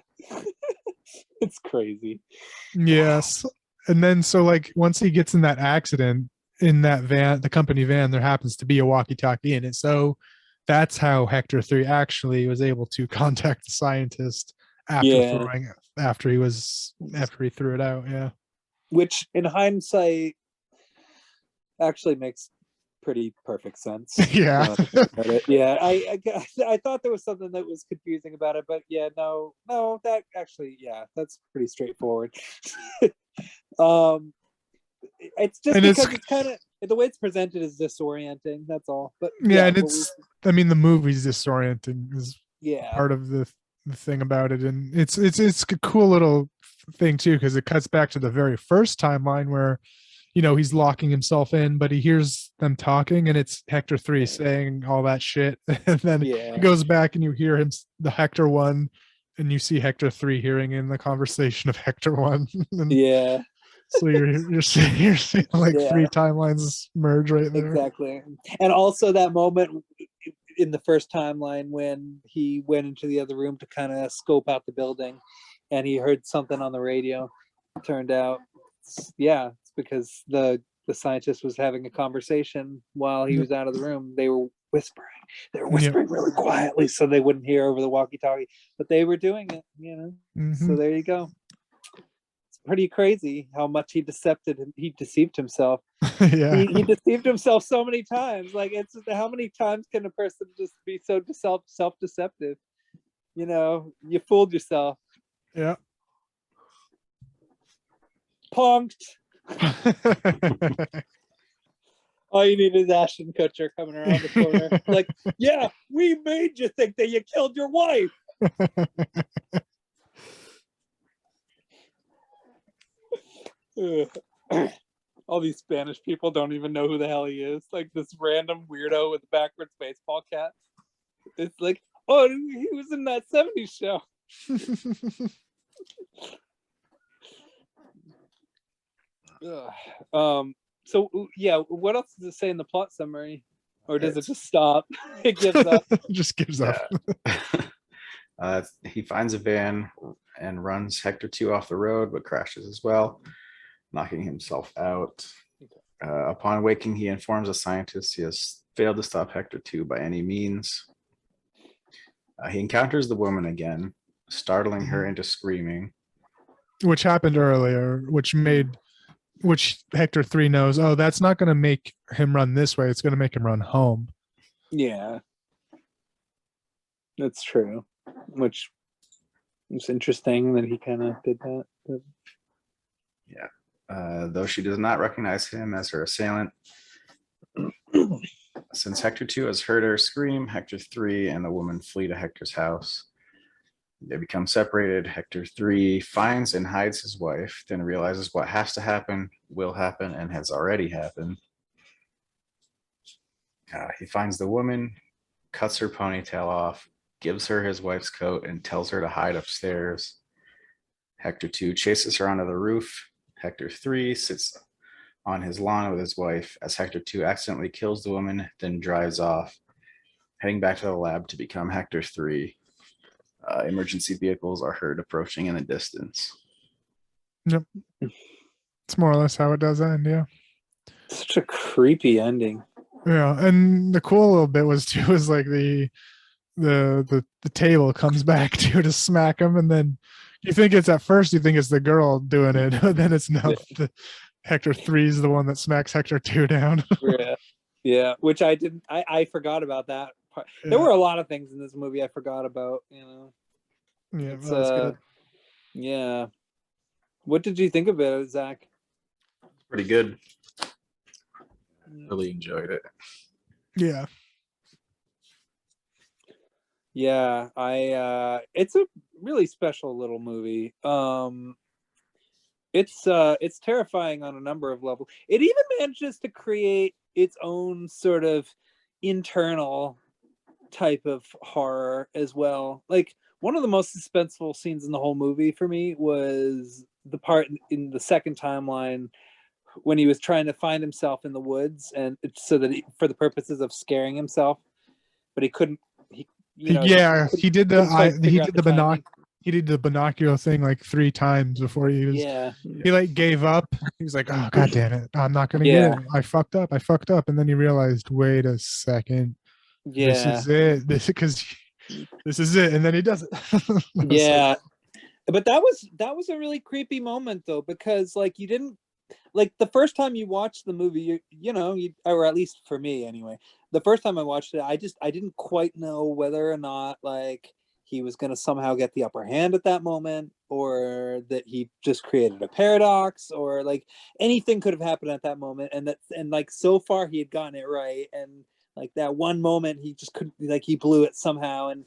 S2: It's crazy.
S3: Yes. And then so, like, once he gets in that accident in that van, the company van, there happens to be a walkie-talkie in it. So that's how Hector 3 actually was able to contact the scientist after he threw it out. Yeah.
S2: Which in hindsight actually makes pretty perfect sense.
S3: Yeah.
S2: Yeah. I thought there was something that was confusing about it, but yeah, no, that actually, yeah, that's pretty straightforward. It's just because it's kind of the way it's presented is disorienting. That's all. But
S3: yeah, and the movie's disorienting is
S2: yeah
S3: part of the thing about it, and it's a cool little thing too, because it cuts back to the very first timeline where he's locking himself in, but he hears them talking, and it's Hector 3 saying all that shit, and then he goes back and you hear him, the Hector 1, and you see Hector 3 hearing in the conversation of Hector 1.
S2: Yeah.
S3: So you're seeing like 3 timelines merge right there.
S2: Exactly. And also that moment in the first timeline when he went into the other room to kind of scope out the building, and he heard something on the radio. Turned out, it's because the scientist was having a conversation while he was out of the room. They were whispering. Really quietly so they wouldn't hear over the walkie-talkie, but they were doing it,
S3: Mm-hmm.
S2: So there you go. It's pretty crazy how much he deceived himself.
S3: Yeah.
S2: He deceived himself so many times. Like, it's how many times can a person just be so self-deceptive? You fooled yourself.
S3: Yeah.
S2: Punked. All you need is Ashton Kutcher coming around the corner. Like, yeah, we made you think that you killed your wife. All these Spanish people don't even know who the hell he is. Like, this random weirdo with a backwards baseball cap. It's like, oh, he was in that 70s show. So yeah, what else does it say in the plot summary, or does it just stop? It gives up.
S3: Just gives up.
S4: He finds a van and runs Hector 2 off the road, but crashes as well, knocking himself out. Upon waking, he informs the scientist he has failed to stop Hector 2 by any means. He encounters the woman again, startling her into screaming,
S3: which happened earlier, which Hector 3 knows, oh, that's not going to make him run this way. It's going to make him run home.
S2: Yeah, that's true. Which is interesting that he kind of did that. But...
S4: yeah. Though she does not recognize him as her assailant. Since Hector 2 has heard her scream, Hector 3 and the woman flee to Hector's house. They become separated. Hector 3 finds and hides his wife, then realizes what has to happen, will happen, and has already happened. He finds the woman, cuts her ponytail off, gives her his wife's coat, and tells her to hide upstairs. Hector 2 chases her onto the roof. Hector 3 sits on his lawn with his wife as Hector 2 accidentally kills the woman, then drives off, heading back to the lab to become Hector 3. Emergency vehicles are heard approaching in the distance.
S3: Yep. It's more or less how it does end, yeah.
S2: Such a creepy ending.
S3: Yeah, and the cool little bit was too was like the table comes back to smack him, and then you think it's at first you think it's the girl doing it, but then it's not.
S2: Yeah.
S3: Hector 3 is the one that smacks Hector 2 down.
S2: Yeah, which I forgot about that part. There were a lot of things in this movie I forgot about,
S3: Yeah,
S2: it's,
S3: that's good.
S2: Yeah. What did you think of it, Zach?
S4: Pretty good. Really enjoyed it.
S3: Yeah.
S2: Yeah, it's a really special little movie. It's terrifying on a number of levels. It even manages to create its own sort of internal type of horror as well. Like, one of the most suspenseful scenes in the whole movie for me was the part in the second timeline when he was trying to find himself in the woods, and so that for the purposes of scaring himself, but he couldn't. He
S3: did the
S2: timing.
S3: He did the binocular thing like 3 times before he like gave up. He was like, "Oh god damn it, I'm not gonna get it. I fucked up. And then he realized, wait a second, this is it. This is it, and then he does it.
S2: Yeah, but that was a really creepy moment though, because like you didn't like the first time you watched the movie, or at least for me anyway, the first time I watched it, I didn't quite know whether or not like he was going to somehow get the upper hand at that moment, or that he just created a paradox, or like anything could have happened at that moment, and like so far he had gotten it right, and like that one moment he just couldn't, like he blew it somehow, and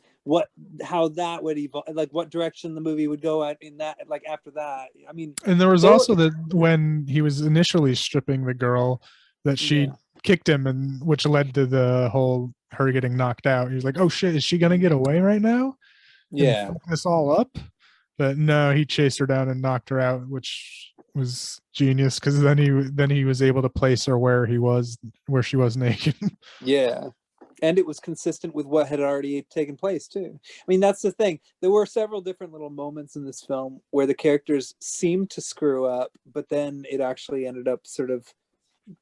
S2: how that would evolve, like what direction the movie would go at in that, like after that. I mean,
S3: and there was also when he was initially stripping the girl, that she kicked him, and which led to the whole her getting knocked out. He was like, "Oh shit, is she gonna get away right now?
S2: Yeah,
S3: fuck this all up." But no, he chased her down and knocked her out, which was genius, because then he was able to place her where she was naked.
S2: yeah. And it was consistent with what had already taken place too. I mean, that's the thing. There were several different little moments in this film where the characters seemed to screw up, but then it actually ended up sort of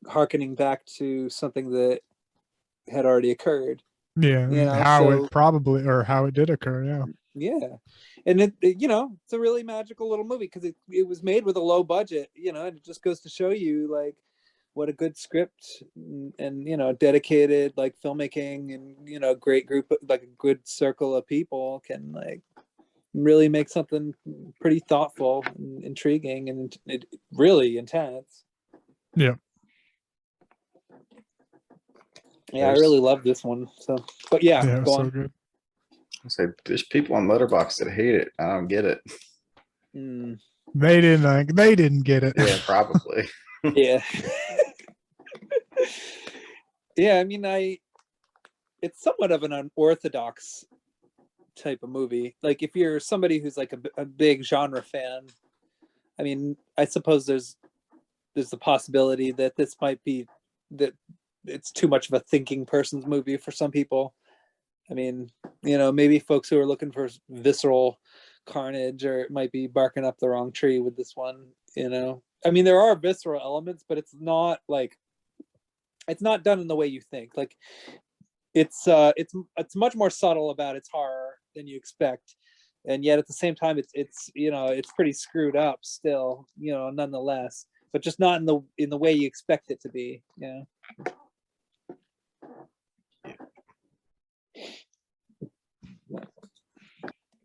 S2: hearkening back to something that had already occurred.
S3: Yeah, how it did occur.
S2: Yeah, and it's a really magical little movie because it was made with a low budget, and it just goes to show you like what a good script and dedicated like filmmaking and great group, like a good circle of people can like really make something pretty thoughtful and intriguing and really intense.
S3: Yeah.
S2: Yeah, I really love this one. So, but yeah, go on.
S3: Good.
S4: I say there's people on Letterboxd that hate it. I don't get it.
S3: They didn't get it.
S4: Yeah, probably.
S2: Yeah. Yeah, I mean, it's somewhat of an unorthodox type of movie. Like if you're somebody who's like a big genre fan, I mean, I suppose there's the possibility that this might be that it's too much of a thinking person's movie for some people. I mean, maybe folks who are looking for visceral carnage or might be barking up the wrong tree with this one. I mean, there are visceral elements, but it's not done in the way you think. Like it's much more subtle about its horror than you expect, and yet at the same time it's pretty screwed up still, nonetheless, but just not in the way you expect it to be.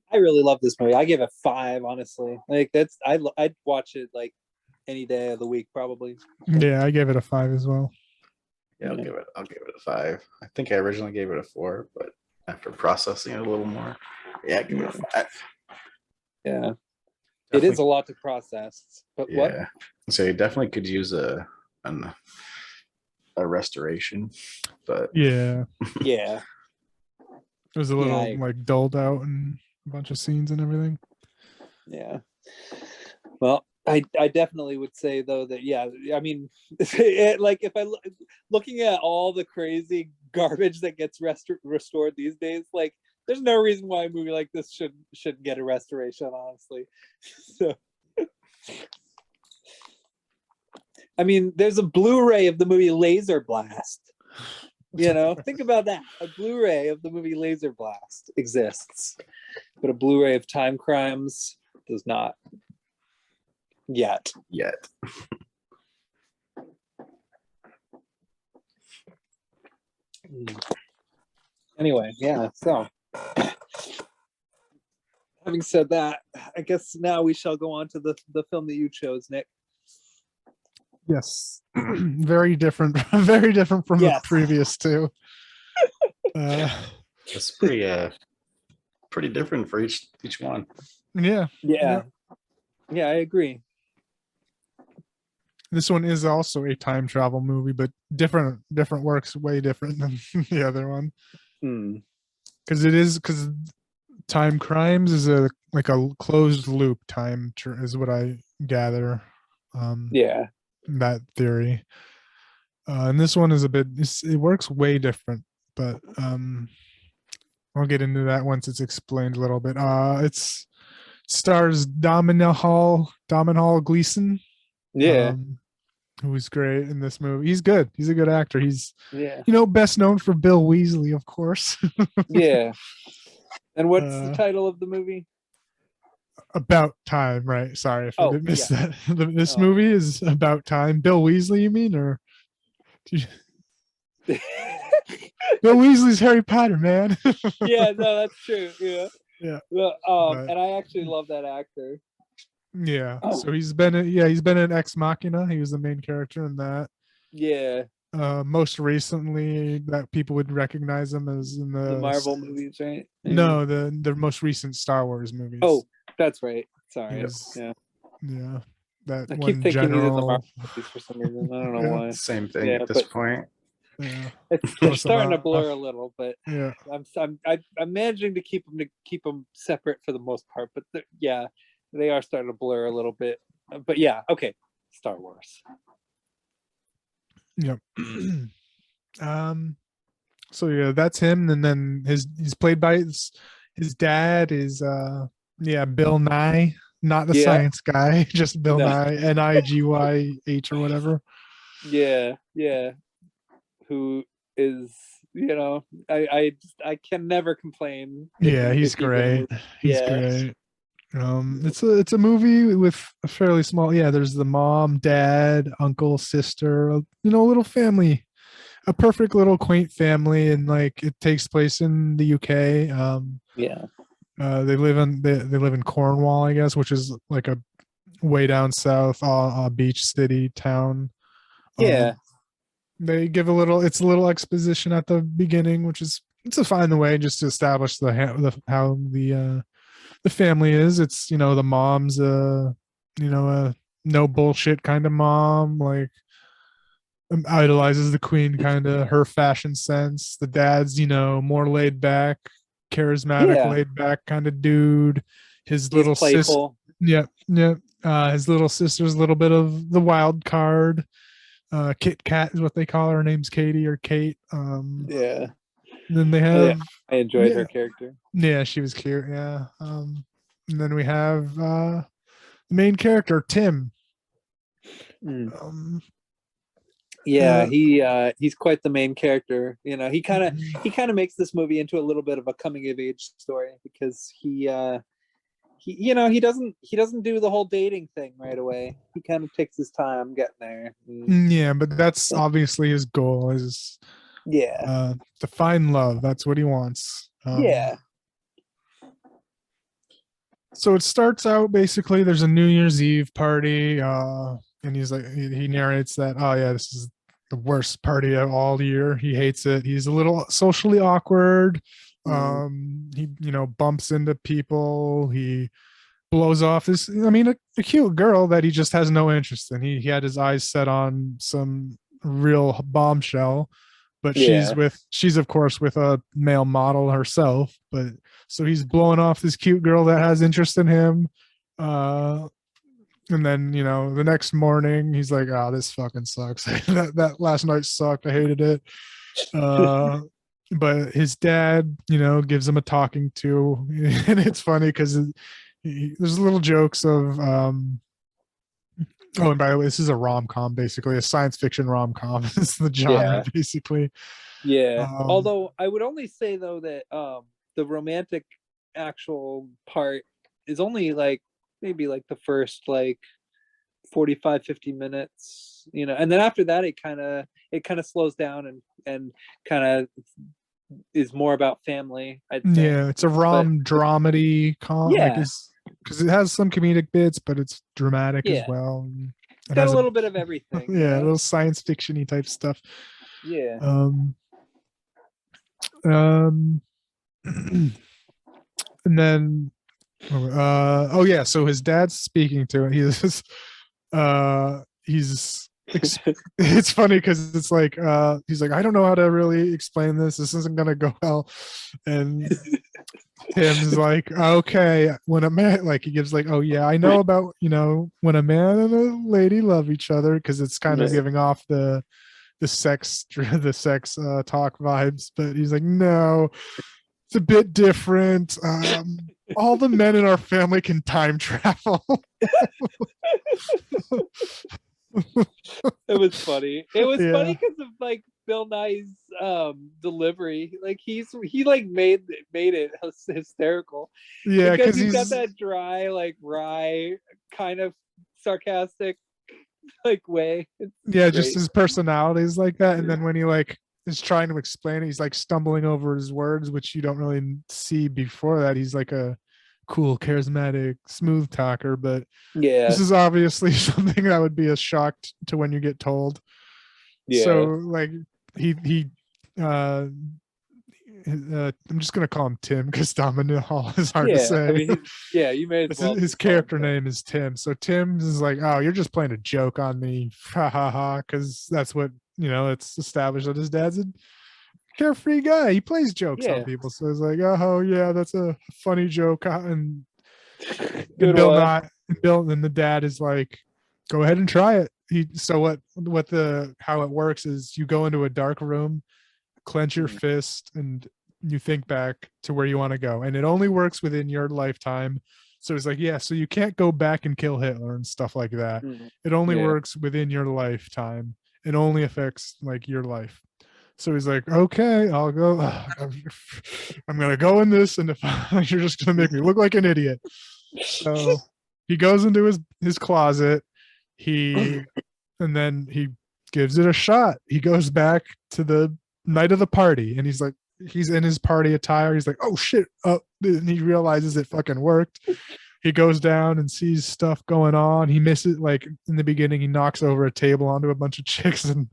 S2: I really love this movie. I give it 5, honestly. Like I'd watch it like any day of the week probably.
S3: Yeah, I gave it a 5 as well.
S4: Yeah, I'll give it a 5. I think I originally gave it a 4, but after processing it a little more, I give it a 5.
S2: Yeah, definitely. It is a lot to process. But what?
S4: So you definitely could use a restoration, but
S2: yeah,
S3: it was a little like dulled out and a bunch of scenes and everything.
S2: Yeah, Well, I definitely would say though that I mean, like if looking at all the crazy garbage that gets restored these days, like there's no reason why a movie like this should get a restoration, honestly. So, I mean, there's a Blu-ray of the movie Laser Blast. Think about that. A Blu-ray of the movie Laser Blast exists, but a Blu-ray of Timecrimes does not. Yet. Anyway, yeah. So, having said that, I guess now we shall go on to the film that you chose, Nick.
S3: Yes, very different from the previous two.
S4: It's pretty different for each one.
S3: Yeah,
S2: I agree.
S3: This one is also a time travel movie, but different works, way different than the other one. Because Timecrimes is a closed loop is what I gather. That theory. And this one is it works way different, but I'll get into that once it's explained a little bit. It stars Domhnall Gleeson. Who's great in this movie. He's good. He's a good actor. He's best known for Bill Weasley, of course.
S2: Yeah. And what's the title of the movie?
S3: About Time, right? Sorry if I did miss that. This movie is About Time. Bill Weasley, you mean, or Bill Weasley's Harry Potter, man.
S2: Yeah, no, that's true.
S3: Yeah.
S2: Well, and I actually love that actor.
S3: Yeah. So he's been in Ex Machina. He was the main character in that.
S2: Yeah.
S3: Most recently, that people would recognize him as in the
S2: Marvel movies, right?
S3: No, the most recent Star Wars movies.
S2: Oh, that's right. Sorry.
S3: Yeah. That
S2: I
S3: one
S2: keep thinking
S3: general...
S2: he's in the Marvel movies for some reason. I don't know why.
S4: Same thing at this point.
S3: Yeah.
S2: It's starting to blur a little, but
S3: yeah,
S2: I'm managing to keep them separate for the most part. But they are starting to blur a little bit. But yeah, okay, Star Wars.
S3: Yep. So yeah, that's him, and then he's played by his dad is Bill Nye, not the science guy, just Bill Nye, Nighyh or whatever.
S2: Yeah. Who is I can never complain.
S3: Yeah, he's great. He's great. It's a movie with a fairly small. Yeah, there's the mom, dad, uncle, sister. A little family, a perfect little quaint family, and it takes place in the UK. They live in Cornwall, I guess, which is like a way down south, a beach city town. They give it's a little exposition at the beginning, which is it's a fine way just to establish how the family is. It's the mom's a no bullshit kind of mom, idolizes the queen, kind of her fashion sense. The dad's more laid back, charismatic, laid back kind of dude. His little sister, his little sister's a little bit of the wild card. Kit Kat is what they call her. Her name's Katie or Kate. And then they have.
S2: I enjoyed her character.
S3: Yeah, she was cute. Yeah. And then we have the main character Tim.
S2: He's quite the main character. He kind of makes this movie into a little bit of a coming of age story because he doesn't do the whole dating thing right away. He kind of takes his time getting there.
S3: Yeah, but that's obviously his goal is to find love. That's what he wants. So it starts out basically there's a New Year's Eve party, and he's he narrates that, this is the worst party of all year. He hates it. He's a little socially awkward. He bumps into people. He blows off this a cute girl that he just has no interest in. He had his eyes set on some real bombshell, but she's of course with a male model herself. But so he's blowing off this cute girl that has interest in him, And then, you know, the next morning he's like, oh, this fucking sucks. that last night sucked. I hated it. But his dad, you know, gives him a talking to. And it's funny because there's little jokes of, oh, and by the way, this is a rom-com, basically, a science fiction rom-com. It's the genre, basically.
S2: Yeah. Although I would only say, though, that the romantic actual part is only like, maybe like the first like 45-50 minutes, you know, and then after that it kind of slows down and kind of is more about family, I'd say.
S3: Yeah, it's a dramedy because it has some comedic bits, but it's dramatic as well.
S2: It's got a little bit of everything.
S3: Yeah, a little science fiction-y type stuff.
S2: Yeah.
S3: And then so his dad's speaking to him. It's funny because it's like he's like, I don't know how to really explain this isn't gonna go well. And Tim's like, okay, when a man, like, he gives like, oh yeah, I know about, you know, when a man and a lady love each other, because it's kind of giving off the sex talk vibes, but he's like, no, it's a bit different. All the men in our family can time travel.
S2: It was funny. It was funny because of like Bill Nye's delivery. Like he like made it hysterical.
S3: Yeah,
S2: because he's got that dry, like wry, kind of sarcastic like way.
S3: Just his personality is like that. And then when he like is trying to explain it, he's like stumbling over his words, which you don't really see before that. He's like a cool, charismatic, smooth talker, but this is obviously something that would be a shock to when you get told. So like I'm just gonna call him Tim because Domino is hard to say.
S2: I mean, you made
S3: his character name is Tim. So Tim is like, oh, you're just playing a joke on me, ha ha ha, because that's what, you know, it's established that his dad's a carefree guy. He plays jokes on people. So it's like, oh yeah, that's a funny joke. And Bill and the dad is like, go ahead and try it. How it works is you go into a dark room, clench your fist, and you think back to where you want to go, and it only works within your lifetime. So it's like, so you can't go back and kill Hitler and stuff like that. It only works within your lifetime. It only affects like your life. So he's like, okay, I'll go. I'm gonna go in this, and if you're just gonna make me look like an idiot. So he goes into his closet. And then he gives it a shot. He goes back to the night of the party, and he's like, he's in his party attire. He's like, oh shit. And he realizes it fucking worked. He goes down and sees stuff going on. He misses, like in the beginning, he knocks over a table onto a bunch of chicks, and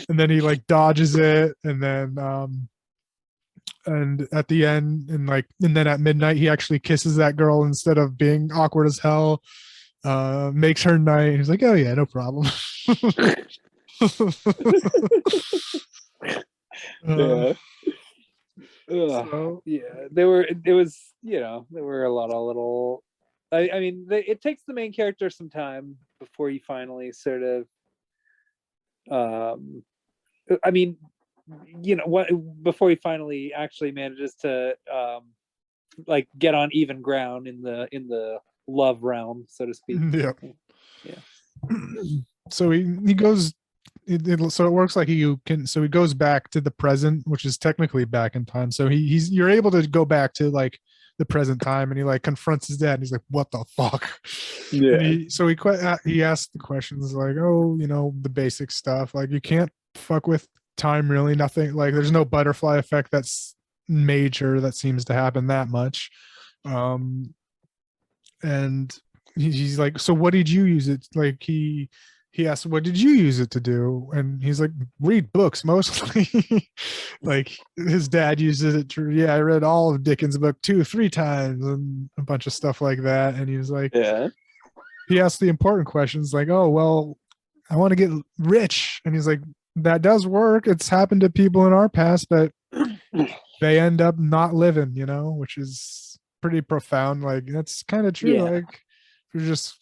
S3: then he like dodges it. And then, and at the end, and then at midnight, he actually kisses that girl instead of being awkward as hell. Makes her night. He's like, oh yeah, no problem.
S2: There were a lot of little, I mean, it takes the main character some time before he finally sort of I mean, you know, before he finally actually manages to like get on even ground in the love realm, so to speak.
S3: So he goes, so it works like he goes back to the present, which is technically back in time. So you're able to go back to like the present time, and he like confronts his dad, and he's like, what the fuck? He asks the questions like, oh, you know, the basic stuff, like you can't fuck with time, really, nothing, like there's no butterfly effect that's major that seems to happen that much. And he's like, so what did you use it? Like he asked, what did you use it to do? And he's like, read books mostly. Like his dad uses it to, I read all of Dickens' book 2-3 times and a bunch of stuff like that. And he was like, he asked the important questions like, oh, well, I want to get rich. And he's like, that does work. It's happened to people in our past, but they end up not living, you know, which is pretty profound. Like that's kind of true. Like you're just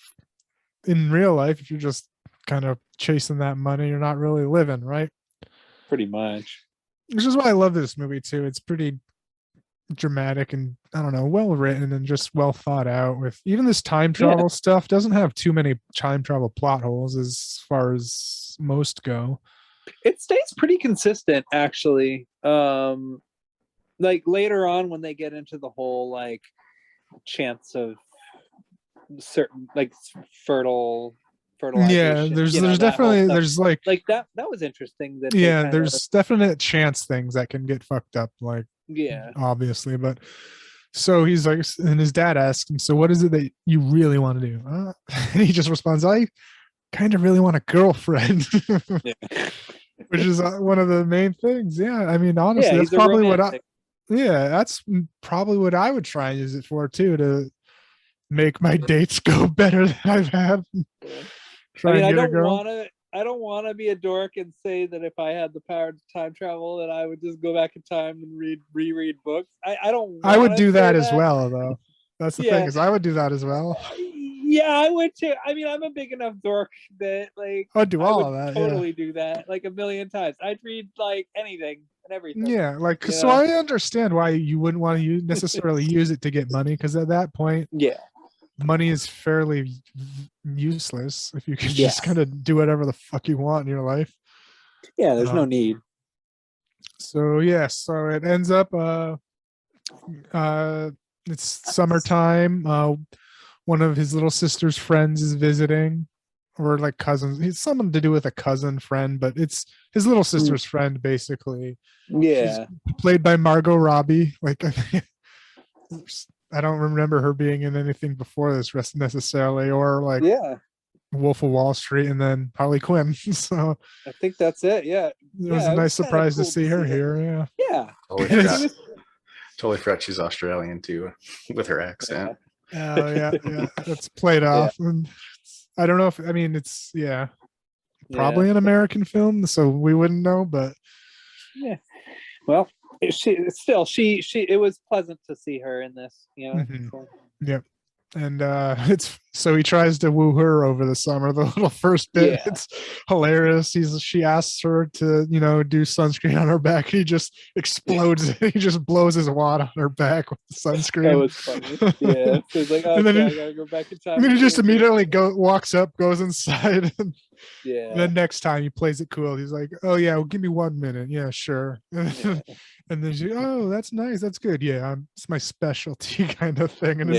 S3: in real life, if you're just kind of chasing that money, you're not really living, right?
S2: Pretty much.
S3: Which is why I love this movie too. It's pretty dramatic and I don't know, well written and just well thought out. With even this time travel stuff, doesn't have too many time travel plot holes as far as most go.
S2: It stays pretty consistent, actually. Like later on when they get into the whole like chance of certain like fertilization.
S3: Yeah, there's definitely there's like
S2: that was interesting. That
S3: there's definite chance things that can get fucked up, like obviously. But so he's like, and his dad asks him, so what is it that you really want to do? And he just responds, I kind of really want a girlfriend. Which is one of the main things. Yeah, I mean, honestly, that's probably that's probably what I would try and use it for too, to make my dates go better than I've had.
S2: I mean, I don't want to be a dork and say that if I had the power to time travel, that I would just go back in time and reread books. I
S3: would do that as well, though. That's the thing, is I would do that as well.
S2: Yeah, I would too. I mean, I'm a big enough dork that like
S3: I'd do all of that.
S2: Totally do that like a million times. I'd read like anything and everything.
S3: Yeah, like so I understand why you wouldn't want to necessarily use it to get money, because at that point, money is fairly useless if you can just kind of do whatever the fuck you want in your life.
S2: Yeah, there's no need.
S3: So so it ends up it's summertime. One of his little sister's friends is visiting, or like cousins. It's something to do with a cousin friend, but it's his little sister's friend basically.
S2: Yeah.
S3: She's played by Margot Robbie. Like I don't remember her being in anything before this necessarily, or like Wolf of Wall Street and then Harley Quinn. So
S2: I think that's it. Yeah.
S3: It was a nice surprise to see her here.
S2: Yeah.
S4: Totally forgot she's Australian too, with her accent.
S3: Oh yeah. That's played off. And I don't know if it's probably an American film, so we wouldn't know, but
S2: well, it was pleasant to see her in this, So.
S3: Yep. And it's so he tries to woo her over the summer. The little first bit, it's hilarious. She asks her to, do sunscreen on her back. He just explodes. He just blows his wad on her back with the sunscreen.
S2: That was funny. Yeah. So he's like, and then I gotta go back in time.
S3: And then he just immediately walks up, goes inside. And then next time he plays it cool. He's like, oh yeah, well, give me 1 minute. Yeah, sure. And then she's, oh, that's nice. That's good. Yeah, it's my specialty kind of thing. And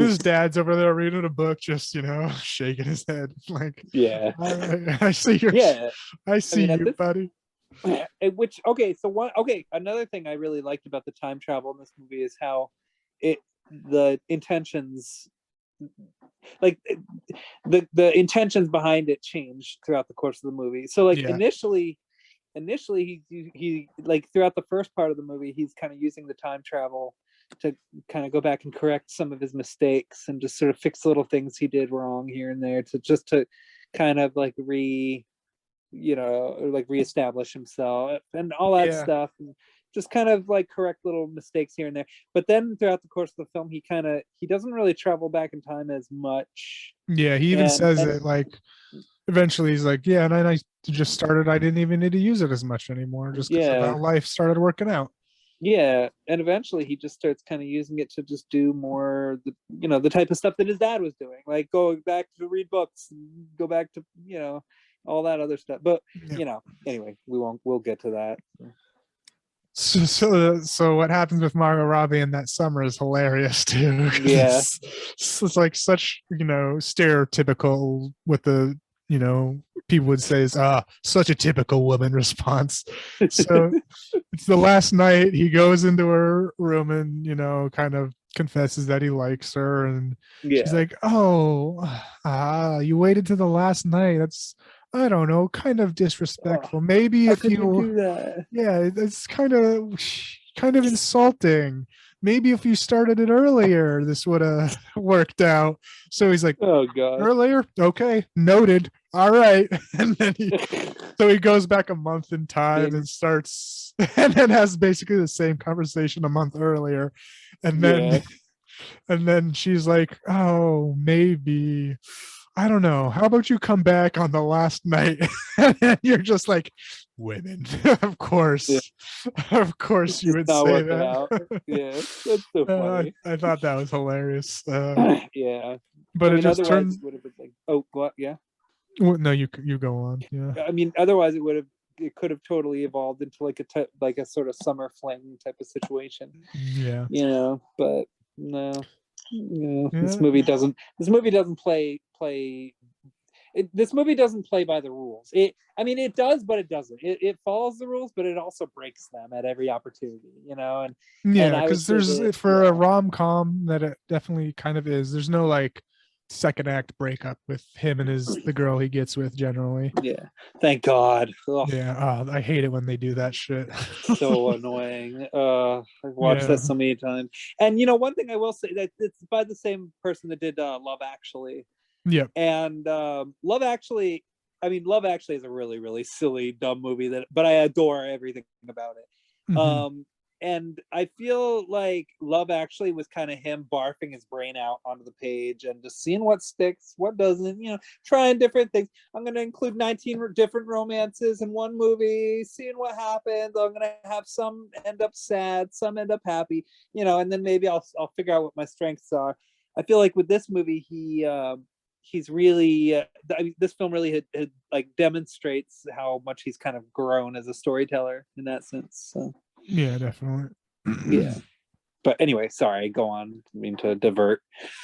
S3: his dad's over there reading a book, just, shaking his head. Like, I see your, I see you, buddy.
S2: Another thing I really liked about the time travel in this movie is how the intentions, like the intentions behind it changed throughout the course of the movie. So like initially he like throughout the first part of the movie, he's kind of using the time travel to kind of go back and correct some of his mistakes and just sort of fix little things he did wrong here and there to kind of like reestablish himself and all that stuff, and just kind of like correct little mistakes here and there. But then throughout the course of the film, he doesn't really travel back in time as much. Yeah,
S3: he even says it like eventually he's like, and then I just started, I didn't even need to use it as much anymore, just because of how life started working out.
S2: Yeah, and eventually he just starts kind of using it to just do more the type of stuff that his dad was doing, like go back to read books, go back to all that other stuff. But anyway, we'll get to that.
S3: So what happens with Margot Robbie in that summer is hilarious too.
S2: Yeah,
S3: it's like such stereotypical what the people would say is such a typical woman response. So it's the last night, he goes into her room and kind of confesses that he likes her, and she's like, you waited to the last night. That's, I don't know, kind of disrespectful. Maybe if you do that. Yeah, it's kind of insulting. Maybe if you started it earlier, this would have worked out. So he's like, oh god, earlier? Okay, noted. All right. And then he goes back a month in time and starts, and then has basically the same conversation a month earlier. And then And then she's like, oh, maybe, I don't know. How about you come back on the last night? And you're just like, women. Of course.
S2: Yeah.
S3: Of course you
S2: It's
S3: would
S2: not
S3: say
S2: working
S3: that.
S2: out. Yeah, that's so funny.
S3: I thought that was hilarious.
S2: Yeah.
S3: But
S2: I
S3: it
S2: mean,
S3: just
S2: otherwise
S3: turned.
S2: it would have been like, oh, what? Yeah.
S3: Well, no, you go on. Yeah.
S2: I mean, otherwise it could have totally evolved into like a sort of summer fling type of situation,
S3: Yeah.
S2: But no, this
S3: Yeah.
S2: movie doesn't play this movie doesn't play by the rules. It does, but it doesn't. It follows the rules, but it also breaks them at every opportunity, and
S3: Yeah,
S2: I would
S3: because
S2: say
S3: there's
S2: that,
S3: for a rom-com that it definitely kind of is. There's no like second act breakup with him and the girl he gets with generally.
S2: yeah, thank God. Ugh,
S3: Yeah, I hate it when they do that shit.
S2: so annoying. I've watched that so many times. And one thing I will say, that it's by the same person that did Love Actually.
S3: Yep.
S2: And Love Actually is a really, really silly, dumb movie but I adore everything about it.
S3: Mm-hmm.
S2: And I feel like Love Actually was kind of him barfing his brain out onto the page and just seeing what sticks, what doesn't, trying different things. I'm going to include 19 different romances in one movie, seeing what happens. I'm going to have some end up sad, some end up happy, and then maybe I'll figure out what my strengths are. I feel like with this movie, he's really this film really had like demonstrates how much he's kind of grown as a storyteller in that sense. So
S3: Yeah, definitely.
S2: yeah, but anyway, sorry, go on. I mean to divert.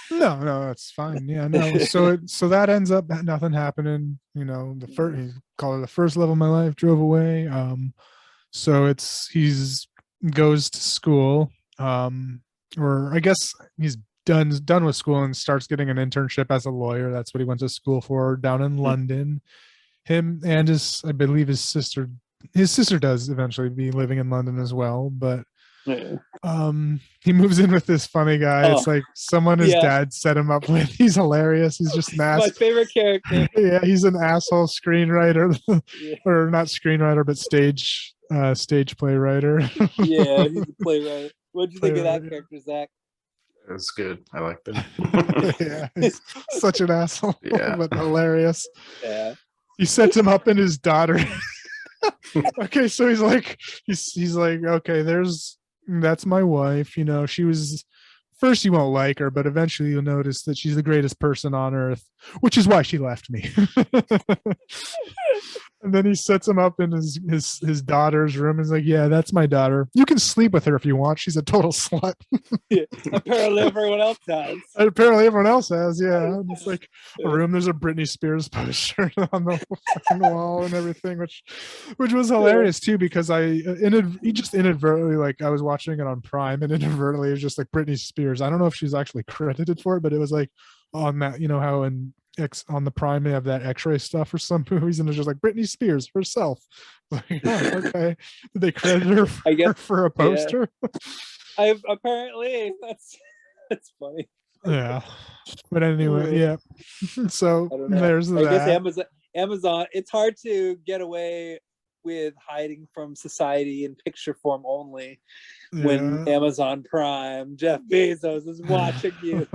S3: No, that's fine. Yeah, no. So that ends up nothing happening. The first, he called it the first love of my life, drove away. So he's goes to school, or I guess he's done with school and starts getting an internship as a lawyer. That's what he went to school for down in London. Him and I believe his sister does eventually be living in London as well, but he moves in with this funny guy. It's like someone his dad set him up with. He's hilarious. He's just an ass.
S2: My favorite character.
S3: Yeah, he's an asshole screenwriter. Or not screenwriter, but stage play writer.
S2: Yeah, he's a playwright. What'd you think of that character, Zach?
S4: It was good. I liked him.
S3: Yeah, he's such an asshole, but hilarious.
S2: Yeah.
S3: He sets him up in his daughter. Okay, so he's like, okay, that's my wife. She was first you won't like her, but eventually you'll notice that she's the greatest person on earth, which is why she left me. And then he sets him up in his daughter's room. He's like, yeah, that's my daughter. You can sleep with her if you want. She's a total slut.
S2: Yeah, apparently everyone else has.
S3: And apparently everyone else has, yeah. And it's like a room. There's a Britney Spears poster on the wall and everything, which was hilarious too, because he just inadvertently, like I was watching it on Prime and inadvertently it was just like Britney Spears. I don't know if she's actually credited for it, but it was like on that, how on the Prime they have that X-ray stuff for some movies, and it's just like Britney Spears herself. Like, oh, okay, did they credit her for a poster?
S2: Apparently that's funny.
S3: Yeah, but anyway, yeah. So there's that.
S2: I guess Amazon. It's hard to get away with hiding from society in picture form only when Amazon Prime, Jeff Bezos is watching you.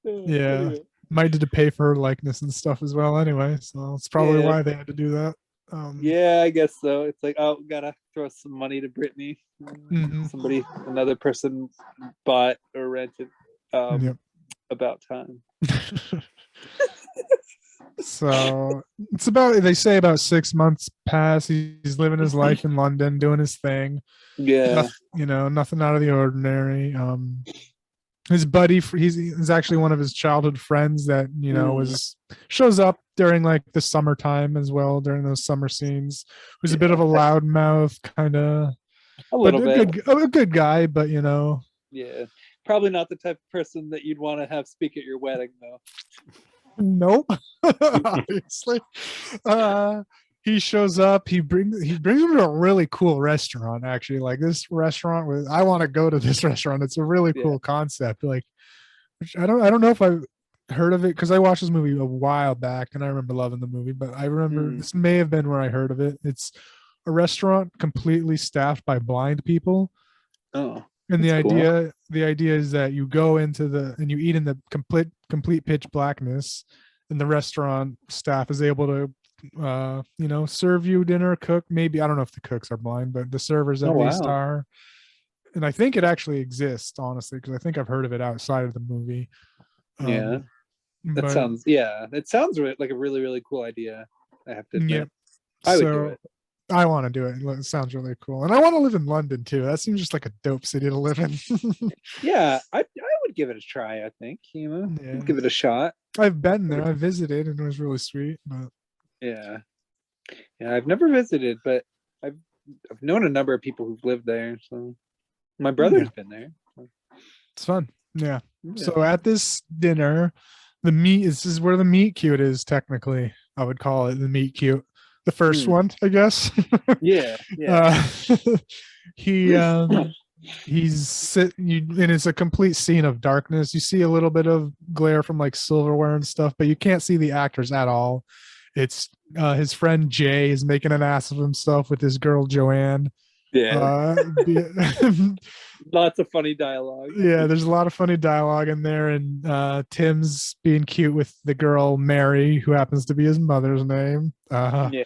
S3: Yeah, anyway. Might have to pay for her likeness and stuff as well anyway, so it's probably why they had to do that.
S2: Yeah, I guess so. It's like, oh, gotta throw some money to Britney. Another person bought or rented. About time.
S3: So it's they say about 6 months pass. He's living his life in London, doing his thing.
S2: Yeah,
S3: nothing out of the ordinary. His buddy, he's actually one of his childhood friends that shows up during like the summertime as well, during those summer scenes. Who's a bit of a loudmouth, kind of a good guy, but
S2: yeah, probably not the type of person that you'd want to have speak at your wedding, though.
S3: Nope. Obviously. He shows up, he brings him to a really cool restaurant, actually. Like this restaurant I want to go to this restaurant. It's a really cool concept. Like, which I don't know if I've heard of it, because I watched this movie a while back and I remember loving the movie, but I remember this may have been where I heard of it. It's a restaurant completely staffed by blind people.
S2: Oh.
S3: And
S2: That's cool.
S3: the idea is that you go into and you eat in the complete pitch blackness, and the restaurant staff is able to serve you dinner, cook. Maybe, I don't know if the cooks are blind, but the servers
S2: Oh
S3: at least
S2: wow.
S3: are. And I think it actually exists, honestly, because I think I've heard of it outside of the movie.
S2: Yeah. That
S3: But
S2: sounds like a really, really cool idea. I have to admit.
S3: yeah,
S2: I would do
S3: so
S2: it.
S3: I want to do it. It sounds really cool, and I want to live in London too. That seems just like a dope city to live in.
S2: Yeah, I would give it a try, I think.
S3: Yeah.
S2: Give it a shot.
S3: I've been there. I visited, and it was really sweet. But
S2: Yeah. Yeah, I've never visited, but I've known a number of people who've lived there. So my brother's been there.
S3: it's fun. Yeah.
S2: Yeah.
S3: So at this dinner, this is where the meet cute is. Technically, I would call it the meet cute. The first one, I guess.
S2: Yeah. Yeah.
S3: He's sitting, and it's a complete scene of darkness. You see a little bit of glare from like silverware and stuff, but you can't see the actors at all. It's his friend Jay is making an ass of himself with his girl Joanne.
S2: Yeah. Lots of funny dialogue.
S3: Yeah, there's a lot of funny dialogue in there, and Tim's being cute with the girl Mary, who happens to be his mother's name.
S2: Yeah.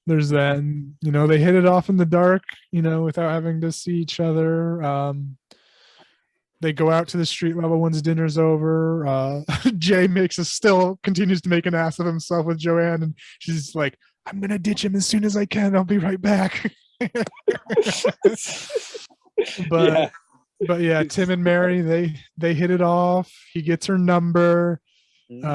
S3: There's that, and they hit it off in the dark, without having to see each other. They go out to the street level once dinner's over. Jay continues to make an ass of himself with Joanne, and she's like, "I'm gonna ditch him as soon as I can. I'll be right back." But yeah, Tim and Mary, they hit it off. He gets her number.
S2: It's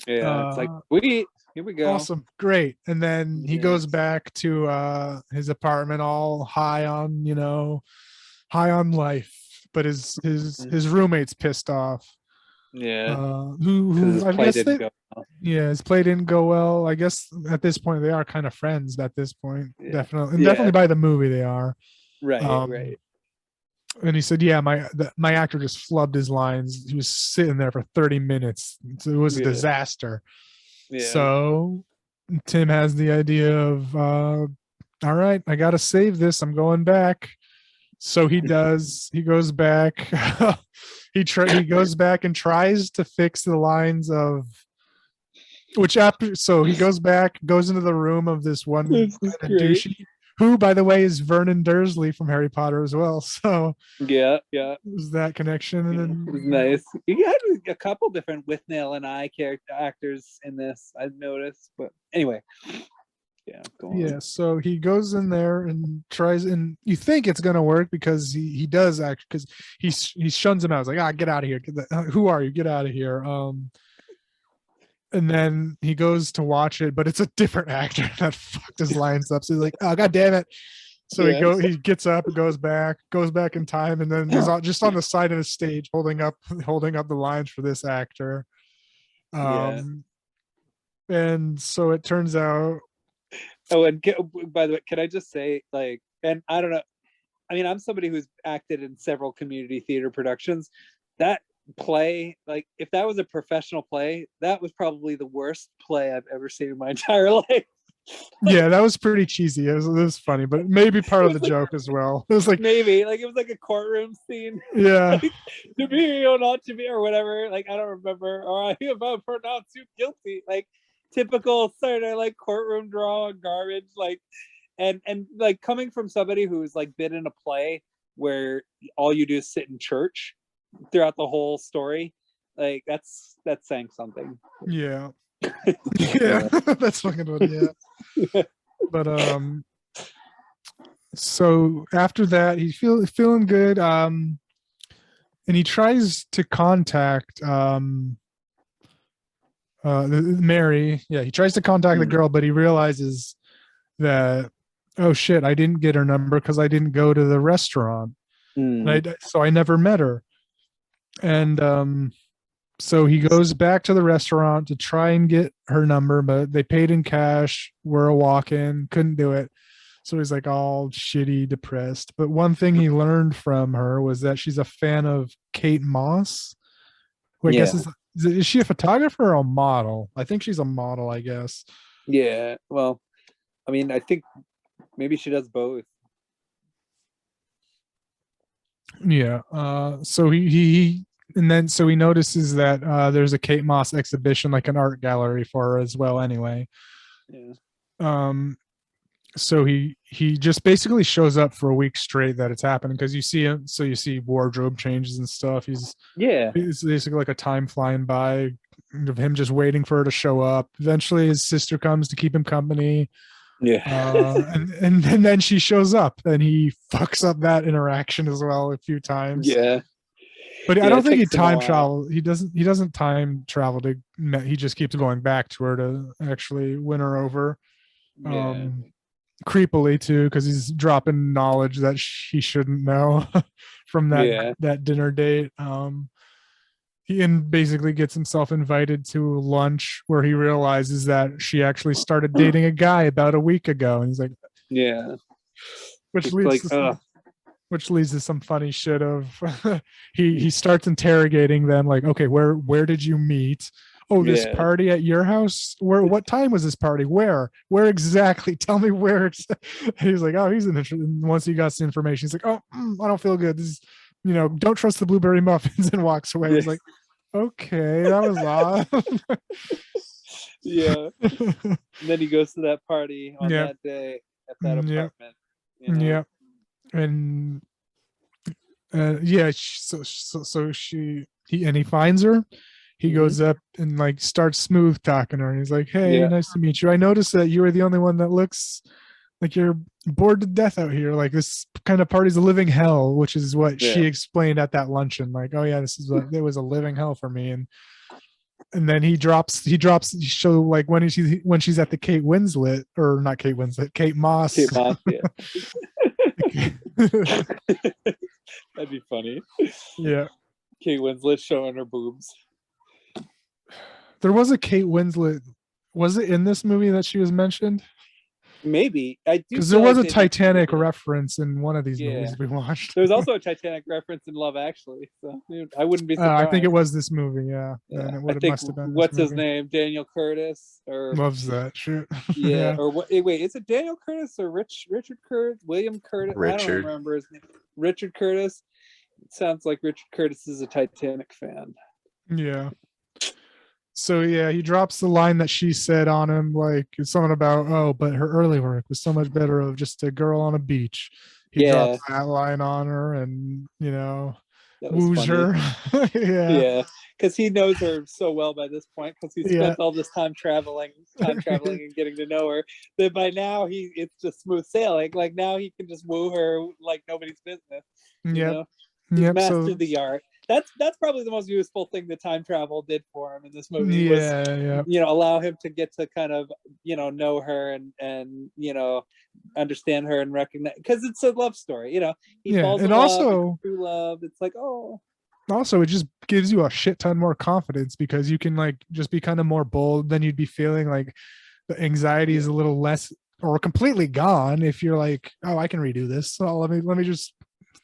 S2: like, sweet, here we go.
S3: Awesome, great. And then he goes back to his apartment, all high on life, but his roommate's pissed off.
S2: Yeah.
S3: Who I guess
S2: didn't go well.
S3: Yeah, his play didn't go well. I guess at this point they are kind of friends at this point.
S2: Yeah.
S3: Definitely by the movie they are.
S2: Right.
S3: And he said, "Yeah, my actor just flubbed his lines. He was sitting there for 30 minutes. It was a disaster."
S2: Yeah.
S3: So Tim has the idea of, all right, I got to save this. I'm going back. So he does. He goes back. He goes back and tries to fix the lines of so he goes back, goes into the room of this one douchey, who, by the way, is Vernon Dursley from Harry Potter as well. So
S2: yeah,
S3: there's that connection. And then,
S2: it was nice. He had a couple different Withnail and I character actors in this, I've noticed. But anyway, go on.
S3: Yeah, so he goes in there and tries, and you think it's gonna work because he does act, because he shuns him out. He's like, get out of here. Who are you? Get out of here. And then he goes to watch it, but it's a different actor that fucked his lines up. So he's like, oh, God damn it. So he gets up and goes back in time, and then he's just on the side of the stage holding up the lines for this actor. And so it turns out.
S2: Oh, and by the way, can I just say, like, and I don't know, I mean, I'm somebody who's acted in several community theater productions. That play, like, if that was a professional play, that was probably the worst play I've ever seen in my entire life.
S3: Yeah, that was pretty cheesy. It was funny, but maybe part of the joke as well. It was like,
S2: maybe, like, it was like a courtroom scene.
S3: Yeah.
S2: Like, to be or not to be or whatever. Like, I don't remember. Or I hereby pronounce you guilty. Like, typical sort of like courtroom drama garbage. Like, and like, coming from somebody who's like been in a play where all you do is sit in church throughout the whole story, like, that's saying something.
S3: Yeah. Yeah, that's fucking what. Yeah. But so after that, he's feeling good, and he tries to contact Mary. Yeah, he tries to contact the girl, but he realizes that, oh shit, I didn't get her number because I didn't go to the restaurant. So I never met her. And so he goes back to the restaurant to try and get her number, but they paid in cash. We're a walk-in, couldn't do it. So he's like all shitty, depressed. But one thing he learned from her was that she's a fan of Kate Moss, who I guess is she a photographer or a model? I think she's a model, I guess.
S2: Yeah, well, I mean, I think maybe she does both.
S3: Yeah. So he notices that there's a Kate Moss exhibition, like an art gallery for her as well. Anyway,
S2: Yeah.
S3: um, so he just basically shows up for a week straight that it's happening because you see him. So you see wardrobe changes and stuff.
S2: Yeah.
S3: It's basically like a time flying by of him just waiting for her to show up. Eventually, his sister comes to keep him company.
S2: Yeah.
S3: And then she shows up and he fucks up that interaction as well a few times.
S2: Yeah.
S3: But I
S2: Yeah,
S3: don't
S2: it
S3: think he
S2: takes him a
S3: time
S2: while.
S3: travel. He doesn't time travel to. He just keeps going back to her to actually win her over.
S2: Yeah.
S3: Creepily too, because he's dropping knowledge that he shouldn't know from
S2: Yeah.
S3: that dinner date. He basically gets himself invited to lunch where he realizes that she actually started dating a guy about a week ago, and he's like,
S2: Yeah.
S3: which
S2: It's
S3: leads
S2: like,
S3: to some funny shit of he starts interrogating them like, okay, where did you meet? Oh, this
S2: yeah.
S3: party at your house? What time was this party? Where exactly? Tell me where. And he's like, oh, he's interested. And once he got some information, he's like, oh, I don't feel good. This is, don't trust the blueberry muffins, and walks away. I was
S2: Yeah.
S3: like, okay, that was odd.
S2: Yeah. And then he goes to that party on
S3: Yeah.
S2: that day at that
S3: Yeah.
S2: apartment. You know?
S3: Yeah. And yeah, he finds her. He goes up and like starts smooth talking to her, and he's like, hey,
S2: Yeah.
S3: nice to meet you. I noticed that you were the only one that looks like you're bored to death out here. Like, this kind of party's a living hell, which is what she
S2: Yeah.
S3: explained at that luncheon. Like, oh yeah, it was a living hell for me. And then he show like when she's at the Kate Winslet, or not Kate Winslet, Kate Moss.
S2: Kate Moss, yeah. That'd be funny.
S3: Yeah.
S2: Kate Winslet showing her boobs.
S3: There was a Kate Winslet. Was it in this movie that she was mentioned?
S2: Maybe. I do,
S3: because there was a
S2: like
S3: Titanic reference in one of these
S2: Yeah.
S3: movies we watched.
S2: There's also a Titanic reference in Love Actually, so I wouldn't be surprised.
S3: I think it was this movie. Yeah.
S2: Yeah.
S3: Then it must have been.
S2: What's
S3: this
S2: his name? Daniel Curtis, or
S3: Loves that shit.
S2: yeah, or what? Wait, is it Daniel Curtis or Richard Curtis? William Curtis? I don't
S4: Richard.
S2: remember his name. Richard Curtis. It sounds like Richard Curtis is a Titanic fan.
S3: Yeah. So yeah, he drops the line that she said on him, like it's something about, oh, but her early work was so much better of just a girl on a beach. He drops that line on her, and woos her.
S2: Yeah, because he knows her so well by this point, because he spent all this time traveling and getting to know her, that by now it's just smooth sailing. Like, now he can just woo her like nobody's business. He's mastered the art. That's probably the most useful thing that time travel did for him in this movie. Allow him to get to kind of know her and understand her and recognize, because it's a love story. He falls in love, true love. It's like, oh.
S3: Also, it just gives you a shit ton more confidence, because you can like just be kind of more bold than you'd be feeling. Like, the anxiety is a little less or completely gone if you're like, oh, I can redo this. So let me just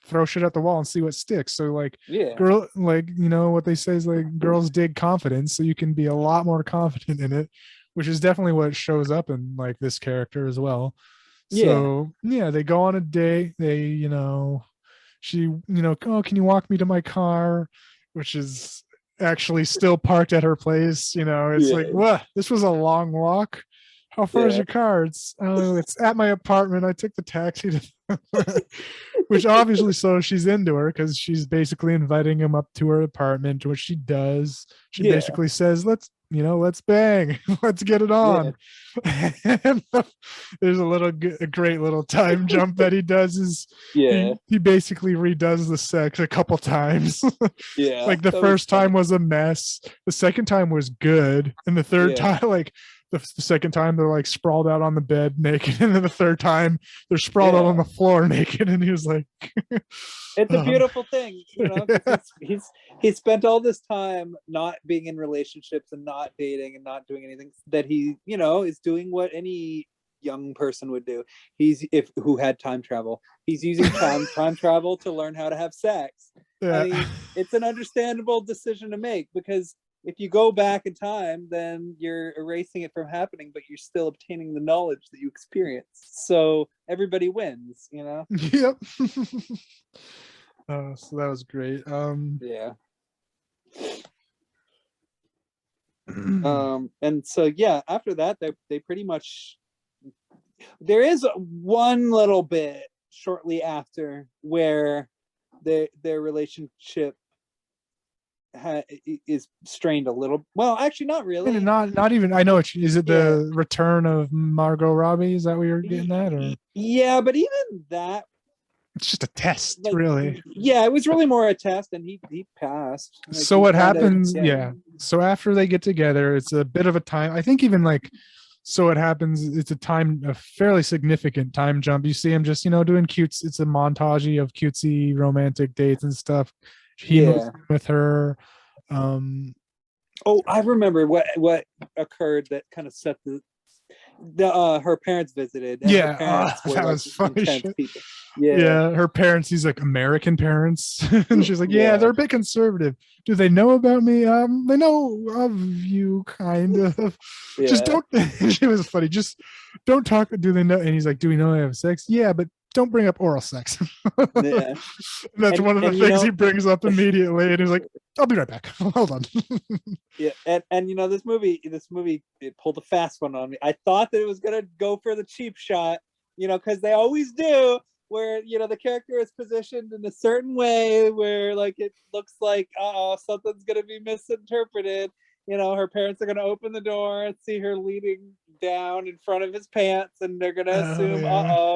S3: throw shit at the wall and see what sticks. So like, girl, like, what they say is like, girls dig confidence, so you can be a lot more confident in it, which is definitely what shows up in like this character as well. So yeah, they go on a date. They, she, oh, can you walk me to my car, which is actually still parked at her place. It's like, what? This was a long walk. How far is your car? It's at my apartment. I took the taxi to which obviously, so she's into her, because she's basically inviting him up to her apartment, which she does. She basically says, let's bang, let's get it on. And there's a great little time jump that he does. Is he basically redoes the sex a couple times. Like, the first time was a mess, the second time was good, and the third time, like, the second time they're like sprawled out on the bed naked, and then the third time they're sprawled out on the floor naked, and he was like,
S2: it's a beautiful thing. He spent all this time not being in relationships and not dating and not doing anything, that he is doing what any young person would do. Who had time travel. He's using time travel to learn how to have sex. I mean, it's an understandable decision to make, because if you go back in time, then you're erasing it from happening, but you're still obtaining the knowledge that you experienced. So everybody wins,
S3: Yep. So that was great.
S2: Yeah. And so yeah, after that, they pretty much. There is one little bit shortly after where their relationship is strained a little. Well, actually, not really.
S3: Not even. I know. Is it the return of Margot Robbie? Is that what you're getting at, or?
S2: Yeah, but even that.
S3: It's just a test, like, really.
S2: Yeah, it was really more a test, and he passed.
S3: Like, so what happens? Yeah. So after they get together, it's a bit of a time. I think even like, so what happens? It's a fairly significant time jump. You see him just doing cutes. It's a montage of cutesy romantic dates and stuff. He moves with her.
S2: Oh, I remember what occurred that kind of set her parents visited. And her parents were,
S3: that
S2: like,
S3: was funny shit.
S2: People.
S3: Yeah, her parents, he's like American parents. And she's like, yeah, they're a bit conservative. Do they know about me? They know of you, kind of. Yeah. Just don't. It was funny. Just don't talk. Do they know? And he's like, do we know I have sex? Yeah, but don't bring up oral sex. Yeah. That's one of the things he brings up immediately. And he's like, I'll be right back. Hold on.
S2: Yeah, and this movie it pulled a fast one on me. I thought that it was gonna go for the cheap shot, because they always do, where the character is positioned in a certain way where, like, it looks like something's gonna be misinterpreted. Her parents are gonna open the door and see her leaning down in front of his pants, and they're gonna assume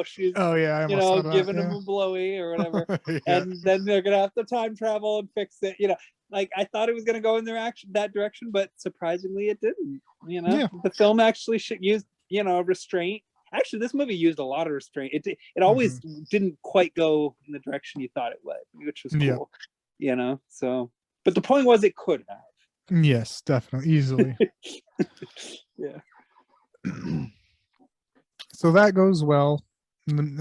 S2: she's giving him a blowy or whatever. And then they're gonna have to time travel and fix it. Like, I thought it was going to go in that direction, but surprisingly it didn't. The film actually used restraint. Actually, this movie used a lot of restraint. It always didn't quite go in the direction you thought it would, which was cool. So, but the point was, it could have.
S3: Yes, definitely, easily.
S2: Yeah.
S3: So that goes well.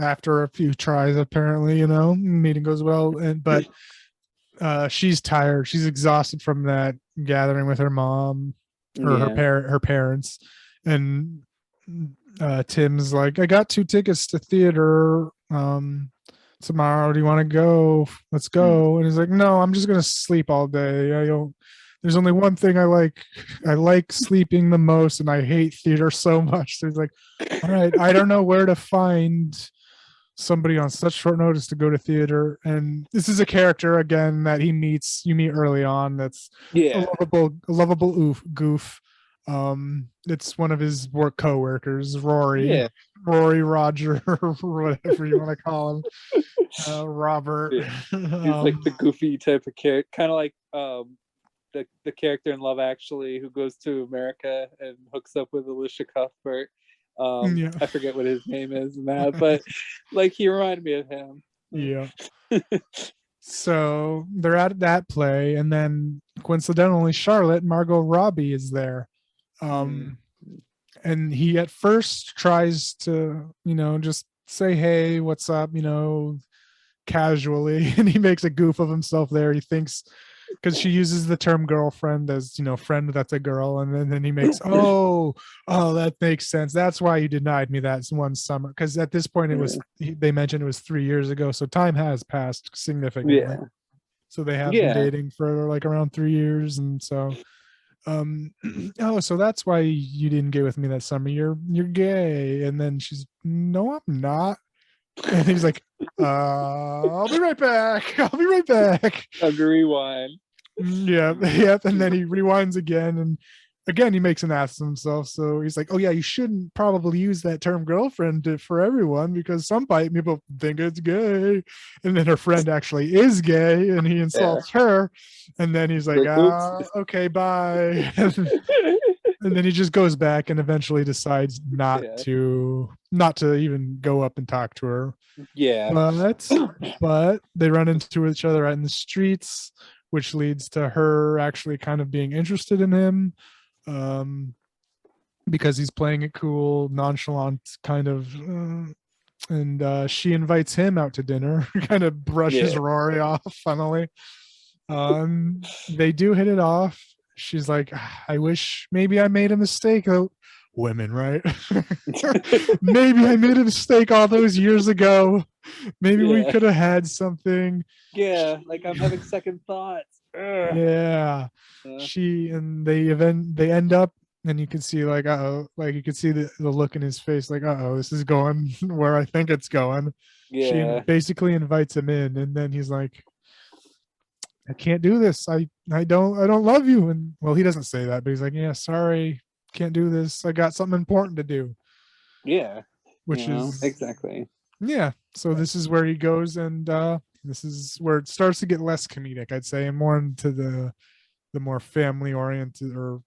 S3: After a few tries, apparently, the meeting goes well, but. She's tired. She's exhausted from that gathering with her mom or her parents. And Tim's like, I got 2 tickets to theater tomorrow. Do you want to go? Let's go. And he's like, no, I'm just going to sleep all day. There's only one thing I like. I like sleeping the most, and I hate theater so much. So he's like, all right, I don't know where to find somebody on such short notice to go to theater. And this is a character again that you meet early on, that's a lovable goof. It's one of his work co-workers, Rory, Roger, whatever you want to call him. Robert.
S2: He's like the goofy type of character, kind of like the character in Love Actually who goes to America and hooks up with Alicia Cuthbert. I forget what his name is in that, but like, he reminded me of him.
S3: Yeah. So they're at that play, and then coincidentally Margot Robbie is there. And he at first tries to, just say, hey, what's up, casually, and he makes a goof of himself there. He thinks, because she uses the term girlfriend as, friend that's a girl, and then he makes, oh, that makes sense. That's why you denied me that one summer, because at this point they mentioned it was 3 years ago, so time has passed significantly. So they have been dating for like around 3 years, and so so that's why you didn't get with me that summer. You're gay. And then she's, no, I'm not. And he's like, I'll be right back. I'll be right back.
S2: Rewind.
S3: Yep. And then he rewinds again, and again he makes an ass of himself. So he's like, oh yeah, you shouldn't probably use that term girlfriend for everyone, because some people think it's gay. And then her friend actually is gay, and he insults her. And then he's like, okay, bye. And then he just goes back and eventually decides not to even go up and talk to her. But they run into each other out in the streets, which leads to her actually kind of being interested in him, because he's playing it cool, nonchalant kind of. And she invites him out to dinner, kind of brushes Rory off, funnily. They do hit it off. She's like, I wish maybe I made a mistake. Women, right? Maybe I made a mistake all those years ago. Maybe we
S2: Yeah.
S3: could have had something.
S2: Yeah, like I'm having second thoughts. Ugh.
S3: Yeah.
S2: Yeah.
S3: They end up, and you can see like, uh-oh, like you can see the look in his face, like, uh-oh, this is going where I think it's going. She
S2: Yeah.
S3: basically invites him in, and then he's like, I can't do this. I don't love you. And well, he doesn't say that, but he's like, yeah, sorry, can't do this. I got something important to do.
S2: Yeah.
S3: Which is
S2: exactly.
S3: yeah. So this is where he goes, and this is where it starts to get less comedic, I'd say, and more into the more family oriented, or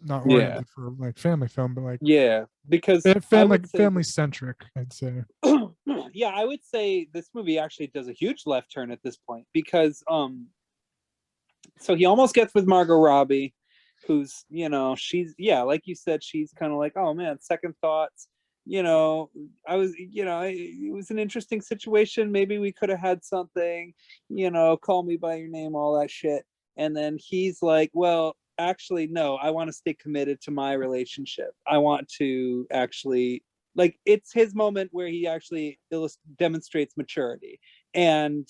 S3: not
S2: Yeah.
S3: oriented for like family film, but like
S2: Yeah, because I
S3: family
S2: would say
S3: family centric, I'd say.
S2: yeah, I would say this movie actually does a huge left turn at this point because so he almost gets with Margot Robbie, who's, she's, yeah, like you said, she's kind of like, oh man, second thoughts. I was, it was an interesting situation. Maybe we could have had something, call me by your name, all that shit. And then he's like, well, actually, no, I want to stay committed to my relationship. I want to actually, like, it's his moment where he actually demonstrates maturity and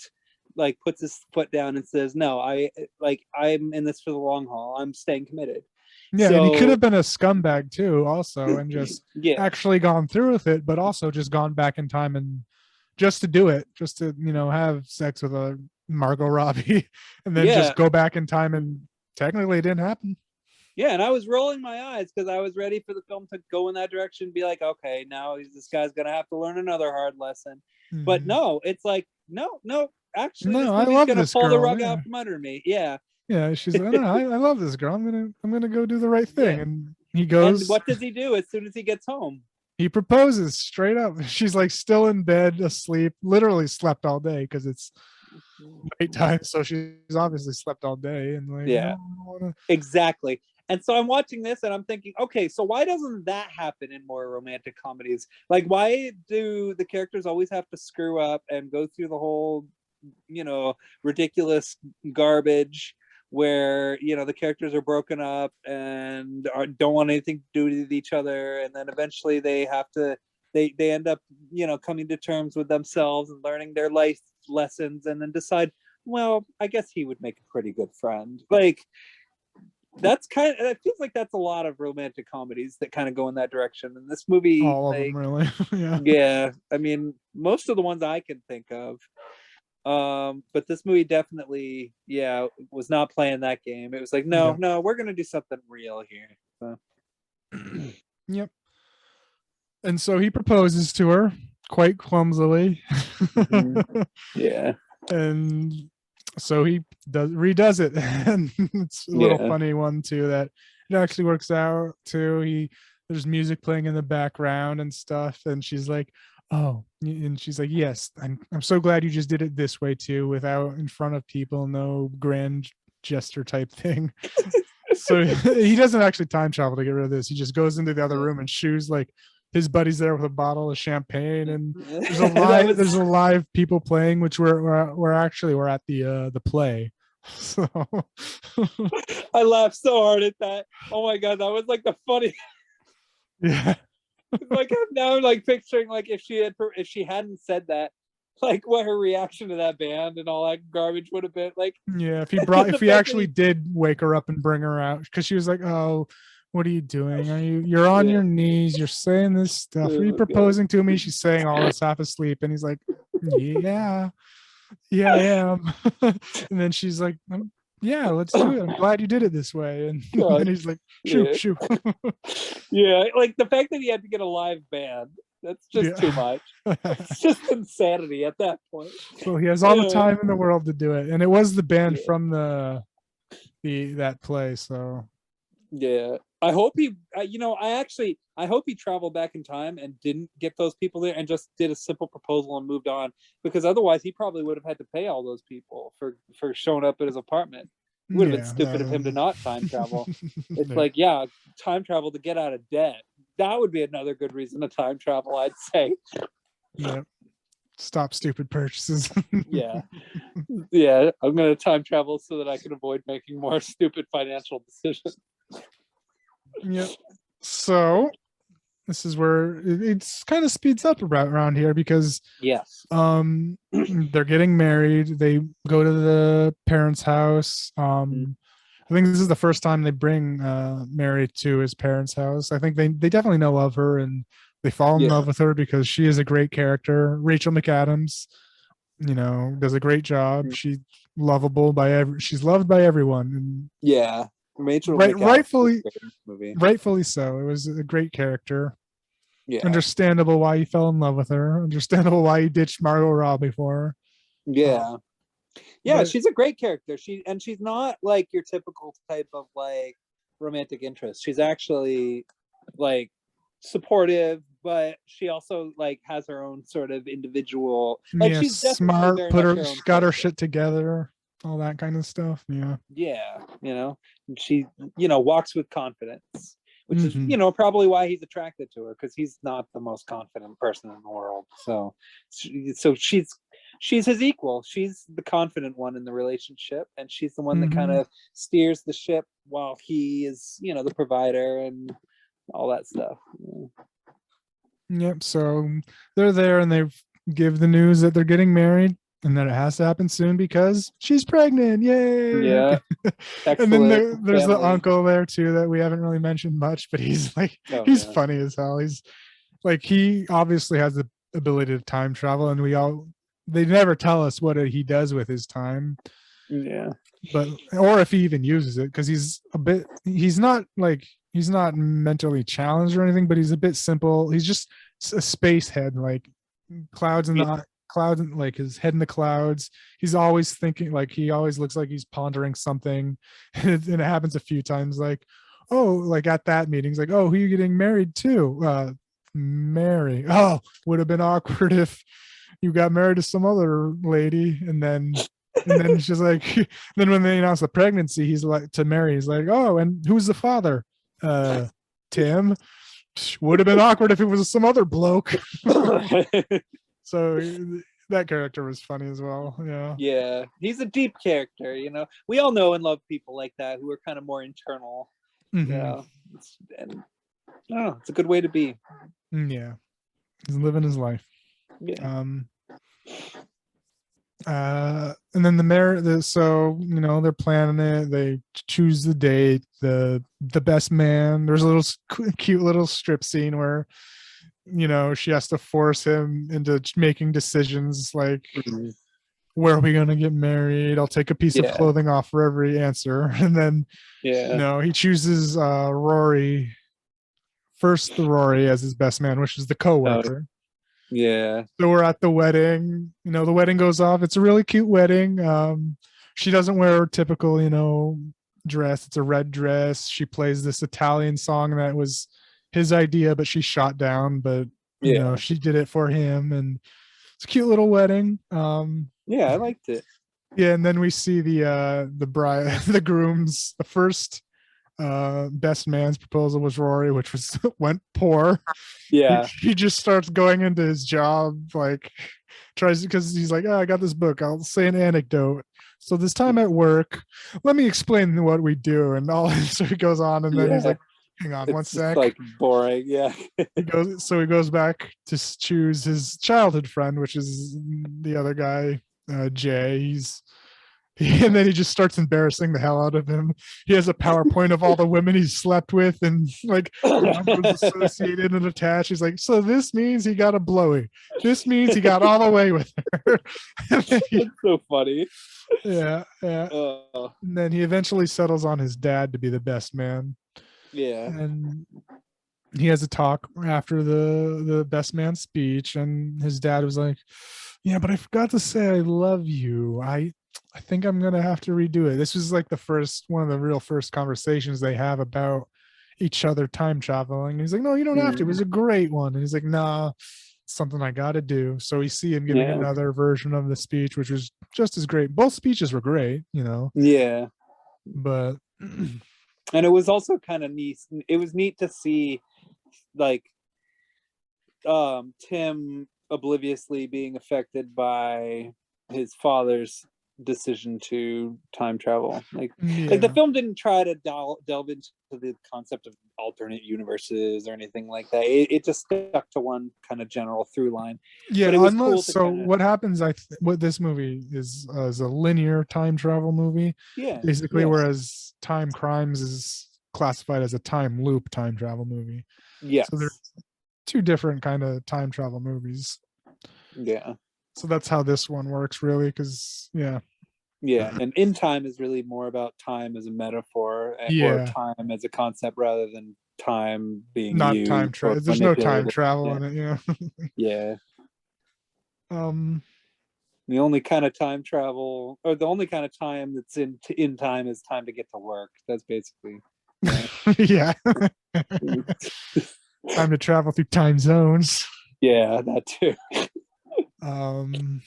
S2: like puts his foot down and says, no, I'm in this for the long haul. I'm staying committed.
S3: Yeah, and he could have been a scumbag too, also, and just
S2: yeah,
S3: actually gone through with it, but also just gone back in time and just to do it, just to have sex with a Margot Robbie, and then just go back in time, and technically it didn't happen.
S2: Yeah, and I was rolling my eyes because I was ready for the film to go in that direction, be like, okay, now this guy's gonna have to learn another hard lesson.
S3: Mm-hmm.
S2: But no, it's like, no, actually,
S3: no,
S2: this
S3: I
S2: movie's
S3: love
S2: gonna
S3: this
S2: pull
S3: girl,
S2: the rug
S3: yeah.
S2: out from under me. Yeah.
S3: Yeah, she's like, no, I love this girl. I'm gonna go do the right thing.
S2: Yeah.
S3: And he goes.
S2: And what does he do as soon as he gets home?
S3: He proposes straight up. She's like still in bed, asleep, literally slept all day because it's nighttime. So she's obviously slept all day, and like,
S2: yeah,
S3: no,
S2: exactly. And so I'm watching this and I'm thinking, okay, so why doesn't that happen in more romantic comedies? Like, why do the characters always have to screw up and go through the whole, ridiculous garbage where, the characters are broken up and don't want anything to do with each other. And then eventually they have to, they end up, coming to terms with themselves and learning their life lessons and then decide, well, I guess he would make a pretty good friend. Like, that's it feels like that's a lot of romantic comedies that kind of go in that direction. And this movie,
S3: all of them really.
S2: yeah, I mean, most of the ones I can think of. But this movie definitely, was not playing that game. It was like, no, we're gonna do something real here. So.
S3: Yep. And so he proposes to her quite clumsily.
S2: Mm-hmm. Yeah.
S3: And so he redoes it, and it's a little funny one too that it actually works out too. There's music playing in the background and stuff, and she's like, oh, and she's like, yes, I'm so glad you just did it this way too, without in front of people, no grand gesture type thing. So he doesn't actually time travel to get rid of this. He just goes into the other room and shoos like his buddy's there with a bottle of champagne, and there's a live people playing, which we're at the play. So
S2: I laughed so hard at that. Oh my god, that was like the funny.
S3: Yeah.
S2: Like now I'm like picturing like if she hadn't said that, like what her reaction to that band and all that garbage would have been like.
S3: Yeah, if he actually did wake her up and bring her out, because she was like, oh, what are you doing? You're on your knees, you're saying this stuff. Are you proposing to me? She's saying all this half asleep, and he's like, yeah, I am. And then she's like, yeah, let's do it. I'm glad you did it this way. And then he's like, shoot.
S2: Yeah, like the fact that he had to get a live band, that's just too much. It's just insanity at that point.
S3: Well, he has all the time in the world to do it. And it was the band from that play, so
S2: yeah. I hope he I hope he traveled back in time and didn't get those people there and just did a simple proposal and moved on, because otherwise he probably would have had to pay all those people for showing up at his apartment. It would have been stupid of him to not time travel. It's like, time travel to get out of debt. That would be another good reason to time travel, I'd say.
S3: Yeah. Stop stupid purchases.
S2: Yeah. Yeah. I'm going to time travel so that I can avoid making more stupid financial decisions.
S3: Yep. So this is where it's kind of speeds up around here because
S2: Yes.
S3: they're getting married. They go to the parents' house. I think this is the first time they bring Mary to his parents' house. I think they definitely know of her and they fall in love with her because she is a great character. Rachel McAdams, does a great job. She's lovable she's loved by everyone. And
S2: Yeah. Rachel McAdams was great in this movie.
S3: rightfully so. It was a great character.
S2: Yeah.
S3: Understandable why he fell in love with her. Understandable why he ditched Margot Robbie for her.
S2: Yeah. Yeah,
S3: but-
S2: she's a great character. She's not like your typical type of like romantic interest. She's actually like supportive, but she also like has her own sort of individual, like she's
S3: smart,
S2: very much her own
S3: got her
S2: character.
S3: shit together, all that kind of stuff.
S2: Yeah, and she walks with confidence, which is
S3: Mhm.
S2: probably why he's attracted to her, because he's not the most confident person in the world. So she's his equal. She's the confident one in the relationship, and she's the one that kind of steers the ship while he is the provider and all that stuff.
S3: Yep. So they're there and they give the news that they're getting married and that it has to happen soon because she's pregnant. Yay!
S2: Yeah.
S3: And then
S2: Excellent
S3: there's the
S2: family.
S3: uncle there too that we haven't really mentioned much, but he's like
S2: Oh,
S3: he's
S2: yeah.
S3: funny as hell. He's like he obviously has the ability to time travel, and they never tell us what he does with his time.
S2: Yeah.
S3: But or if he even uses it, because he's not mentally challenged or anything, but he's a bit simple. He's just a space head, like clouds in the clouds, like his head in the clouds. He's always thinking, like he always looks like he's pondering something. And it happens a few times, like, oh, like at that meeting, he's like, oh, who are you getting married to? Mary. Oh, would have been awkward if you got married to some other lady. And then she's like, then when they announce the pregnancy, he's like, to Mary, he's like, oh, and who's the father? Tim. Would have been awkward if it was some other bloke. So that character was funny as well.
S2: Yeah, he's a deep character. We all know and love people like that who are kind of more internal.
S3: Mhm.
S2: It's a good way to be.
S3: Yeah, he's living his life.
S2: Yeah.
S3: And then so they're planning it. They choose the date, the best man. There's a little cute little strip scene where she has to force him into making decisions like, where are we going to get married? I'll take a piece of clothing off for every answer. And then he chooses Rory as his best man, which is the coworker.
S2: Yeah.
S3: So we're at the wedding. The wedding goes off. It's a really cute wedding. She doesn't wear her typical, dress. It's a red dress. She plays this Italian song that was his idea, but she shot down. But she did it for him, and it's a cute little wedding.
S2: Yeah, I liked it.
S3: Yeah, and then we see the bride, the groom's, the first best man's proposal was Rory, which went poor.
S2: Yeah.
S3: He just starts going into his job, like tries, because he's like, oh, I got this book, I'll say an anecdote. So this time at work, let me explain what we do, and all. So he goes on, and then he's like, hang on one sec.
S2: It's like boring. Yeah.
S3: He goes back to choose his childhood friend, which is the other guy, Jay. And then he just starts embarrassing the hell out of him. He has a PowerPoint of all the women he's slept with and like numbers associated and attached. He's like, so this means he got a blowy. This means he got all the way with her.
S2: That's so funny.
S3: Yeah. And then he eventually settles on his dad to be the best man.
S2: Yeah.
S3: And he has a talk after the best man speech, and his dad was like, yeah, but I forgot to say I love you. I think I'm gonna have to redo it. This was like one of the real first conversations they have about each other time traveling. And he's like, no, you don't have to. It was a great one. And he's like, nah, it's something I gotta do. So we see him giving another version of the speech, which was just as great. Both speeches were great,
S2: Yeah.
S3: But
S2: and it was also kind of neat. It was neat to see like Tim obliviously being affected by his father's decision to time travel. Like the
S3: Yeah.
S2: film didn't try to delve into the concept of alternate universes or anything like that. It just stuck to one kind of general through line.
S3: Yeah,
S2: But it was
S3: unless
S2: cool to
S3: so
S2: kinda,
S3: what happens what this movie is a linear time travel movie
S2: yeah,
S3: basically,
S2: yeah,
S3: whereas Timecrimes is classified as a time loop time travel movie.
S2: yes,
S3: So they're two different kind of time travel movies.
S2: yeah,
S3: So that's how this one works really, because
S2: yeah. And in time is really more about time as a metaphor or
S3: yeah,
S2: time as a concept rather than time being
S3: not time
S2: used or
S3: travel. There's no time
S2: manipulated.
S3: travel
S2: Yeah,
S3: in it, you know.
S2: yeah.
S3: um
S2: The only kind of time travel, or the only kind of time that's in time, is time to get to work. That's basically,
S3: yeah. Time to travel through time zones.
S2: yeah, that too.
S3: um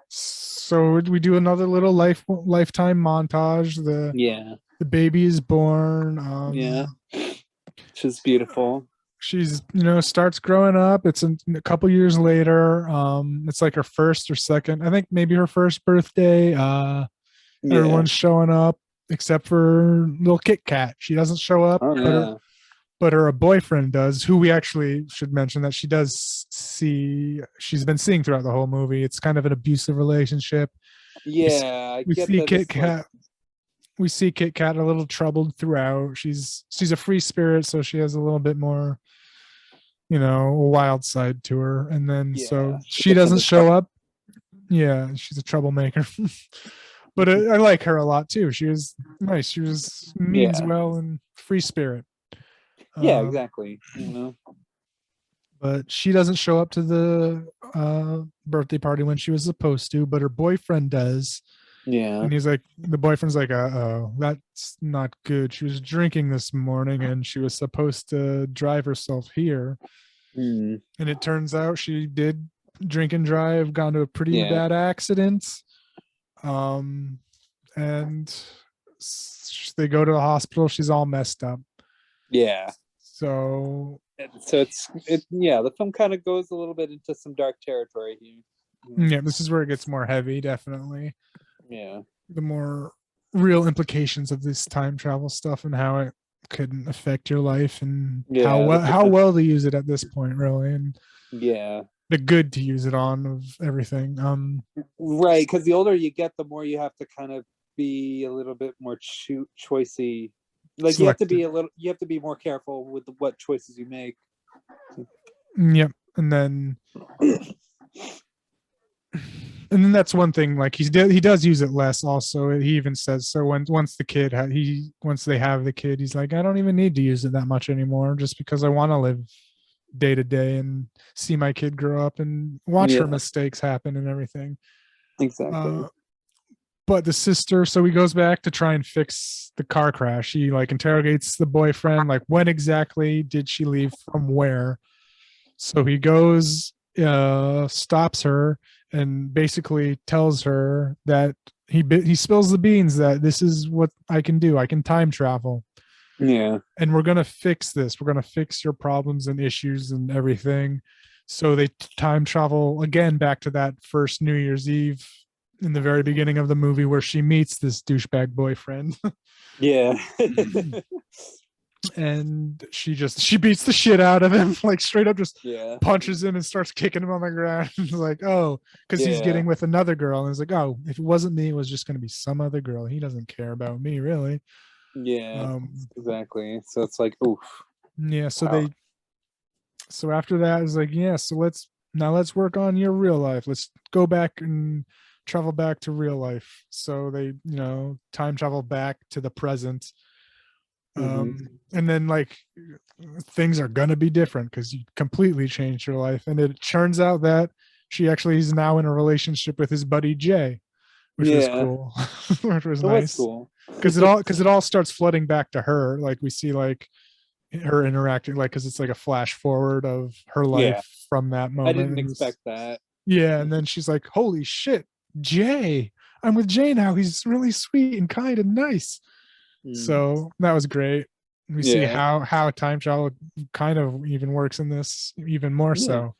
S3: so we do another little lifetime montage.
S2: Yeah,
S3: The baby is born.
S2: yeah, she's beautiful.
S3: She's starts growing up. It's a couple years later. It's like her first or second, I think maybe her first birthday.
S2: Yeah.
S3: Everyone's showing up except for little Kit Kat. She doesn't show up,
S2: Oh yeah.
S3: but her boyfriend does, who we actually should mention that she's been seeing throughout the whole movie. It's kind of an abusive relationship.
S2: Yeah, I
S3: We
S2: get
S3: see
S2: that.
S3: Kit Kat. We see Kit Kat a little troubled throughout. She's a free spirit, so she has a little bit more, a wild side to her. And then so she doesn't show up. Yeah, she's a troublemaker. But I like her a lot too. She was nice. She means well and free spirit.
S2: Yeah, exactly.
S3: But she doesn't show up to the birthday party when she was supposed to, but her boyfriend does.
S2: Yeah.
S3: And he's like, the boyfriend's like, oh, that's not good. She was drinking this morning and she was supposed to drive herself here.
S2: Mm.
S3: And it turns out she did drink and drive, gone to a pretty bad accident. And they go to the hospital. She's all messed up.
S2: Yeah.
S3: So
S2: the film kind of goes a little bit into some dark territory here.
S3: Yeah, this is where it gets more heavy, definitely.
S2: Yeah.
S3: The more real implications of this time travel stuff and how it could affect your life and how well to use it at this point, really, and the good to use it on of everything.
S2: Right, because the older you get, the more you have to kind of be a little bit more choicey. Like
S3: selective.
S2: you have to be more careful with what choices you make.
S3: Yep, and then that's one thing. Like he does use it less. Also, he even says so once they have the kid, he's like, I don't even need to use it that much anymore, just because I want to live day to day and see my kid grow up and watch her mistakes happen and everything.
S2: Exactly.
S3: But the sister, so he goes back to try and fix the car crash. He like interrogates the boyfriend, like, when exactly did she leave from where? So he goes, stops her, and basically tells her that he spills the beans that this is what I can do. I can time travel.
S2: Yeah.
S3: And we're going to fix this. We're going to fix your problems and issues and everything. So they time travel again back to that first New Year's Eve in the very beginning of the movie where she meets this douchebag boyfriend.
S2: Yeah.
S3: And she beats the shit out of him, like straight up just punches him and starts kicking him on the ground. Like, oh, because he's getting with another girl. And it's like, oh, if it wasn't me, it was just going to be some other girl. He doesn't care about me, really.
S2: Yeah, exactly. So it's like, oof.
S3: Yeah, so after that it's like, so let's work on your real life. Let's go back and travel back to real life. So they, time travel back to the present. And then like things are gonna be different because you completely changed your life. And it turns out that she actually is now in a relationship with his buddy Jay, which was cool. Which was nice.
S2: Cool.
S3: Because it all starts flooding back to her. Like we see like her interacting, like, because it's like a flash forward of her life from that moment.
S2: I didn't expect that.
S3: Yeah, and then she's like, holy shit, Jay, I'm with Jay now. He's really sweet and kind and nice. So that was great. We see how time travel kind of even works in this even more so.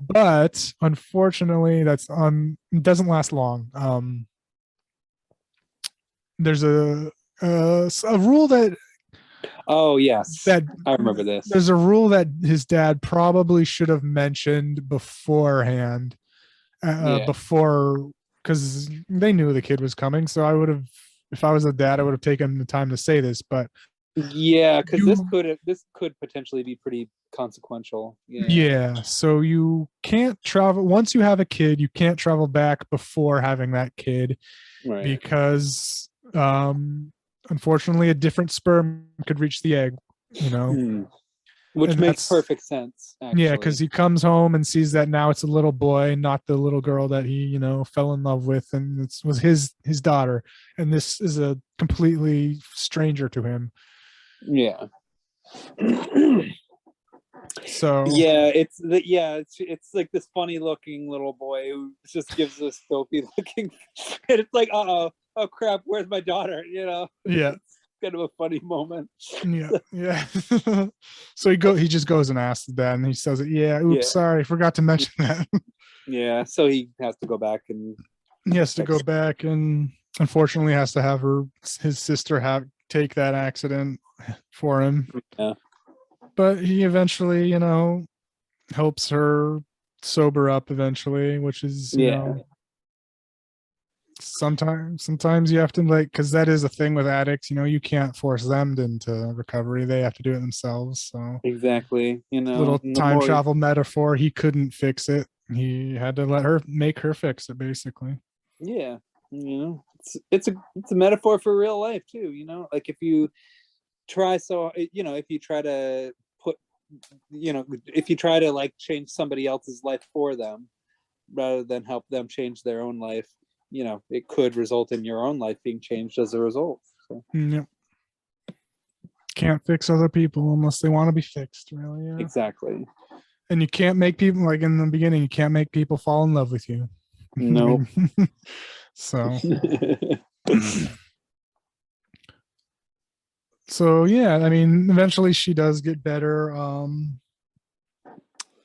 S3: But unfortunately, it doesn't last long. There's a rule
S2: Oh yes,
S3: that
S2: I remember this.
S3: there's a rule that his dad probably should have mentioned beforehand, before, because they knew the kid was coming. So I would have, if I was a dad, I would have taken the time to say this. But
S2: Yeah, because
S3: you,
S2: this could potentially be pretty consequential.
S3: yeah, so you can't travel once you have a kid. You can't travel back before having that kid
S2: Right.
S3: because, unfortunately, a different sperm could reach the egg.
S2: Which
S3: And
S2: makes
S3: that's,
S2: perfect sense,
S3: yeah, because
S2: actually.
S3: he comes home and sees that now it's a little boy, not the little girl that he, fell in love with, and it was his daughter, and this is a completely stranger to him.
S2: Yeah.
S3: So
S2: It's like this funny looking little boy who just gives us dopey looking, and it's like, oh crap, where's my daughter?
S3: yeah,
S2: It's kind of a funny moment.
S3: yeah. So he just goes and asks the dad, and he says it. Yeah, oops,
S2: Yeah.
S3: sorry, forgot to mention that.
S2: Yeah, so he has to go back and
S3: He has to go back, and unfortunately has to have his sister take that accident for him.
S2: Yeah.
S3: But he eventually, helps her sober up eventually, which is, sometimes you have to, like, because that is a thing with addicts, you can't force them into recovery. They have to do it themselves. So
S2: Exactly.
S3: little
S2: The
S3: time
S2: more,
S3: travel metaphor, he couldn't fix it. He had to make her fix it, basically.
S2: yeah, it's a metaphor for real life too. Like if you try if you try to put, if you try to like change somebody else's life for them rather than help them change their own life, it could result in your own life being changed as a result. So.
S3: Yep. Can't fix other people unless they want to be fixed, really. Yeah.
S2: Exactly.
S3: And you can't make people, like in the beginning, you can't make people fall in love with you.
S2: No.
S3: So so yeah, I mean, eventually she does get better.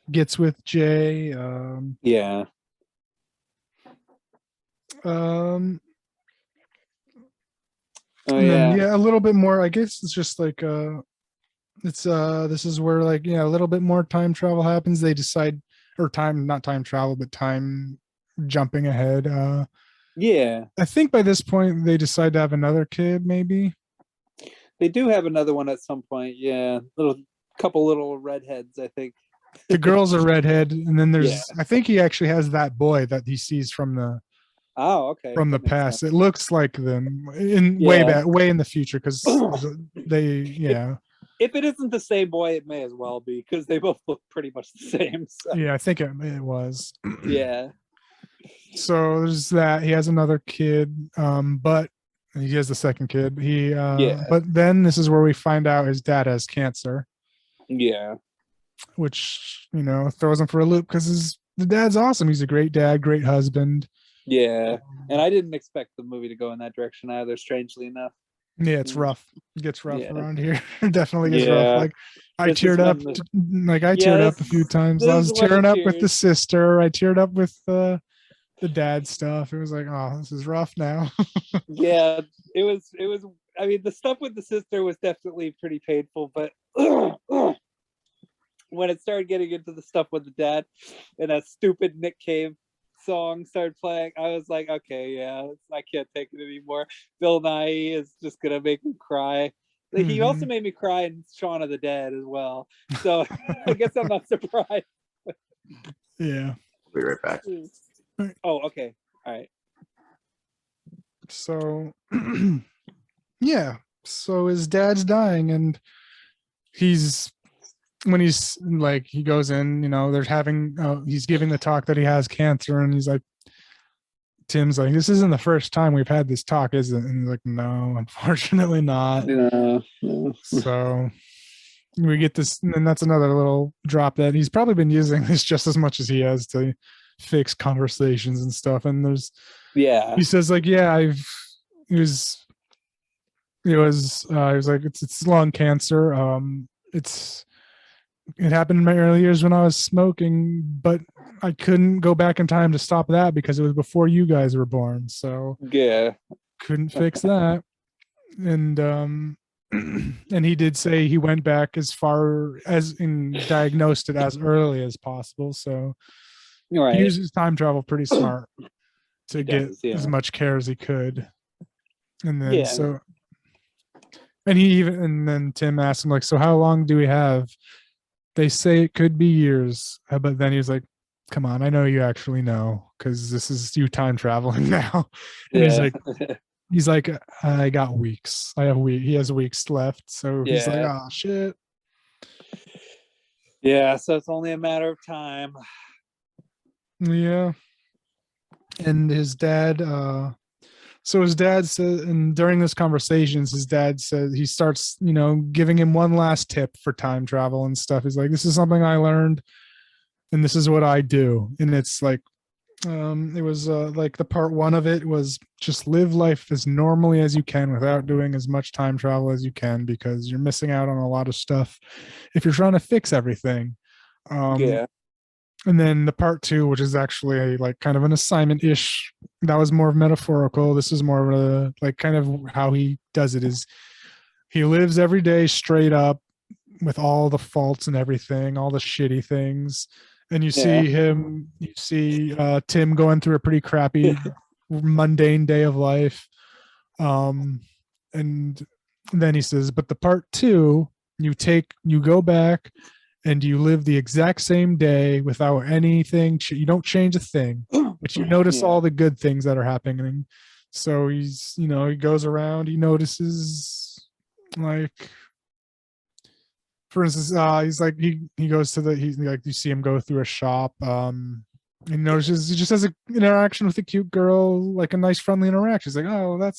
S3: Gets with Jay.
S2: Yeah. Oh
S3: And then
S2: yeah.
S3: a little bit more. I guess it's just like it's this is where, like, a little bit more time travel happens. They decide, or not time travel, but time jumping ahead.
S2: Yeah.
S3: I think by this point they decide to have another kid, maybe.
S2: They do have another one at some point. Yeah. Couple little redheads, I think.
S3: The girl's a redhead, and then there's,
S2: Yeah.
S3: I think he actually has that boy that he sees from the
S2: Okay. That makes
S3: past.
S2: sense.
S3: It looks like them in way
S2: Yeah.
S3: back, way in the future, because
S2: If it isn't the same boy, it may as well be, because they both look pretty much the same. So.
S3: I think it was.
S2: Yeah.
S3: So there's that. He has another kid, but he has the second kid. But then this is where we find out his dad has cancer.
S2: Yeah.
S3: Which, throws him for a loop, because the dad's awesome. He's a great dad, great husband.
S2: Yeah. And I didn't expect the movie to go in that direction either, strangely enough.
S3: Yeah, it's rough. It gets rough around here. Definitely gets
S2: Yeah.
S3: rough. Like I teared up. I teared up a few times. I was tearing up with the sister. I teared up with the dad stuff. It was like, oh, this is rough now.
S2: Yeah, it was. I mean, the stuff with the sister was definitely pretty painful, but when it started getting into the stuff with the dad and that stupid Nick Cave song started playing, I was like, okay, yeah, I can't take it anymore. Bill Nye is just gonna make me cry. Like, he also made me cry in Shaun of the Dead as well. So I guess I'm not surprised.
S3: Yeah.
S4: Be right back.
S2: Oh, okay. All right.
S3: So yeah. So his dad's dying, and when he's like, he goes in, they're having, he's giving the talk that he has cancer, and he's like, Tim's like, this isn't the first time we've had this talk, is it? And he's like, no, unfortunately not. So we get this, and that's another little drop that he's probably been using this just as much as he has to fix conversations and stuff. And he says, like, yeah, he was like, it's lung cancer. It happened in my early years when I was smoking, but I couldn't go back in time to stop that because it was before you guys were born, so
S2: Yeah.
S3: couldn't fix that. And and he did say he went back as far as in diagnosed it as early as possible. So he
S2: Right.
S3: uses time travel pretty smart to
S2: He
S3: get
S2: does, yeah.
S3: as much care as he could. And then
S2: Yeah.
S3: and then Tim asked him like, so how long do we have? They say it could be years, but then he was like, come on, I know you actually know because this is you time traveling now. And
S2: Yeah.
S3: he's like, I got weeks. He has weeks left. So he's like,
S2: Yeah.
S3: oh shit.
S2: Yeah, so it's only a matter of time.
S3: Yeah. And his dad, so his dad said, and during this conversations, his dad said he starts, giving him one last tip for time travel and stuff. He's like, this is something I learned and this is what I do. And it's like, it was like the part one of it was just live life as normally as you can without doing as much time travel as you can, because you're missing out on a lot of stuff if you're trying to fix everything.
S2: Yeah.
S3: And then the part two, which is actually like kind of an assignment-ish, that was more metaphorical. This is more of a like kind of how he does it is he lives every day straight up with all the faults and everything, all the shitty things. And you see Tim going through a pretty crappy, mundane day of life. And then he says, but the part two, you go back and you live the exact same day without anything. You don't change a thing, but you notice all the good things that are happening. So he's, he goes around, he notices, like, for instance, he's like, he goes to he's like, you see him go through a shop. He notices he just has an interaction with a cute girl, like a nice friendly interaction. He's like, oh,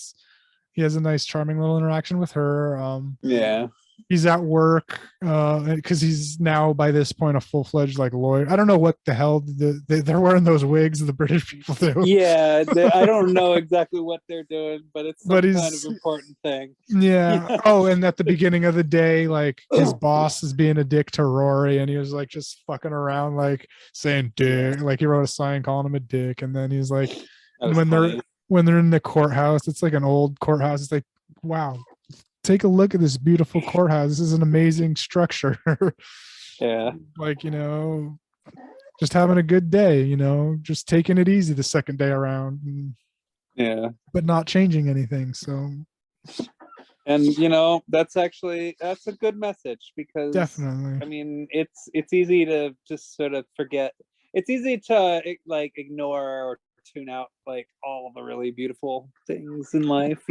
S3: he has a nice charming little interaction with her.
S2: Yeah.
S3: He's at work because he's now by this point a full-fledged like lawyer. I don't know what the hell they're wearing those wigs the British people do.
S2: Yeah, I don't know exactly what they're doing, but it's some kind of important thing.
S3: Yeah. Oh, and at the beginning of the day, like his boss is being a dick to Rory, and he was like just fucking around, like saying dick. Like he wrote a sign calling him a dick, and then he's like, when they're in the courthouse, it's like an old courthouse. It's like, wow. Take a look at this beautiful courthouse. This is an amazing structure.
S2: Yeah.
S3: Like, just having a good day, just taking it easy the second day around.
S2: Yeah.
S3: But not changing anything. So.
S2: And, that's a good message because
S3: definitely.
S2: I mean, it's easy to just sort of forget. It's easy to like ignore or tune out like all the really beautiful things in life,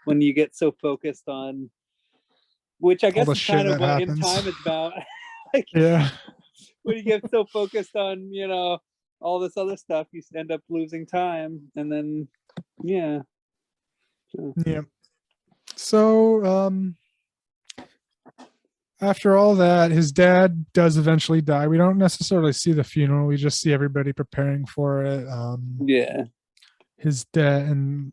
S2: when you get so focused on, which I guess is kind of what in time it's about. Like, yeah, when you get so focused on all this other stuff, you end up losing time, and then yeah.
S3: So after all that, his dad does eventually die. We don't necessarily see the funeral. We just see everybody preparing for it. His dad, and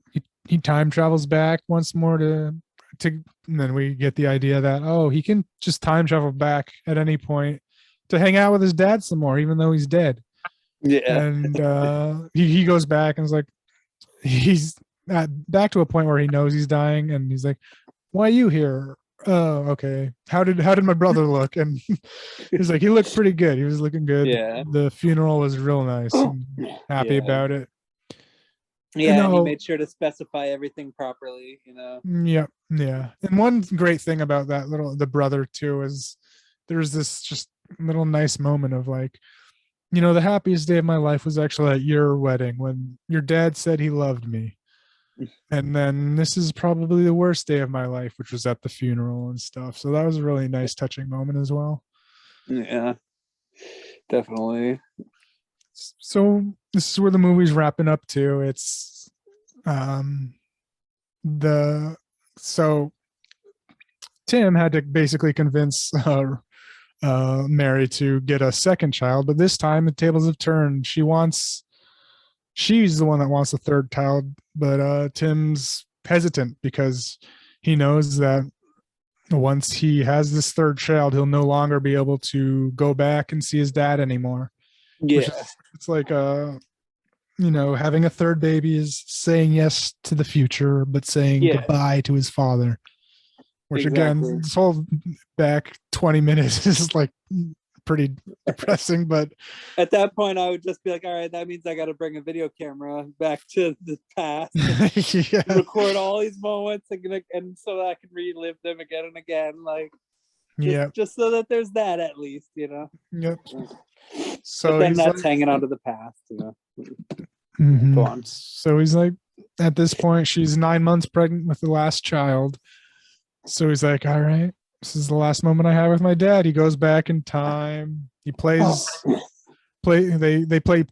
S3: he time travels back once more to and then we get the idea that, he can just time travel back at any point to hang out with his dad some more, even though he's dead.
S2: Yeah.
S3: And he goes back and is like, he's back to a point where he knows he's dying, and he's like, why are you here? Oh, okay. How did my brother look? And he's like, he looked pretty good. He was looking good.
S2: Yeah.
S3: The funeral was real nice. And happy about it.
S2: Yeah, and he made sure to specify everything properly,
S3: Yeah. And one great thing about the brother too is there's this just little nice moment of like, the happiest day of my life was actually at your wedding when your dad said he loved me. And then this is probably the worst day of my life, which was at the funeral and stuff. So that was a really nice, touching moment as well.
S2: Yeah, definitely.
S3: So this is where the movie's wrapping up to. It's so Tim had to basically convince Mary to get a second child, but this time the tables have turned. She's the one that wants a third child, but Tim's hesitant because he knows that once he has this third child, he'll no longer be able to go back and see his dad anymore. Which
S2: Yeah.
S3: is, it's like having a third baby is saying yes to the future, but saying
S2: Yeah.
S3: goodbye to his father. Which
S2: Exactly.
S3: again, this whole back 20 minutes is like pretty depressing, but
S2: At that point, I would just be like, all right, that means I got to bring a video camera back to the past,
S3: yeah.
S2: record all these moments, and so that I can relive them again and again. Like, just so that there's that at least,
S3: Yep.
S2: But
S3: So
S2: then
S3: he's
S2: that's
S3: like,
S2: hanging on to the past,
S3: mhm.
S2: Go on.
S3: So he's like, at this point, she's 9 months pregnant with the last child. So he's like, all right, this is the last moment I have with my dad. He goes back in time. He they play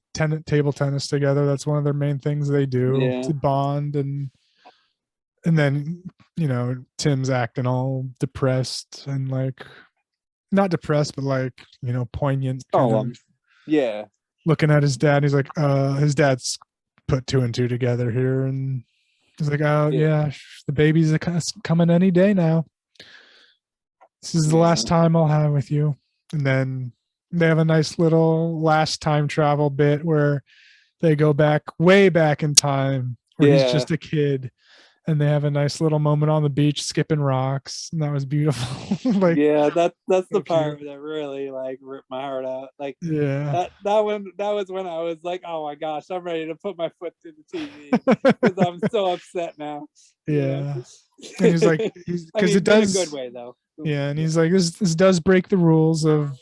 S3: table tennis together. That's one of their main things they do to bond. And then, Tim's acting all depressed and like, not depressed, but like, poignant.
S2: Yeah.
S3: Looking at his dad. He's like, his dad's put two and two together here. And he's like, oh yeah, the baby's coming any day now. This is the last time I'll have with you. And then they have a nice little last time travel bit where they go way back in time where he's just a kid, and they have a nice little moment on the beach skipping rocks, and that was beautiful. Like,
S2: that's the part that really like ripped my heart out. Like, that was when I was like, oh my gosh, I'm ready to put my foot through the TV because I'm so upset now.
S3: Yeah. And he's like, because it does
S2: in a good way though.
S3: Yeah, and he's like, this does break the rules of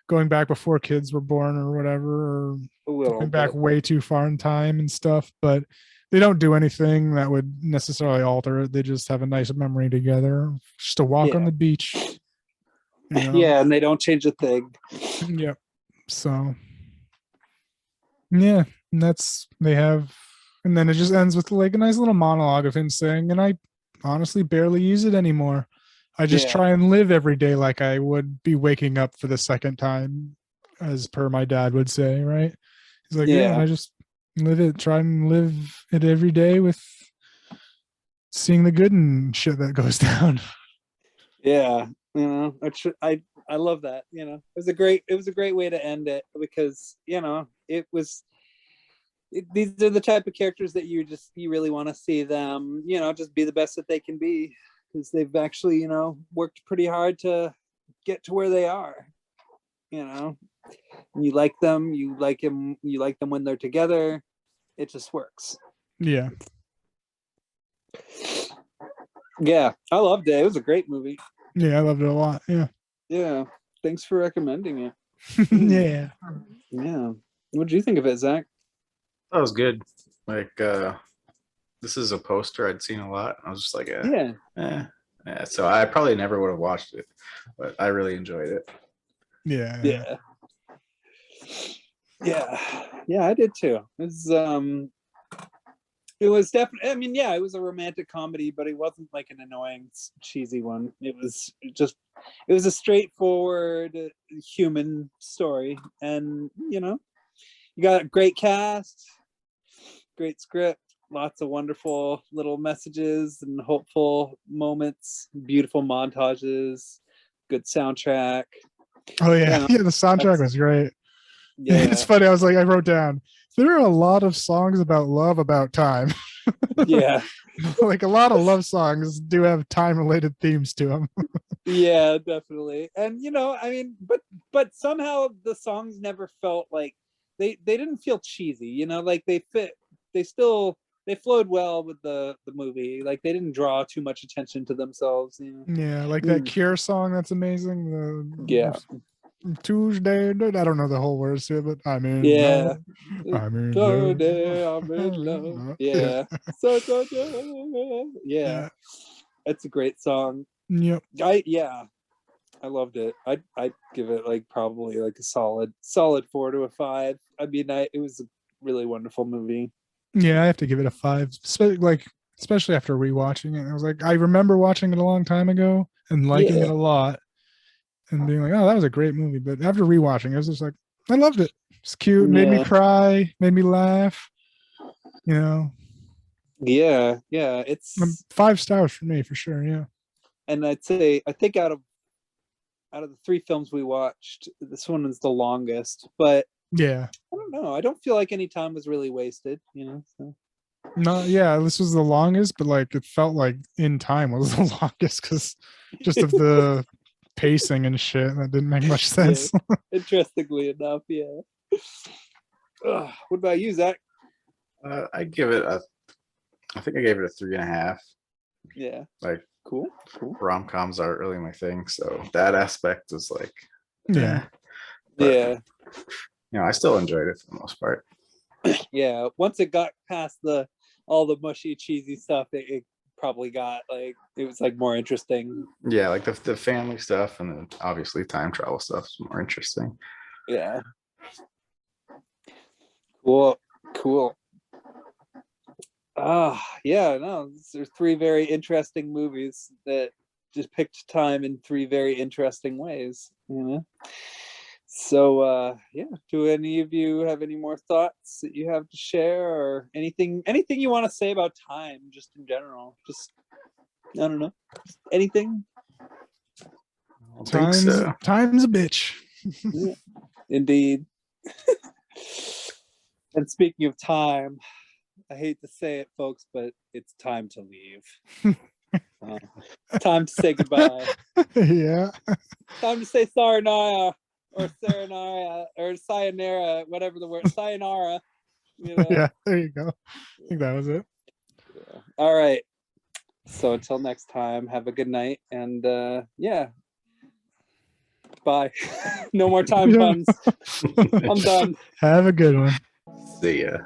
S3: going back before kids were born or whatever, or going back way too far in time and stuff, but they don't do anything that would necessarily alter it. They just have a nice memory together, just a walk on the beach.
S2: Yeah, and they don't change a thing.
S3: Yep. So yeah, and and then it just ends with like a nice little monologue of him saying, and I honestly barely use it anymore. I just try and live every day like I would be waking up for the second time, as per my dad would say, right? He's like, I just try and live it every day with seeing the good and shit that goes down.
S2: Yeah, I love that. It was a great way to end it, because these are the type of characters that you really want to see them, just be the best that they can be, because they've actually, worked pretty hard to get to where they are. You like them, you like them when they're together. It just works.
S3: Yeah.
S2: Yeah, I loved it. It was a great movie.
S3: Yeah, I loved it a lot. Yeah.
S2: Yeah. Thanks for recommending it.
S3: Yeah.
S2: Yeah. What did you think of it, Zach?
S4: That was good. Like, this is a poster I'd seen a lot. I was just like, yeah. So I probably never would have watched it, but I really enjoyed it.
S3: Yeah.
S2: Yeah, I did too. It was definitely, it was a romantic comedy, but it wasn't like an annoying, cheesy one. It was a straightforward human story. And, you got a great cast, great script, lots of wonderful little messages and hopeful moments, beautiful montages, good soundtrack.
S3: Oh yeah. The soundtrack was great. Yeah. It's funny. I wrote down, there are a lot of songs about love about time.
S2: Yeah.
S3: Like a lot of love songs do have time related themes to them.
S2: Yeah, definitely. And but somehow the songs never felt like they didn't feel cheesy, like they flowed well with the movie. Like they didn't draw too much attention to themselves.
S3: Yeah, like that Cure song, that's amazing.
S2: Yeah.
S3: Tuesday, I don't know the whole words to it, but I'm in love. I'm in love.
S2: Yeah. Yeah. That's a great song.
S3: Yep.
S2: I loved it. I'd give it like probably like a solid 4 to a 5. I mean, it was a really wonderful movie.
S3: Yeah, I have to give it a 5, especially after rewatching it. I was like, I remember watching it a long time ago and liking it a lot and being like, oh, that was a great movie. But after rewatching it, I was just like, I loved it. It's cute, made me cry, made me laugh.
S2: Yeah, it's
S3: 5 stars for me for sure. Yeah.
S2: And I think out of the 3 films we watched, this one is the longest, but
S3: Yeah.
S2: I don't know. I don't feel like any time was really wasted, you know. So.
S3: No, yeah, this was the longest, but like it felt like In Time was the longest because just of the pacing and shit. That didn't make much sense.
S2: Yeah. Interestingly enough, yeah. What about you, Zach?
S4: I give it a. I think I gave it a 3.5.
S2: Yeah.
S4: Like
S2: Cool.
S4: rom-coms are really my thing, so that aspect is like,
S3: Yeah.
S4: but,
S2: Yeah.
S4: you know, I still enjoyed it for the most part.
S2: Yeah. Once it got past all the mushy, cheesy stuff, it probably got like it was like more interesting.
S4: Yeah, like the family stuff, and then obviously time travel stuff is more interesting.
S2: Yeah. Cool. Yeah, no, there's 3 very interesting movies that just picked time in 3 very interesting ways, you know. So yeah, do any of you have any more thoughts that you have to share, or anything you want to say about time just in general? Just I don't know. Just anything?
S4: I don't think so.
S3: Time's a bitch.
S2: Yeah, indeed. And speaking of time, I hate to say it, folks, but it's time to leave. Time to say goodbye.
S3: Yeah.
S2: Time to say sayonara or sayonara or sayonara, whatever the word, sayonara. You know?
S3: Yeah, there you go. I think that was it.
S2: Yeah. All right. So until next time, have a good night, and yeah. Bye. No more time puns. I'm done.
S3: Have a good one.
S4: See ya.